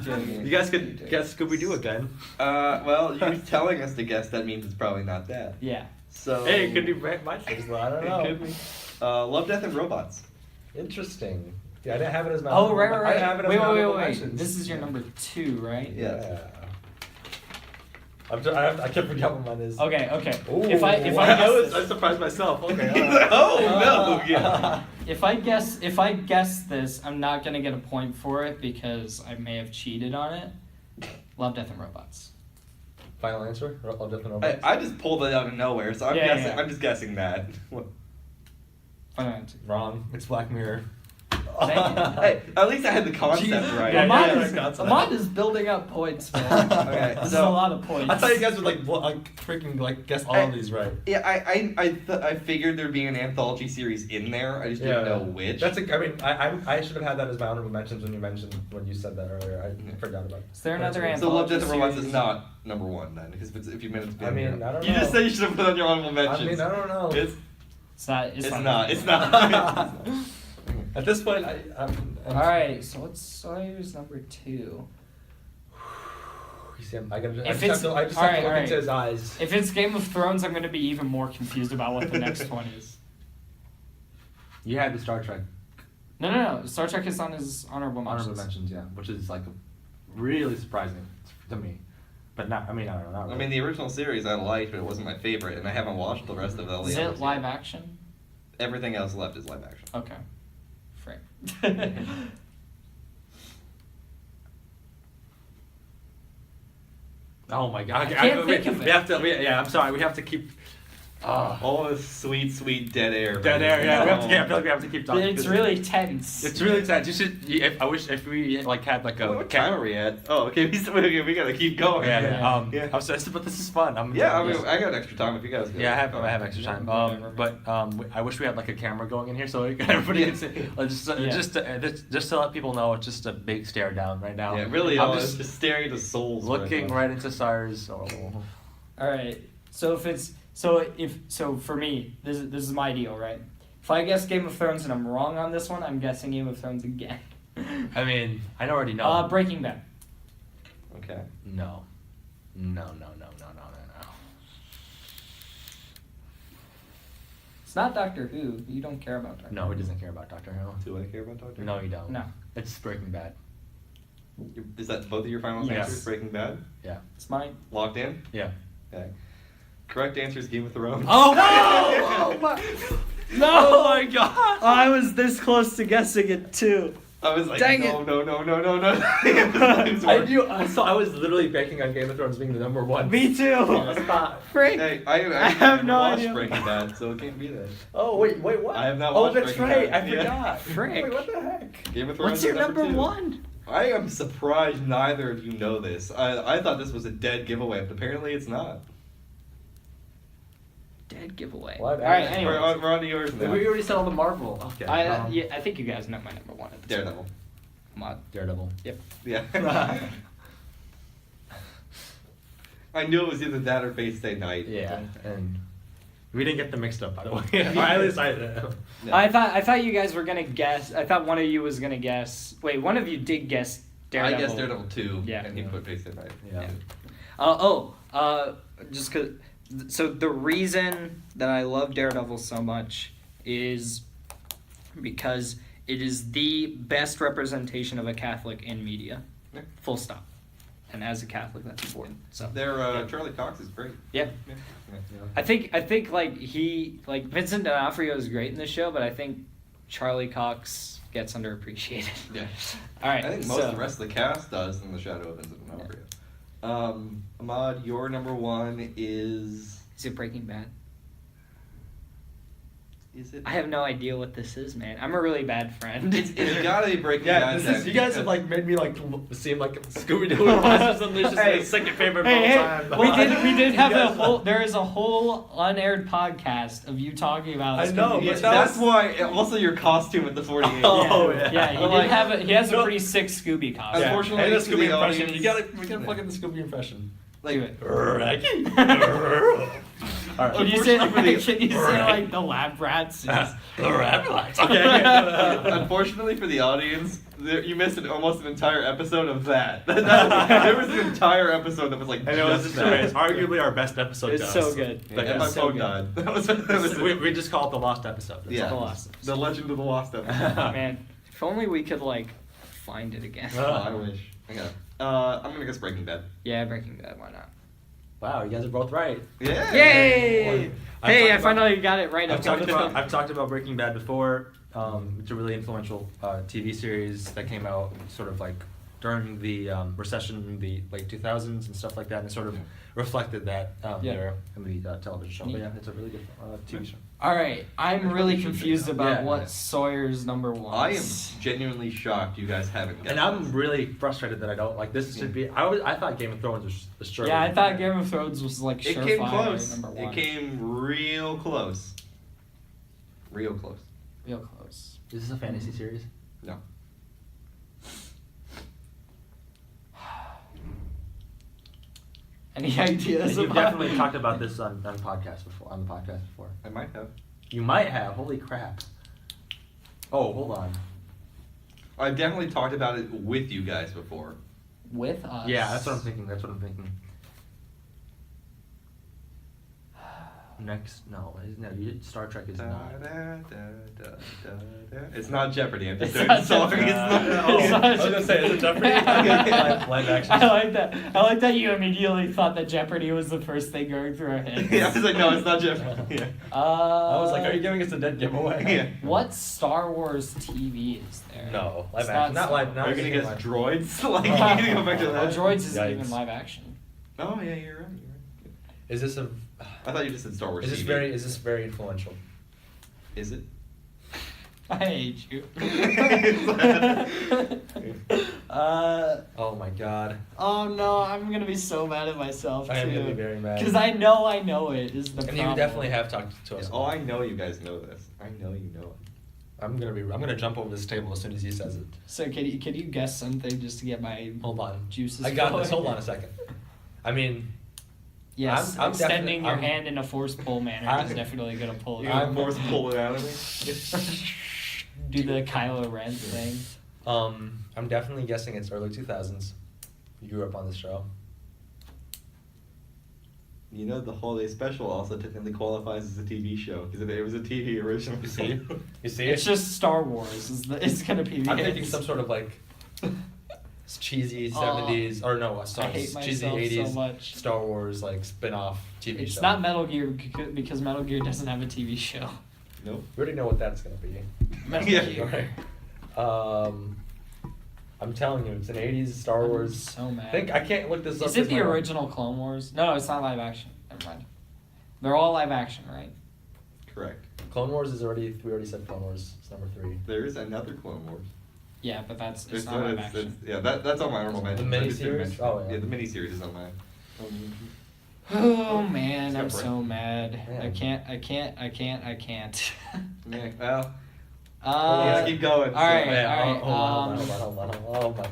joking. You guys could guess Scooby-Doo again. Well, you telling us to guess, that means it's probably not that. Yeah. So. Hey, it could be my things, though. I don't know. It could be. Love, Death, and Robots. Interesting. Yeah, I didn't have it as my. Oh, right. I didn't have it as Wait. my honorable mentions. This is your number 2, right? Yeah. I can't forget what mine is. Okay. Ooh, If I I guess surprised myself. Okay. No, yeah. if I guess this, I'm not gonna get a point for it because I may have cheated on it. Love, Death, and Robots. Final answer. Love, Death, and Robots. I just pulled it out of nowhere, so I'm Yeah, guessing. yeah. I'm just guessing that. Final answer. Wrong. It's Black Mirror. Thank you. Hey, at least I had the concept Jesus. right. Yeah, Ahmad is building up points, man. Okay, This is so- a lot of points. I thought you guys would freaking guess all of these right. Yeah, I figured there'd be an anthology series in there. I just didn't know which. That's I mean, I should have had that as my honorable mentions when you said that earlier. I forgot about it. Is there another That's so Love, anthology Death, and Robots series? is not number 1 then, because if you meant it to be. I in mean, there. I don't You know. just said you should have put on your honorable mentions. I mean, I don't know. It's not. It's not. It's not. At this point, I'm All right. So what's Sawyer's number 2? You see him? I just If have it's- to, I just all have right, to look all into right. his eyes. If it's Game of Thrones, I'm going to be even more confused about what the next one is. You had the Star Trek No. Star Trek is on his honorable honorable mentions. mentions, yeah, which is like really surprising to me. But not, I mean, I don't know. Not I really. mean, the original series I liked, but it wasn't my favorite, and I haven't watched the rest of the Is other it two. live action? Everything else left is live action. Okay. Frick. Oh my god! I can't think of we it. have to. Yeah, I'm sorry. We have to keep. All this sweet dead air. Dead air. Yeah, we have to. Yeah, I feel like we have to keep talking. It's really tense. It's really sad. You should. I wish if we like had like a. What time are we at? Oh, okay. We gotta keep going. Yeah. Yeah. I'm sorry, but this is fun. Yeah, I mean, I got extra time if you guys. Yeah, I have extra time. I wish we had like a camera going in here so everybody can see. Just to let people know, it's just a big stare down right now. Yeah, really. I'm It's just staring at the souls. looking now. right into Sire's. Oh. All right. So for me, this is my deal, right? If I guess Game of Thrones and I'm wrong on this one, I'm guessing Game of Thrones again. I mean, I already know. Breaking Bad. Okay. No. It's not Doctor Who. You don't care about Doctor No, Who. he doesn't care about Doctor Who. Do I care about Doctor? No, you don't. No. It's Breaking Bad. Is that both of your final Yes. answers? Breaking Bad. Yeah. It's mine. Locked in. Yeah. Okay. Correct answer is Game of Thrones. Oh No! No! Oh my god! I was this close to guessing it too. I was like, Dang no. I knew. I was literally banking on Game of Thrones being the number one. Me too. Frick. Hey, I have haven't no watched idea. Breaking Bad, so it can't be that. Oh wait, what? I have not Oh, watched that's Breaking right. Bad. I Yeah. forgot. Frick. Wait, what the heck? Game of Thrones. What's your is number two. one? I am surprised neither of you know this. I thought this was a dead giveaway, but apparently it's not. Dead giveaway. What? All right. Anyway. Anyway, We're on to yours now. We already said all the Marvel. Okay. I think you guys know my number one. At this Daredevil. point. Mod. Daredevil. Yep. Yeah. I knew it was either that or Fate Stay Night. Yeah, and we didn't get them mixed up, by the way. Or at least I did. No. I thought you guys were gonna guess. I thought one of you was gonna guess. Wait, one of you did guess Daredevil. I guessed Daredevil 2, Yeah. and he put Fate Stay Night. Yeah. Just cause. So the reason that I love Daredevil so much is because it is the best representation of a Catholic in media. Yeah. Full stop. And as a Catholic, that's important. So Their Charlie Cox is great. yeah. Yeah. I think like Vincent D'Onofrio is great in this show, but I think Charlie Cox gets underappreciated. Yeah. All right. I think most of the rest of the cast does in The Shadow of Vincent D'Onofrio. Ahmad, your number one is it Breaking Bad? Is it? I have no idea what this is, man. I'm a really bad friend. It's gotta be Breaking Yeah, Bad. this then, is, you guys have because- like made me like seem like Scooby Doo and Monsters Unleashed is Hey. my second favorite Hey, of all hey, time. we did have You guys- a whole. There is a whole unaired podcast of you talking about. I know, Scooby-Doo. Yeah, but that's why. Also, your costume at the 48. Oh, yeah. yeah. He I'm did like- have He has a No. pretty sick Scooby costume. Yeah. Unfortunately, and the to Scooby the impression. audience- We gotta fucking the Scooby impression. Like, Do it. All right. Can you say Unfortunately for the- can you say like the lab rats? Okay. Unfortunately for the audience, you missed almost an entire episode of that. There was an entire episode that was like I know just it's that. arguably our best episode. It's to so us. good. Yeah, But and my so phone good. died. That was we just call it the lost episode. That's yeah, the all. lost the Legend of the Lost episode. Man, if only we could like find it again. Oh, I wish. Okay. I'm gonna guess Breaking Bad. Yeah, Breaking Bad. Why not? Wow, you guys are both right. Yeah. Yay! I've Hey, talked I about- finally got it right. I've talked about Breaking Bad before. It's a really influential TV series that came out sort of like during the recession in the late 2000s and stuff like that, and it sort of reflected that Yeah. era in the television show. But yeah, it's a really good TV show. All right, I'm really confused about Yeah. what Sawyer's number one. I am genuinely shocked you guys haven't guessed And I'm this. really frustrated that I don't like this. Should be. I thought Game of Thrones was the sure. Yeah, I thought Game of Thrones was like It surefire came close. number one. It came real close. Real close. real close. Is this a fantasy series? No. Any ideas? You've about definitely talked about this on podcast before. On the podcast before. I might have. You might have. Holy crap. Oh, hold on. I've definitely talked about it with you guys before. with us. Yeah, that's what I'm thinking. Next, no, Star Trek is not. It's not Jeopardy. I'm just It's doing not sorry. Jeopardy. It's not. It's not- I was gonna say, is it Jeopardy? Live action. I like that. I like that you immediately thought that Jeopardy was the first thing going through our heads. Yeah, I was like, no, it's not Jeopardy. Yeah. I was like, are you giving us a dead giveaway? Yeah. What Star Wars TV is there? No, live It's action. Not Star live. Wars. Not Are you gonna guess live. droids? Like, you gonna go back to Oh, that? Droids isn't Yikes. even live action. Oh yeah, you're right. Is this a? I thought you just said Star Wars. Is this TV. very influential? Is it? I hate you. Oh my god. Oh no, I'm gonna be so mad at myself too. I am gonna be very mad. Because I know it is the And problem. you definitely have talked to us. Oh, I know you guys know this. I know you know it. I'm gonna jump over this table as soon as he says it. So can you guess something just to get my Hold on. juices I got this. flowing? Hold on a second. I mean, Yes, I'm extending definitely- your I'm- hand in a force pull manner I'm- is definitely gonna pull it. You're gonna force pull it out of me. Do the Kylo Ren thing. I'm definitely guessing it's early 2000s. You grew up on this show. You know, the holiday special also technically qualifies as a TV show because it was a TV original. You see? You see? It's just Star Wars. It's gonna be. I'm thinking some sort of like cheesy 70s or no, sorry, I hate cheesy myself 80s so much. Star Wars like spin-off TV show. It's not Metal Gear because Metal Gear doesn't have a TV show. Nope. We already know what that's gonna be. Metal Yeah. Gear. Right. I'm telling you, it's an 80s Star I'm Wars. so mad. I can't look this up. Is it 'cause the my- original Clone Wars? No, it's not live action. Never mind. They're all live action, right? Correct. Clone Wars is we already said Clone Wars. It's number 3. There is another Clone Wars. Yeah, but it's There's not live action. yeah, that's on my honorable mention. The I just didn't miniseries? mention Oh, it. yeah. The miniseries is on mine. Oh man, It's got I'm brain. so mad. Man. I can't. Yeah, well, Uh, let's keep going. all right. Yeah, all right, hold on. Oh my.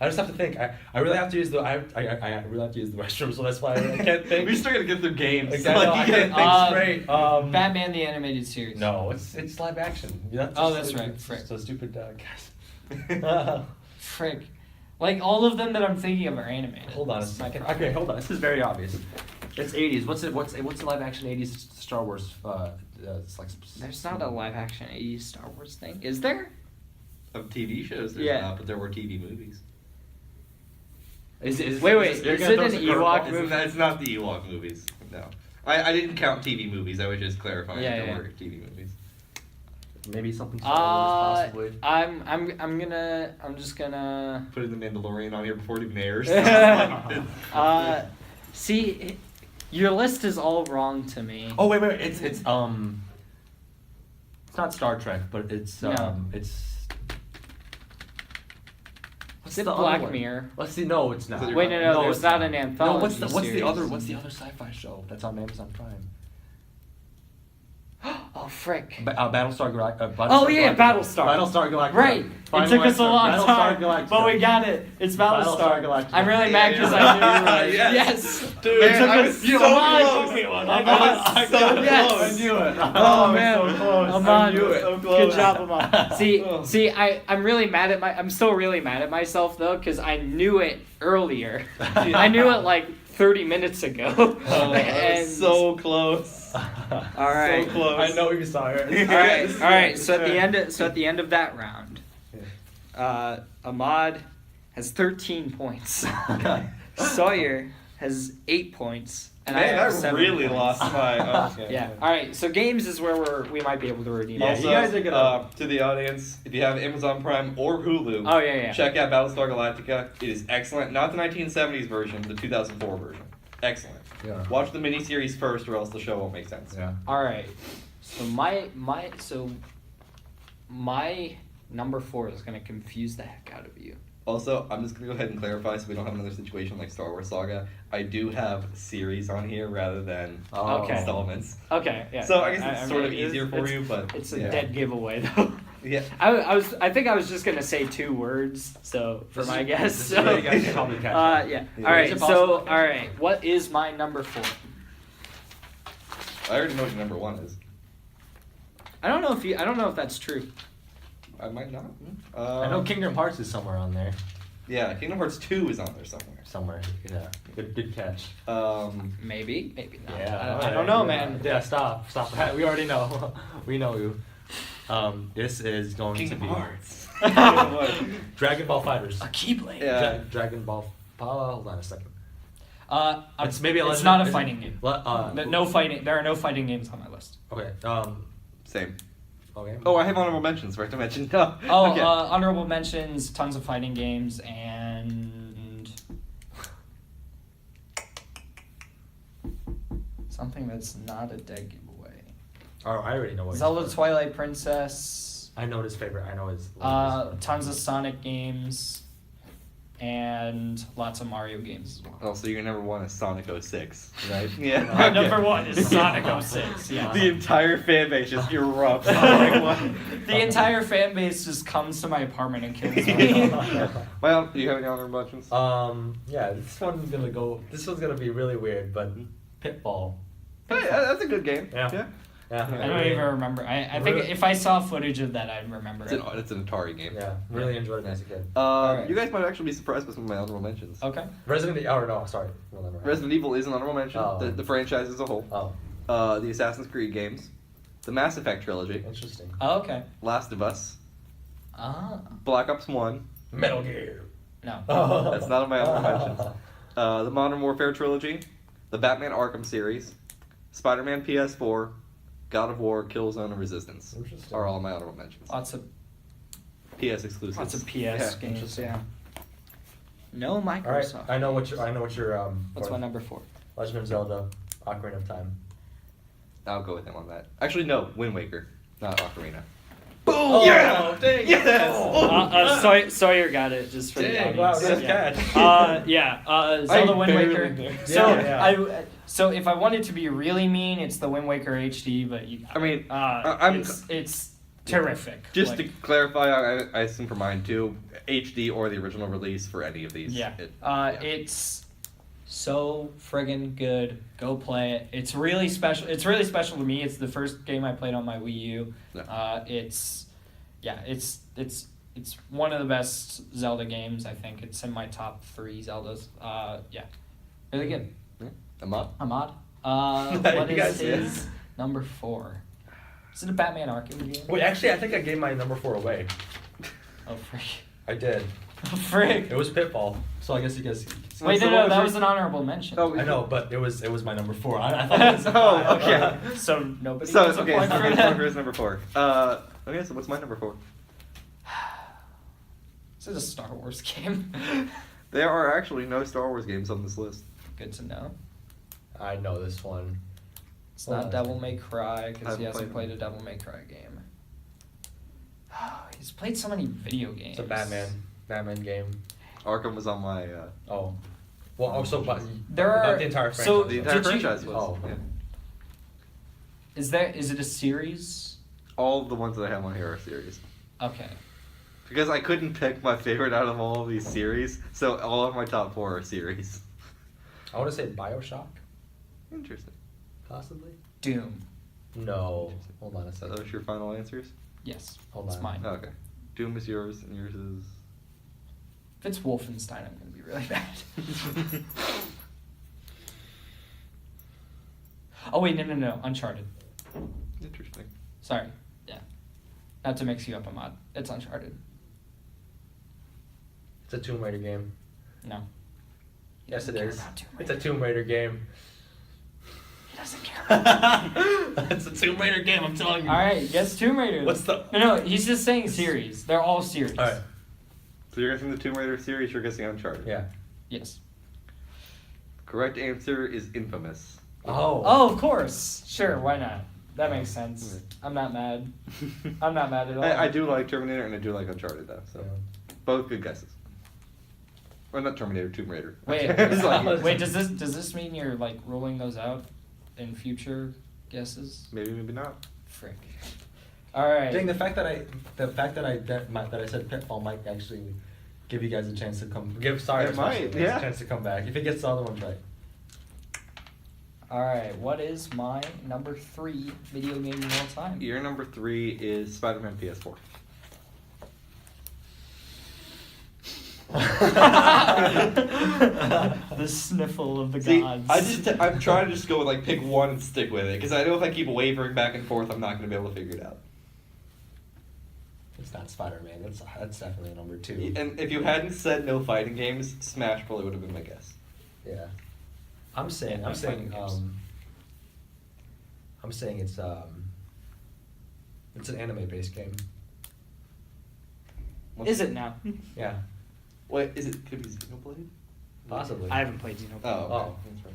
I just have to think. I really have to use the I really have to use the restroom, so that's why I can't think. We still gotta get through games. Like, I know, I can't think straight. Batman the animated series. No, it's live action. Oh, that's right, It's frick. so stupid, guys. Frick. Like all of them that I'm thinking of are animated. Hold on a That's my second. problem. Okay, hold on. This is very obvious. It's 80s. What's the live action 80s Star Wars? It's like. There's not a live action 80s Star Wars thing, is there? Of TV shows, there's Yeah. not, but there were TV movies. Wait, is it an Ewok movie? It's not the Ewok movies. No, I didn't count TV movies. I was just clarifying Yeah, that there yeah. were TV movies. Maybe something Star Wars, possibly. I'm just gonna. Putting the Mandalorian on here before it even airs. See, your list is all wrong to me. Oh wait, it's not Star Trek, but it's No. it's. Is it the other Black one? Mirror? Let's see. No, it's Is it not. your- Wait, no, No, there's it's not not. an No, anthology what's the series. other sci-fi show that's on Amazon Prime? Oh, frick. Battlestar Galactica. Oh, yeah, Battlestar. Battlestar Galactica. Right. Final It took us a answer. long Battlestar time, Galactica. but we got it. It's Battlestar. Battlestar Galactica. I'm really mad because I knew you were right. Yes. Yes. Dude, it took I us was you so lied. close. I I was so yes. close. I knew it. Oh, man. so close. Ahmad, I knew it. So good close. job, Ahmad. Oh. See, I'm really mad at I'm still really mad at myself though, because I knew it earlier. I knew it like 30 minutes ago. Oh, I And- was so close. All right. So close. I know you saw it. All right. So at the end of that round, Ahmad has 13 points. Sawyer has 8 points, and I Man, have I 7 really points. lost my. Okay. Yeah. All right. So games is where we might be able to redeem. Yeah, it. Also, you guys are gonna- to the audience, if you have Amazon Prime or Hulu, Oh yeah. check out Battlestar Galactica. It is excellent. Not the 1970s version, the 2004 version. Excellent. Yeah. Watch the miniseries first, or else the show won't make sense. Yeah. All right. So my number 4 is gonna confuse the heck out of you. Also, I'm just gonna go ahead and clarify so we don't have another situation like Star Wars Saga. I do have series on here rather than Okay. installments. Okay. Yeah. So I guess it's sort of mean, easier for it's- you, but It's a yeah. dead giveaway though. Yeah. I think I was just gonna say 2 words, so for my guess. This is So, where you guys can probably catch up. yeah. Yeah. All right. Is it So, possible? all right. What is my number 4? I already know what your number 1 is. I don't know if that's true. I might not. I know Kingdom Hearts is somewhere on there. Yeah, Kingdom Hearts 2 is on there Somewhere. Yeah. Good catch. Maybe not. Yeah. I don't know, man. Yeah. Stop. We already know. We know you. This is going Kingdom to be Hearts. Dragon Ball Fighters. A Keyblade. Yeah. Dragon Ball. Hold on a second. It's maybe a it's legend- not a is it- fighting game. No fighting. There are no fighting games on my list. Okay. Same. Okay. Oh, I have honorable mentions. Forgot to mention. No. Oh, Okay. honorable mentions, tons of fighting games, and something that's not a dead giveaway. Oh, I already know what. Zelda Twilight Princess. I know his favorite. I know his. Tons of Sonic games, and lots of Mario games as well. Oh, so your number one is Sonic 06, right? Yeah. My Okay. number one is Sonic 06. Yeah. The entire fan base just erupts. The entire fan base just comes to my apartment and kills me. Well, do you have any honorable mentions? Yeah, this one's gonna be really weird, but Pitfall. Hey, that's a good game. Yeah. Yeah. I don't even remember. I think if I saw footage of that, I'd remember it. It's an Atari game. Yeah, really enjoyed it as a kid. Alright. You guys might actually be surprised with some of my honorable mentions. Okay. Resident Evil. Oh no, sorry. Well, never mind. Resident Evil is an honorable mention. Oh. The franchise as a whole. Oh, The Assassin's Creed games. The Mass Effect trilogy. interesting. Oh, okay. Last of Us. Ah. Black Ops 1. Metal Gear. No. That's not on my honorable mentions. The Modern Warfare trilogy. The Batman Arkham series. Spider-Man PS4. God of War, Killzone, and Resistance Interesting. are all my honorable mentions. Lots of PS exclusives. lots of PS Yeah. games. interesting. Yeah. No All right, Microsoft. I know what your What's fourth. my number 4? Legend of Zelda, Ocarina of Time. I'll go with him on that. Actually, no, Wind Waker, not Ocarina. Boom! Oh, Yeah! Dang! Yes! Sawyer got it just for Dang, the wow, audience. nice Yeah. catch. Zelda I Wind barely Waker. did. So Yeah. so if I wanted to be really mean, it's the Wind Waker HD, but I mean, I'm it's terrific. just Like, to clarify. I assume for mine too, HD or the original release for any of these. yeah. Yeah. It's so friggin' good. Go play it. It's really special. It's really special to me. It's the first game I played on my Wii U. Yeah. It's one of the best Zelda games. I think it's in my top 3 Zeldas. Really good. Ahmad? Ahmad. What You is guys, his number 4? Is it a Batman Arkham game? Wait, actually, I think I gave my number 4 away. Oh frick! I did. Oh frick! It was Pitfall. So I guess you guys. Wait, So no, what was that your- was an honorable mention. Oh, I know, but it was my number 4. I thought it was Oh, okay. So nobody So gets a okay, point so for number that. 4 is number 4. Okay, so what's my number 4? This is a Star Wars game. There are actually no Star Wars games on this list. Good to know. I know this one. It's Hold not on. Devil May Cry because he Haven't hasn't played played a Devil May Cry game. He's played so many video games. It's a Batman game. Arkham was on my. Oh. Well, also, but There not are the entire so franchise. The entire did you- franchise was. Oh. Yeah. Is it a series? All of the ones that I have on here are series. Okay. Because I couldn't pick my favorite out of all of these series, so all of my top 4 are series. I want to say BioShock, Interesting. possibly. Doom. No. Hold on a Are second. those your final answers? Yes. Hold it's on. mine. Okay. Doom is yours, and yours is. If it's Wolfenstein, I'm gonna be really bad. Oh wait, no. Uncharted. Interesting. Sorry. Yeah. Not to mix you up, Ahmad. It's Uncharted. It's a Tomb Raider game. No. He Yes, doesn't it care is. about Tomb It's a Raider. Tomb Raider game. He doesn't care about It's a Tomb Raider game. I'm telling you. Alright, guess Tomb Raider. What's the- No, he's just saying series. They're all series. All right. So you're guessing the Tomb Raider series, you're guessing Uncharted. Yeah. Yes. Correct answer is Infamous. Oh. Oh, of course. Sure, why not? That makes sense. I'm not mad. I'm not mad at all. I do like Terminator and I do like Uncharted though, so both good guesses. Well, not Terminator, Tomb Raider. Wait, It's like- wait, does this mean you're like ruling those out in future guesses? Maybe, maybe not. Frick. Alright. Dang, the fact that I said Pitfall might actually give you guys a chance to come. It might, yeah. a chance to come back if it gets the other ones right. Alright, what is my number 3 video game of all time? Your number 3 is Spider-Man PS4. The sniffle of the See, gods. I'm trying to just go with like pick one and stick with it because I know if I keep wavering back and forth, I'm not going to be able to figure it out. It's not Spider-Man. That's definitely number 2. And if you hadn't said no fighting games, Smash probably would have been my guess. Yeah. I'm saying Yeah, fighting games. it's an anime-based game. Is it now? Yeah. Wait, is it could it be Xenoblade? Possibly. I haven't played Xenoblade. Oh, okay. Oh. That's right.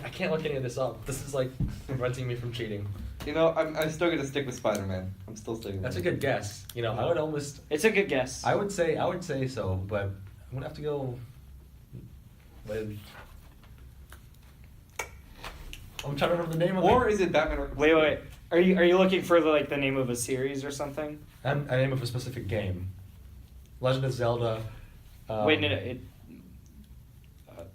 I can't look any of this up. This is like preventing me from cheating. You know, I'm still gonna stick with Spider-Man. I'm still sticking. That's a with it. good guess. You know, I would almost. It's a good guess. I would say so, but I'm gonna have to go with. I'm trying to remember the name of it. Or is it Batman Arkham? Wait. Are you looking for the name of a series or something? A name of a specific game. Legend of Zelda. Wait, no.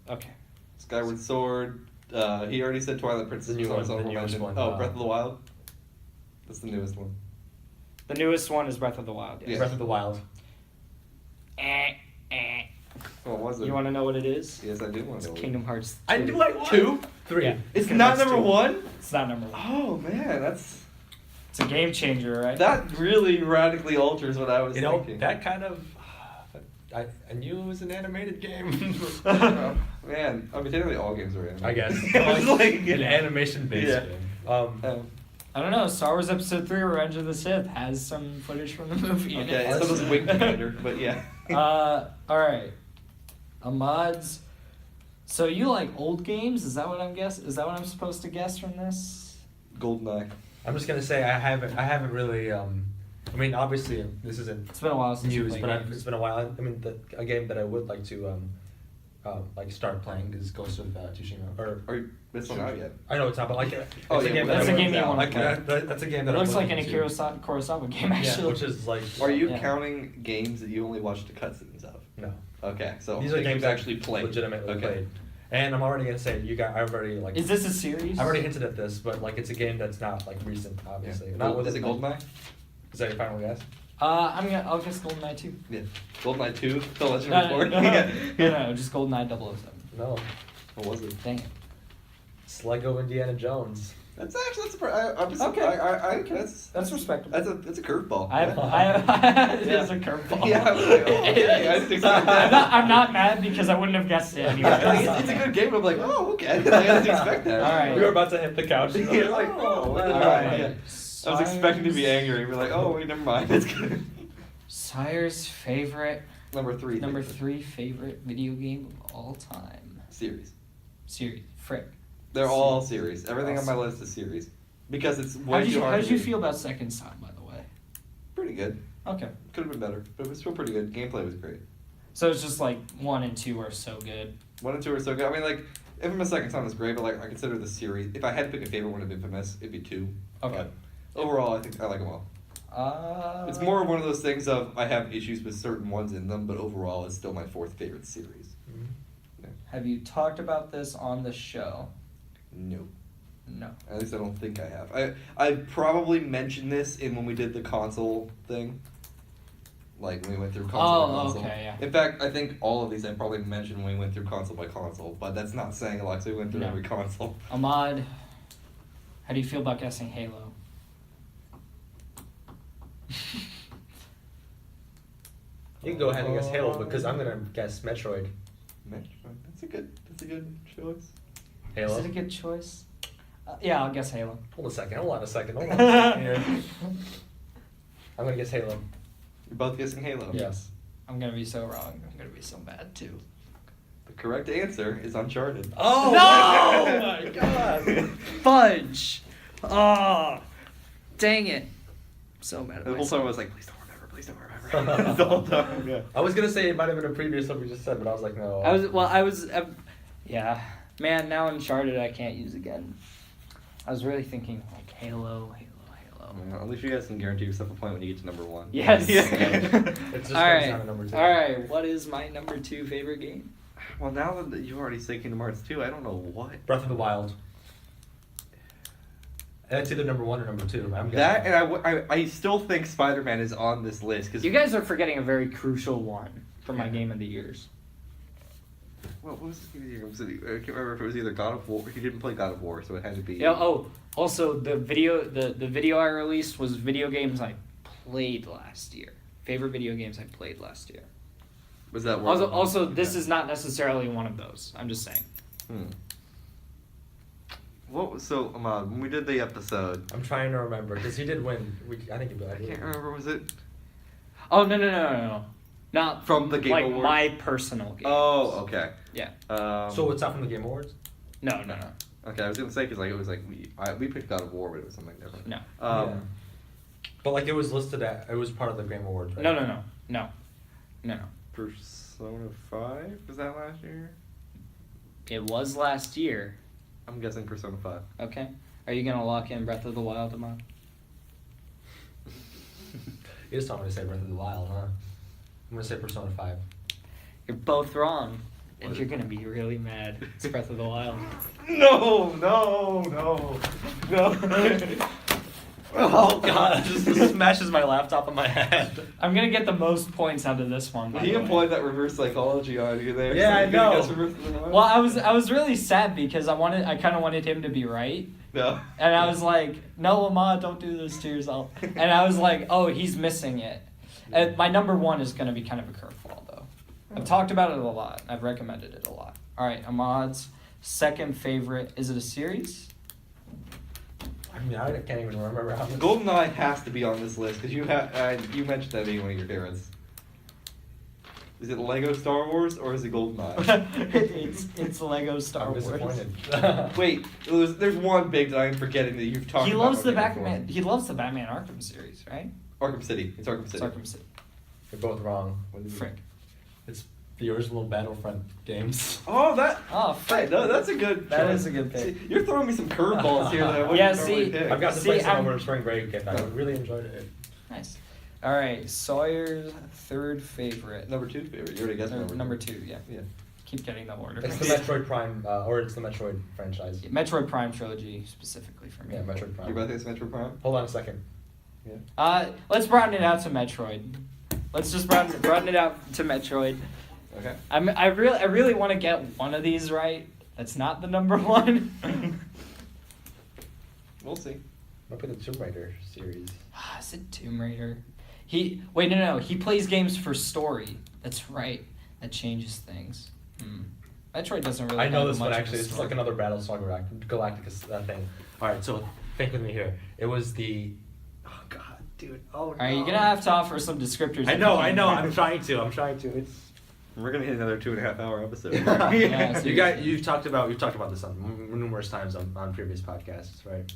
Okay. Skyward Sword. He already said Twilight Princess. The new was one, on the newest mention. one, Oh, Breath of the Wild. That's the newest one. The newest one is Breath of the Wild. Yes. Yeah. Breath of the Wild. What was it? You want to know what it is? Yes, I do want It's to know. Kingdom Hearts. I 3. knew like 2? 3. Yeah. It's Kingdom not Hearts number 2. 1. It's not number 1. Oh man, that's It's a game changer, right? that really radically alters what I was You know, thinking. that kind of. I knew it was an animated game. Oh, man, I mean, technically all games are animated. I guess. It's like, An animation-based Yeah. game. I don't know. Star Wars Episode 3: Revenge of the Sith has some footage from the movie. in Okay, it. so does Wing Commander, but yeah. All right. Ahmad's. So you like old games? Is that what I'm guess? Is that what I'm supposed to guess from this? GoldenEye. I'm just gonna say I haven't really. I mean, obviously, this isn't It's been a while since you news, played but games. it's been a while. I mean, a game that I would like to like start playing is Ghost of Tsushima. It's not out yet. I know it's not, but like Oh, it's yeah, a game that's that a I game would- you wanna like, play. That's a game that It I'm looks like looking any to- Kurosawa game, Yeah, actually. which is like. Are you Yeah. counting games that you only watched the cutscenes of? No. Okay, so These are games you actually I've played. legitimately Okay. played. And I'm already gonna say I've already like. Is this a series? I've already hinted at this, but like it's a game that's not like recent, obviously. Yeah. Not with Is it GoldenEye? Is that your final guess? I'll guess GoldenEye 2. Yeah. GoldenEye 2, The Legend No, of Korra. no, just GoldenEye 007. No. What was it? Dang it. It's Lego Indiana Jones. That's I'm just Okay. Okay. That's respectable. That's a curveball. It is a curveball. Yeah, I was like, oh, okay, I didn't expect that. I'm not mad because I wouldn't have guessed it anyway. It's a good game. I'm like, oh, okay. I didn't expect that. All right. We were about to hit the couch. Yeah, like, oh, All yeah. right. I was expecting to be angry. We're like, oh, wait, never mind. That's good. Sire's favorite, Number 3. number 3 favorite video game of all time. Series. Series. Frick. They're all series. Everything on my list is series. Because it's way too hard How to did you do. feel about Second Son, by the way? Pretty good. Okay. Could have been better, but it was still pretty good. Gameplay was great. So it's just like 1 and 2 are so good. 1 and 2 are so good. I mean, like, Infamous Second Son is great, but like, I consider the series. If I had to pick a favorite one of Infamous, it'd be 2. Okay. But overall, I think I like them all. It's more of one of those things of I have issues with certain ones in them, but overall, it's still my 4th favorite series. Yeah. Have you talked about this on the show? No. No. At least I don't think I have. I probably mentioned this in when we did the console thing. Like when we went through console by console. Okay, yeah. In fact, I think all of these I probably mentioned when we went through console by console, but that's not saying a lot because we went through No. every console. Ahmad, how do you feel about guessing Halo? You can go ahead and guess Halo because I'm gonna guess Metroid. That's a good choice. Halo. Is it a good choice? Yeah, I'll guess Halo. Hold on a second here. I'm gonna guess Halo. You're both guessing Halo. Yes. I'm gonna be so wrong. I'm gonna be so bad too. The correct answer is Uncharted. Oh No! my god! Fudge! Oh, dang it! So mad at The whole myself. time I was like, please don't remember. The whole time. Yeah. I was gonna say it might have been a previous one we just said, but I was like, no. Yeah, man. Now Uncharted, I can't use again. I was really thinking like Halo. At least you guys can guarantee yourself a point when you get to number 1. Yes. Yeah. It just All comes right. down to number 2. All right. What is my number 2 favorite game? Well, now that you've already said Kingdom Hearts 2, I don't know what. Breath of the Wild. That's either number 1 or number 2. I'm That guessing. and I still think Spider-Man is on this list because You guys are forgetting a very crucial one for my game of the years. What was it? I can't remember if it was either God of War. He didn't play God of War, so it had to be. Yeah. Oh, also the video I released was video games I played last year. Favorite video games I played last year. Was that Also, this is not necessarily one of those. I'm just saying. What was so Ahmad, when we did the episode? I'm trying to remember because he did win. I think he I can't remember. Was it? Oh no. Not From the Game like Awards? my personal game. Oh, okay. Yeah. So it's not from the Game Awards? No. Okay, I was gonna say because like it was like we picked God of War, but it was something different. No. Yeah. But like it was listed it was part of the Game Awards, right? No. Persona 5 was that last year? It was last year. I'm guessing Persona 5. Okay. Are you gonna lock in Breath of the Wild, Amon? You just told me to say Breath of the Wild, huh? I'm gonna say Persona 5. You're both wrong, and What? you're gonna be really mad. It's Breath of the Wild. No. Oh god, it just smashes my laptop on my head. I'm gonna get the most points out of this one. by He the way. employed that reverse psychology on you there. Yeah, I you're gonna know. guess reverse psychology? Well, I was really sad because I kind of wanted him to be right, No. and I was like, no, Amon, don't do this to yourself. And I was like, oh, he's missing it. And my number one is gonna be kind of a curveball though. I've talked about it a lot. I've recommended it a lot. All right, Ahmad's second favorite. Is it a series? I mean, I can't even remember how. GoldenEye has to be on this list because you mentioned that being one of your favorites. Is it Lego Star Wars or is it GoldenEye? it's Lego Star I'm Wars. disappointed. Wait, there's one big that I'm forgetting that you've talked He about. loves the before. Batman. He loves the Batman Arkham series, right? Arkham City. It's Arkham City. It's Arkham City. You're both wrong. Frick. It's the original Battlefront games. Oh, that. Oh, Hey, frick. no, that's a good. That choice. is a good pick. See, you're throwing me some curveballs here that I wouldn't Yeah, normally see, pick. I've got to See, play some I'm- over spring break and I really enjoyed it. Nice. All right, Sawyer's third favorite. Number 2 favorite. You already guessed Number two, yeah. Yeah. Keep getting the order. It's the Metroid Prime, or it's the Metroid franchise. Metroid Prime trilogy specifically for me. Yeah, Metroid Prime. You both think it's Metro Prime? Hold on a second. Yeah. Let's broaden it out to Metroid. Let's just broaden it out to Metroid. Okay. I really want to get one of these right. That's not the number one. We'll see. Might be the Tomb Raider series. Is it Tomb Raider? No. He plays games for story. That's right. That changes things. Metroid doesn't really. I know have this one much of a actually. This is story. like another Battlestar Galactica thing. All right, so think with me here. It was the. Oh God, dude. Oh no. All right, you're gonna have to offer some descriptors. I know. I'm trying to. It's. We're gonna hit another 2.5-hour episode. Yeah, so You've talked about this on numerous times on previous podcasts, right?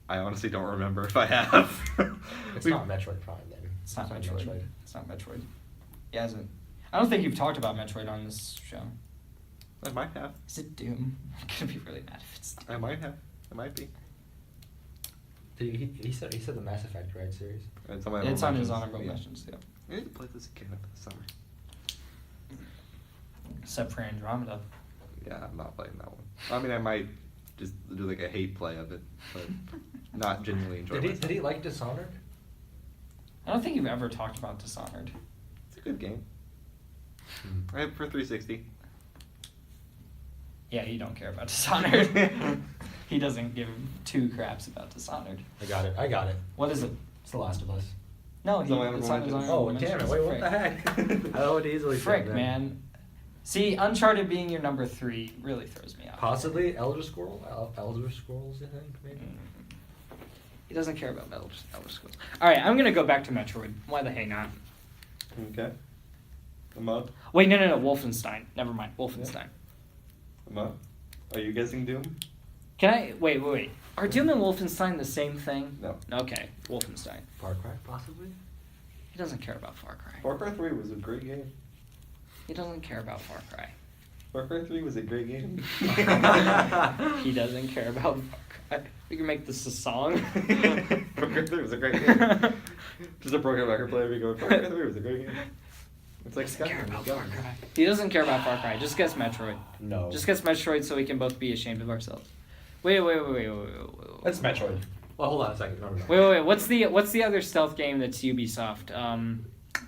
I honestly don't remember if I have. It's not Metroid Prime then. It's not Metroid. It's not Metroid. He hasn't. I don't think you've talked about Metroid on this show. I might have. Is it Doom? I'm gonna be really mad if it's Doom. I might have. It might be. He said the Mass Effect right series. It's on my It's on his honorable honorable mentions. mentions, yeah. I need to play this again over the summer. Except for Andromeda. Yeah, I'm not playing that one. I mean, I might just do like a hate play of it, but not genuinely enjoy it. Did he like Dishonored? I don't think you've ever talked about Dishonored. It's a good game. I have it for 360. Yeah, you don't care about Dishonored. He doesn't give two craps about Dishonored. I got it. What is it? It's The Last of Us. No, It's on my it's honorable on his mentions. honorable Oh, damn it. mentions. Wait, what Frick. the heck? I would easily Frick, say that. man. See, Uncharted being your number 3 really throws me off. Possibly Elder Scrolls, I think, maybe. He doesn't care about Elder Scrolls. All right, I'm gonna go back to Metroid. Why the hey not? Okay. Ahmad? Wait, no, Wolfenstein. Never mind, Wolfenstein. Ahmad? Are you guessing Doom? Can I wait? Are Doom and Wolfenstein the same thing? No. Okay, Wolfenstein. Far Cry, possibly? He doesn't care about Far Cry. Far Cry 3 was a great game. He doesn't care about Far Cry. Far Cry 3 was a great game. He doesn't care about Far Cry. We can make this a song. Far Cry 3 was a great game. Just a broken record player be going, Far Cry 3 was a great game. It's like Doesn't care Skyrim. about Far Cry. He doesn't care about Far Cry. Just guess Metroid. No. Just guess Metroid so we can both be ashamed of ourselves. Wait. That's Metroid. Well, hold on a second. No. Wait. What's the other stealth game that's Ubisoft?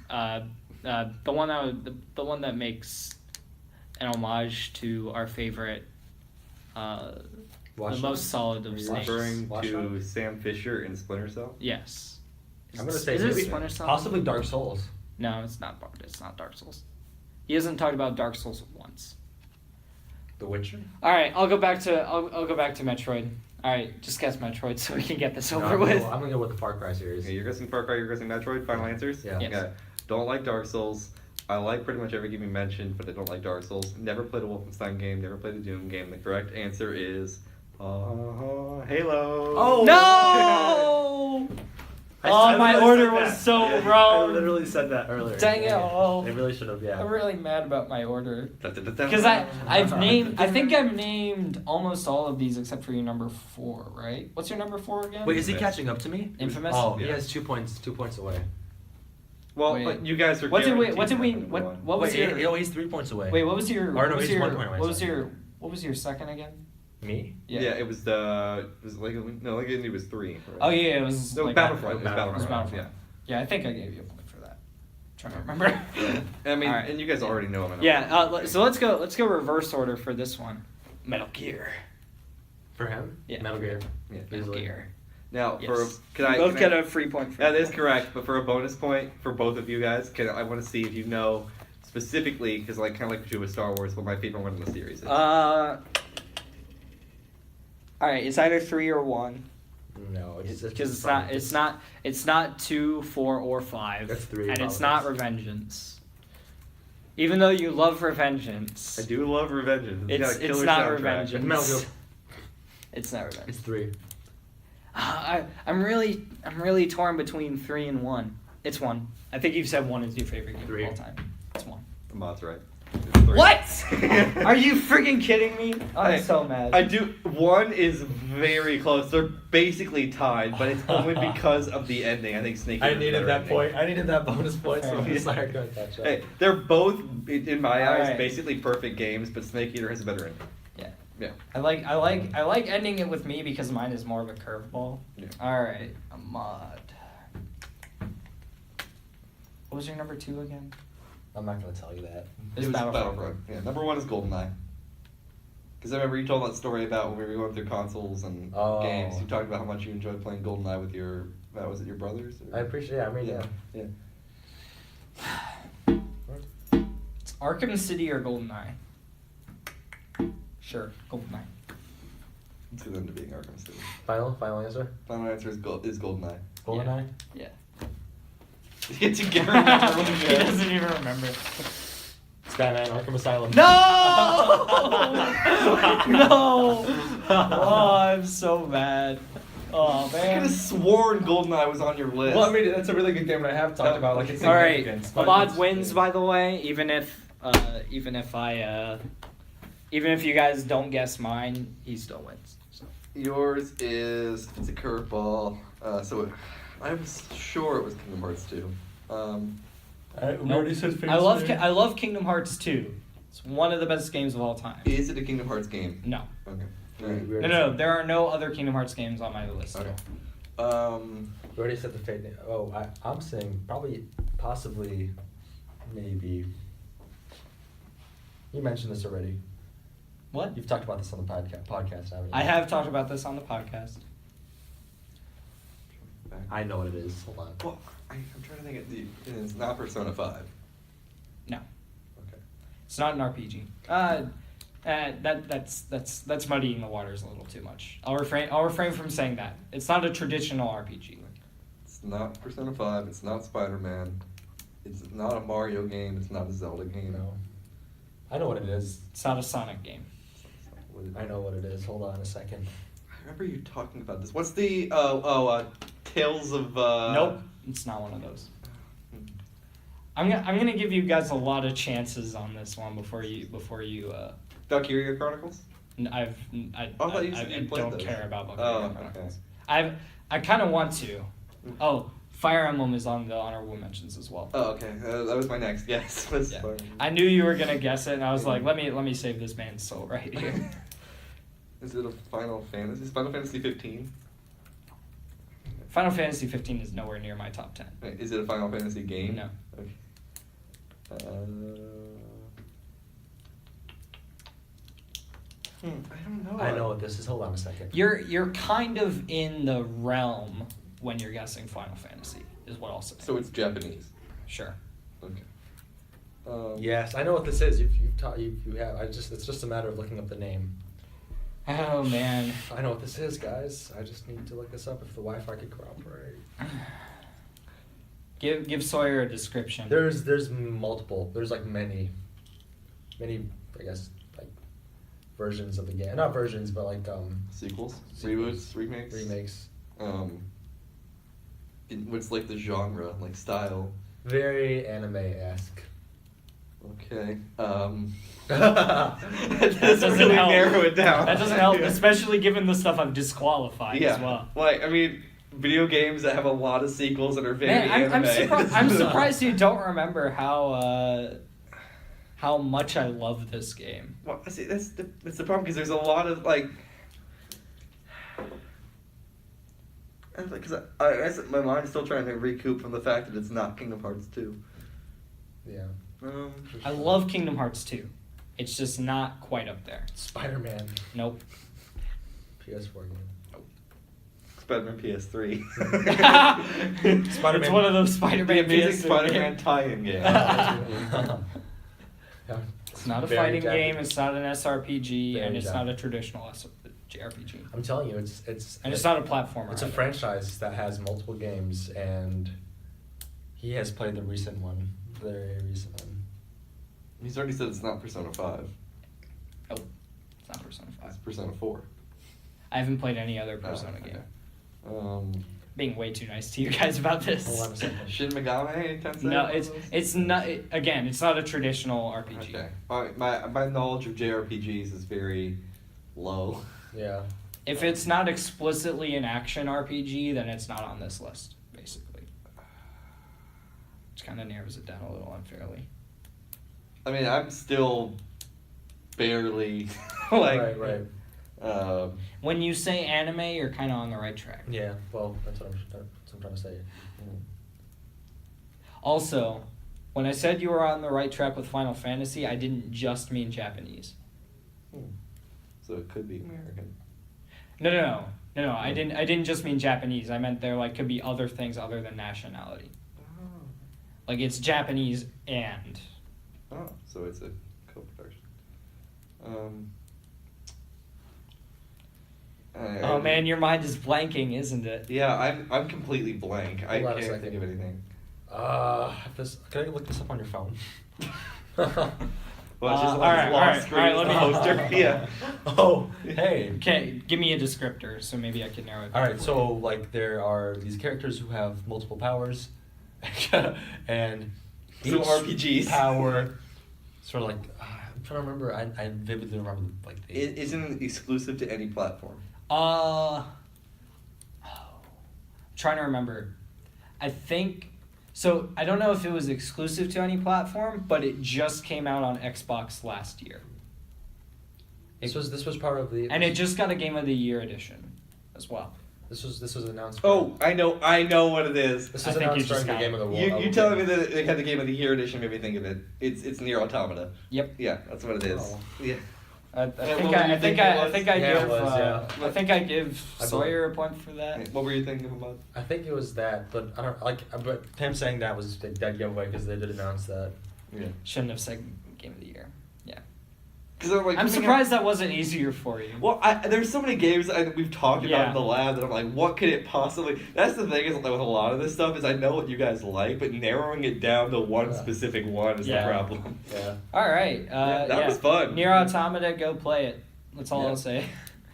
The one that makes an homage to our favorite, the most solid of snakes. Referring Watch to Dogs? Sam Fisher in Splinter Cell. Yes. I'm gonna say is it maybe- Splinter Cell? possibly Dark Souls. No, it's not. It's not Dark Souls. He hasn't talked about Dark Souls once. The Witcher. All right, I'll go back to Metroid. All right, just guess Metroid so we can get this No, over I'm with. gonna go with the Far Cry series. Okay, you're guessing Far Cry. You're guessing Metroid. Final answers. Yeah. Yes. Okay. Don't like Dark Souls. I like pretty much every game you mentioned, but I don't like Dark Souls. Never played a Wolfenstein game. Never played a Doom game. The correct answer is Halo. Oh! No! Oh, my order was so I wrong. literally said that earlier. Dang it! Oh, They really should have. Yeah. I'm really mad about my order. Because Because I've named almost all of these except for your number 4, right? What's your number 4 again? Wait, is he catching up to me? Infamous. Oh, he Yeah. has 2 points. 2 points away. Well, Wait. but you guys are. What did we? guaranteed What did we? to win. What was Wait, your? he's 3 points away. Wait, what was your? Or What no, was he's your? 1 point away, What was sorry. your? What was your second again? Me? Yeah. It was the. It was like it was 3. Right? Oh yeah, it was. No, like Battlefront. It was Battlefront. Battlefront. Battlefront. Yeah, I think I gave you a point for that. I'm trying to remember. Yeah. I mean, All right. and you guys already know him. Yeah. So let's go. Let's go reverse order for this one. Metal Gear. For him? Yeah. Metal Gear. Yeah. Metal Easily. Gear. Now, Yes. can I both can get I- a free point for That is correct, but for a bonus point for both of you guys, I want to see if you know specifically, because kind of like what you do with Star Wars, what my favorite one in the series is. All right, it's either 3 or 1. No, it's Because it's not 2, 4, or 5. That's 3 And it's probably. not Revengeance. Even though you love Revengeance, I do love Revengeance. got a it's killer not soundtrack. Revengeance. Metal Gear. It's not Revengeance. It's 3. I'm really torn between 3 and 1. It's 1. I think you've said 1 is your favorite game 3. of all time. It's 1. Amad's right. It's 3. What? Are you freaking kidding me? I'm Hey, so mad. I do. 1 is very close. They're basically tied, but it's only because of the ending. I think Snake. I Eater's needed better that ending. point. I needed that bonus point, so I'm Yeah. sorry I couldn't catch up. Hey, they're both in my eyes Alright. basically perfect games, but Snake Eater has a better ending. Yeah. Yeah. I like ending it with me because mine is more of a curveball. Yeah. All right, Ahmad. What was your number 2 again? I'm not gonna tell you that. It was It was Battlefront. Yeah, number 1 is GoldenEye. Because I remember you told that story about when we were going through consoles and Oh. games. You talked about how much you enjoyed playing GoldenEye with your, was it your brothers? Or? I appreciate it. I mean, yeah. It's Arkham City or GoldenEye. Sure, GoldenEye. Let's go into being Arkham City. Final answer? Final answer is GoldenEye. GoldenEye? Yeah. It's a He guarantee. doesn't even remember. Skyman, Arkham Asylum. No! No! Oh, I'm so mad. Oh I could man. have sworn GoldenEye was on your list. Well, I mean, that's a really good game, and I have talked about like its All right, significance. but Ahmad it's- wins by the way. Even if you guys don't guess mine, he still wins. So. Yours is, it's a curveball. I was sure it was Kingdom Hearts 2. We already said I love Kingdom Hearts 2. It's one of the best games of all time. Is it a Kingdom Hearts game? No. Okay. We Alright. already No, said- there are no other Kingdom Hearts games on my list. Okay. We already said the fate. Oh, I'm saying probably, possibly, maybe. You mentioned this already. What? You've talked about this on the podcast, haven't you? I have talked about this on the podcast. I know what it is. Hold on. Well, I'm trying to think of it's not Persona 5. No, Okay. it's not an RPG. That's muddying the waters a little too much. I'll refrain from saying that. It's not a traditional RPG. It's not Persona 5, it's not Spider-Man, it's not a Mario game, it's not a Zelda game. No. I know what it is. It's not a Sonic game. What is it? I know what it is. Hold on a second. I remember you talking about this. What's the, Tales of, Nope, it's not one of those. I'm gonna give you guys a lot of chances on this one before you. Valkyria Chronicles? I thought you said you played don't those. care about Oh, Valkyria Chronicles. I kind of want to. Oh, Fire Emblem is on the honorable mentions as well. Oh, okay. That was my next guess. Was Yeah. Fire Emblem. I knew you were gonna guess it, and I was like, let me save this man's soul right here. Is it a Final Fantasy? Is Final Fantasy 15? Final Fantasy 15 is nowhere near my top 10. Wait, is it a Final Fantasy game? No. Okay. I don't know. I know what this is. Hold on a second. You're kind of in the realm when you're guessing Final Fantasy, is what I'll say. So it's Japanese. Sure. Okay. Yes, I know what this is. You've taught you have. It's just a matter of looking up the name. Oh man. I know what this is, guys. I just need to look this up if the Wi-Fi could cooperate. Give Sawyer a description. There's multiple. There's like many, I guess, like versions of the game. Not versions, but like Sequels, sequels, reboots, remakes. remakes. What's like the genre, like style? Very anime-esque. Okay. That doesn't really help. narrow it down. That doesn't help, especially given the stuff I've disqualified as well. Like, I mean, video games that have a lot of sequels and are very Man, anime. I'm surprised you don't remember how much I love this game. Well, see, that's the problem, because there's a lot of, like... Because I guess my mind's still trying to recoup from the fact that it's not Kingdom Hearts 2. Yeah. I love Kingdom Hearts 2. It's just not quite up there. Spider-Man. Nope. PS4 game. Spider-Man PS3. Spider-Man. It's one of those The Spider-Man Amazing PS3 Spider-Man games. tie-in game. Yeah. It's not a Very fighting Japanese. game, it's not an SRPG, Very and it's not a Japanese. traditional JRPG. I'm telling you, it's And it's not a platformer. It's a either. franchise that has multiple games, and he has played the recent one, the very recent one. He's already said it's not Persona 5. Nope. It's not Persona 5. It's Persona 4. I haven't played any other Persona okay. game. Being way too nice to you guys about this. Hold on a second. Shin Megami Tensei? No, it's not. Again, it's not a traditional RPG. Okay. My knowledge of JRPGs is very low. Yeah. If it's not explicitly an action RPG, then it's not on this list, basically. Which kind of narrows it down a little unfairly. I mean, I'm still barely like. Right. When you say anime, you're kind of on the right track. Yeah. Well, that's what I'm trying to say. Also, when I said you were on the right track with Final Fantasy, I didn't just mean Japanese. So it could be American. No. I didn't just mean Japanese. I meant there could be other things other than nationality. Like it's Japanese and. Oh, so it's a co-production. Oh man, your mind is blanking, isn't it? Yeah, I'm completely blank. I Hold on a can't second. think of anything. Can I look this up on your phone? Well, it's just all like right, lost all right, screen all right, let me- poster. Yeah. Oh, hey. Okay, give me a descriptor so maybe I can narrow it down. All right, so like there are these characters who have multiple powers, and So each RPGs. power, sort of like I'm trying to remember. I vividly remember like It isn't exclusive to any platform. Trying to remember. I think so. I don't know if it was exclusive to any platform, but it just came out on Xbox last year. This was part of the And it just got a Game of the Year edition as well. This was announced. Oh, I know what it is. This I was think you announced just during the got Game of the World. You telling me that they had the Game of the Year edition made me think of it. It's Nier Automata. Yep. Yeah, that's what it is. Oh. Yeah. I what think were I you thinking it was? think I Yeah, it give was, yeah. I think I give I Sawyer a point for that. What were you thinking about? I think it was that, but I don't like. But him saying that was a dead giveaway because they did announce that. Yeah. Shouldn't have said Game of the Year. Yeah. Because I'm like, I'm coming surprised that wasn't easier for you. Well, there's so many games we've talked about Yeah. in the lab that I'm like, what could it possibly? That's the thing is like with a lot of this stuff is I know what you guys like, but narrowing it down to one Yeah. specific one is Yeah. the problem. Yeah. All right. That was fun. Nier Automata, go play it. That's all Yeah. I'll say.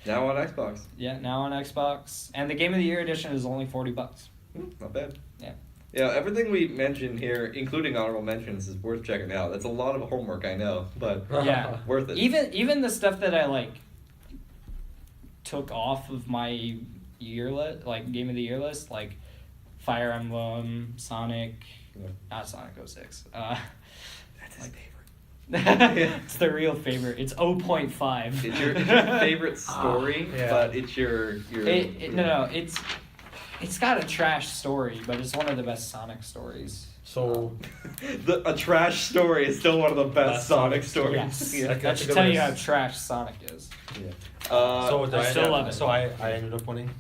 Now on Xbox. Yeah, now on Xbox, and the Game of the Year edition is only $40. Not bad. Yeah. Yeah, everything we mentioned here, including honorable mentions, is worth checking out. That's a lot of homework, I know, but Yeah. worth it. Even the stuff that I took off of my year list, Game of the Year list, like Fire Emblem, Sonic, Yeah. not Sonic 06. That's his favorite. It's the real favorite. It's 0.5. It's your favorite story, yeah. but it's your. No, it's got a trash story, but it's one of the best Sonic stories. So A trash story is still one of the best Sonic stories. Yes. Yeah. That should tell you how trash Sonic is. so I still love it. So I ended up winning.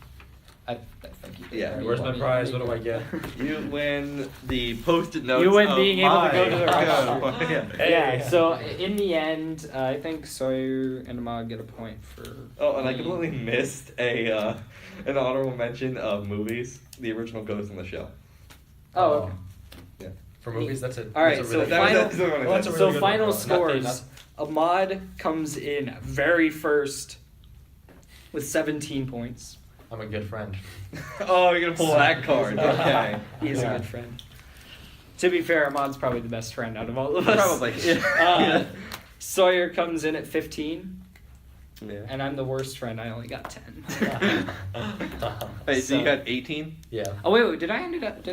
I think you did. Yeah. Where's my prize? What do I get? You win the post-it notes. You win of being able to go to the my- restaurant. Yeah. Yeah, so in the end, I think Sawyer and Ahmad get a point for. Oh, and I completely missed an honorable mention of movies. The original Ghost in the Shell. Oh, okay. Yeah. For movies, that's it. All right, That's a so really final- that's the one I Well, that's a missed. really So good final one. scores. Ahmad comes in very first with 17 points. I'm a good friend. Oh, you're gonna pull that card. Okay. He's a good friend. To be fair, Ahmad's probably the best friend out of all of us. Probably. Sawyer comes in at 15, Yeah. and I'm the worst friend. I only got 10. Hey, so you So- got 18? Yeah. Oh wait, did I end up?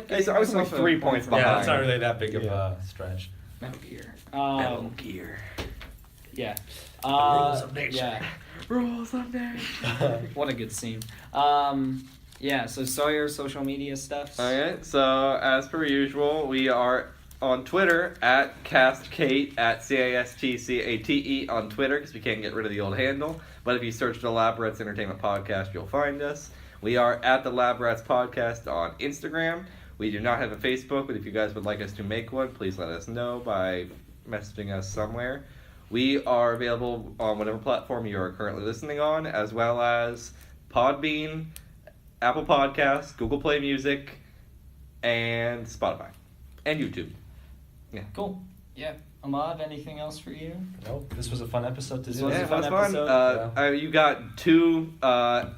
Hey, so I was like myself 3 a points point behind. Yeah, it's not really that big of Yeah. a stretch. Metal Gear. Gear. Yeah. rules of nature. Yeah. Rules of nature. What a good scene. Yeah. So Sawyer, social media stuff. Okay, so as per usual, we are on Twitter at CastCate at CASTCATE on Twitter because we can't get rid of the old handle. But if you search the Lab Rats Entertainment Podcast, you'll find us. We are at the Lab Rats Podcast on Instagram. We do not have a Facebook, but if you guys would like us to make one, please let us know by messaging us somewhere. We are available on whatever platform you are currently listening on, as well as Podbean, Apple Podcasts, Google Play Music, and Spotify, and YouTube. Yeah. Cool. Yeah. Ahmad, anything else for you? Nope. This was a fun episode to This do. was a Yeah, fun that was fun. episode. You got 2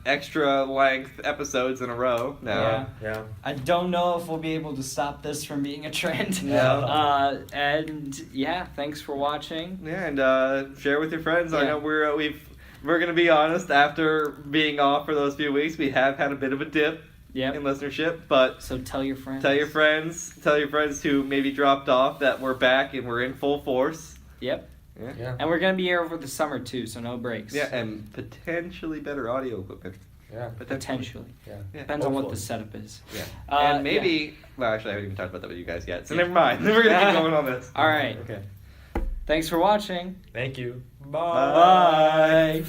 extra length episodes in a row now. Yeah. I don't know if we'll be able to stop this from being a trend. No. And yeah, thanks for watching. Yeah, and share with your friends. I Yeah. know we're gonna be honest. After being off for those few weeks, we have had a bit of a dip Yep. in listenership. But So tell your friends. tell your friends who maybe dropped off that we're back and we're in full force. Yep. Yeah. And we're gonna be here over the summer too, so no breaks. Yeah, and potentially better audio equipment. Yeah. Potentially. Yeah. Yeah. Depends on what the Hopefully. setup is. Yeah. Uh, And maybe. Well, actually, I haven't even talked about that with you guys yet. So Yeah. never mind. We're gonna keep going on this. All right. Okay. Thanks for watching. Thank you. Bye. Bye.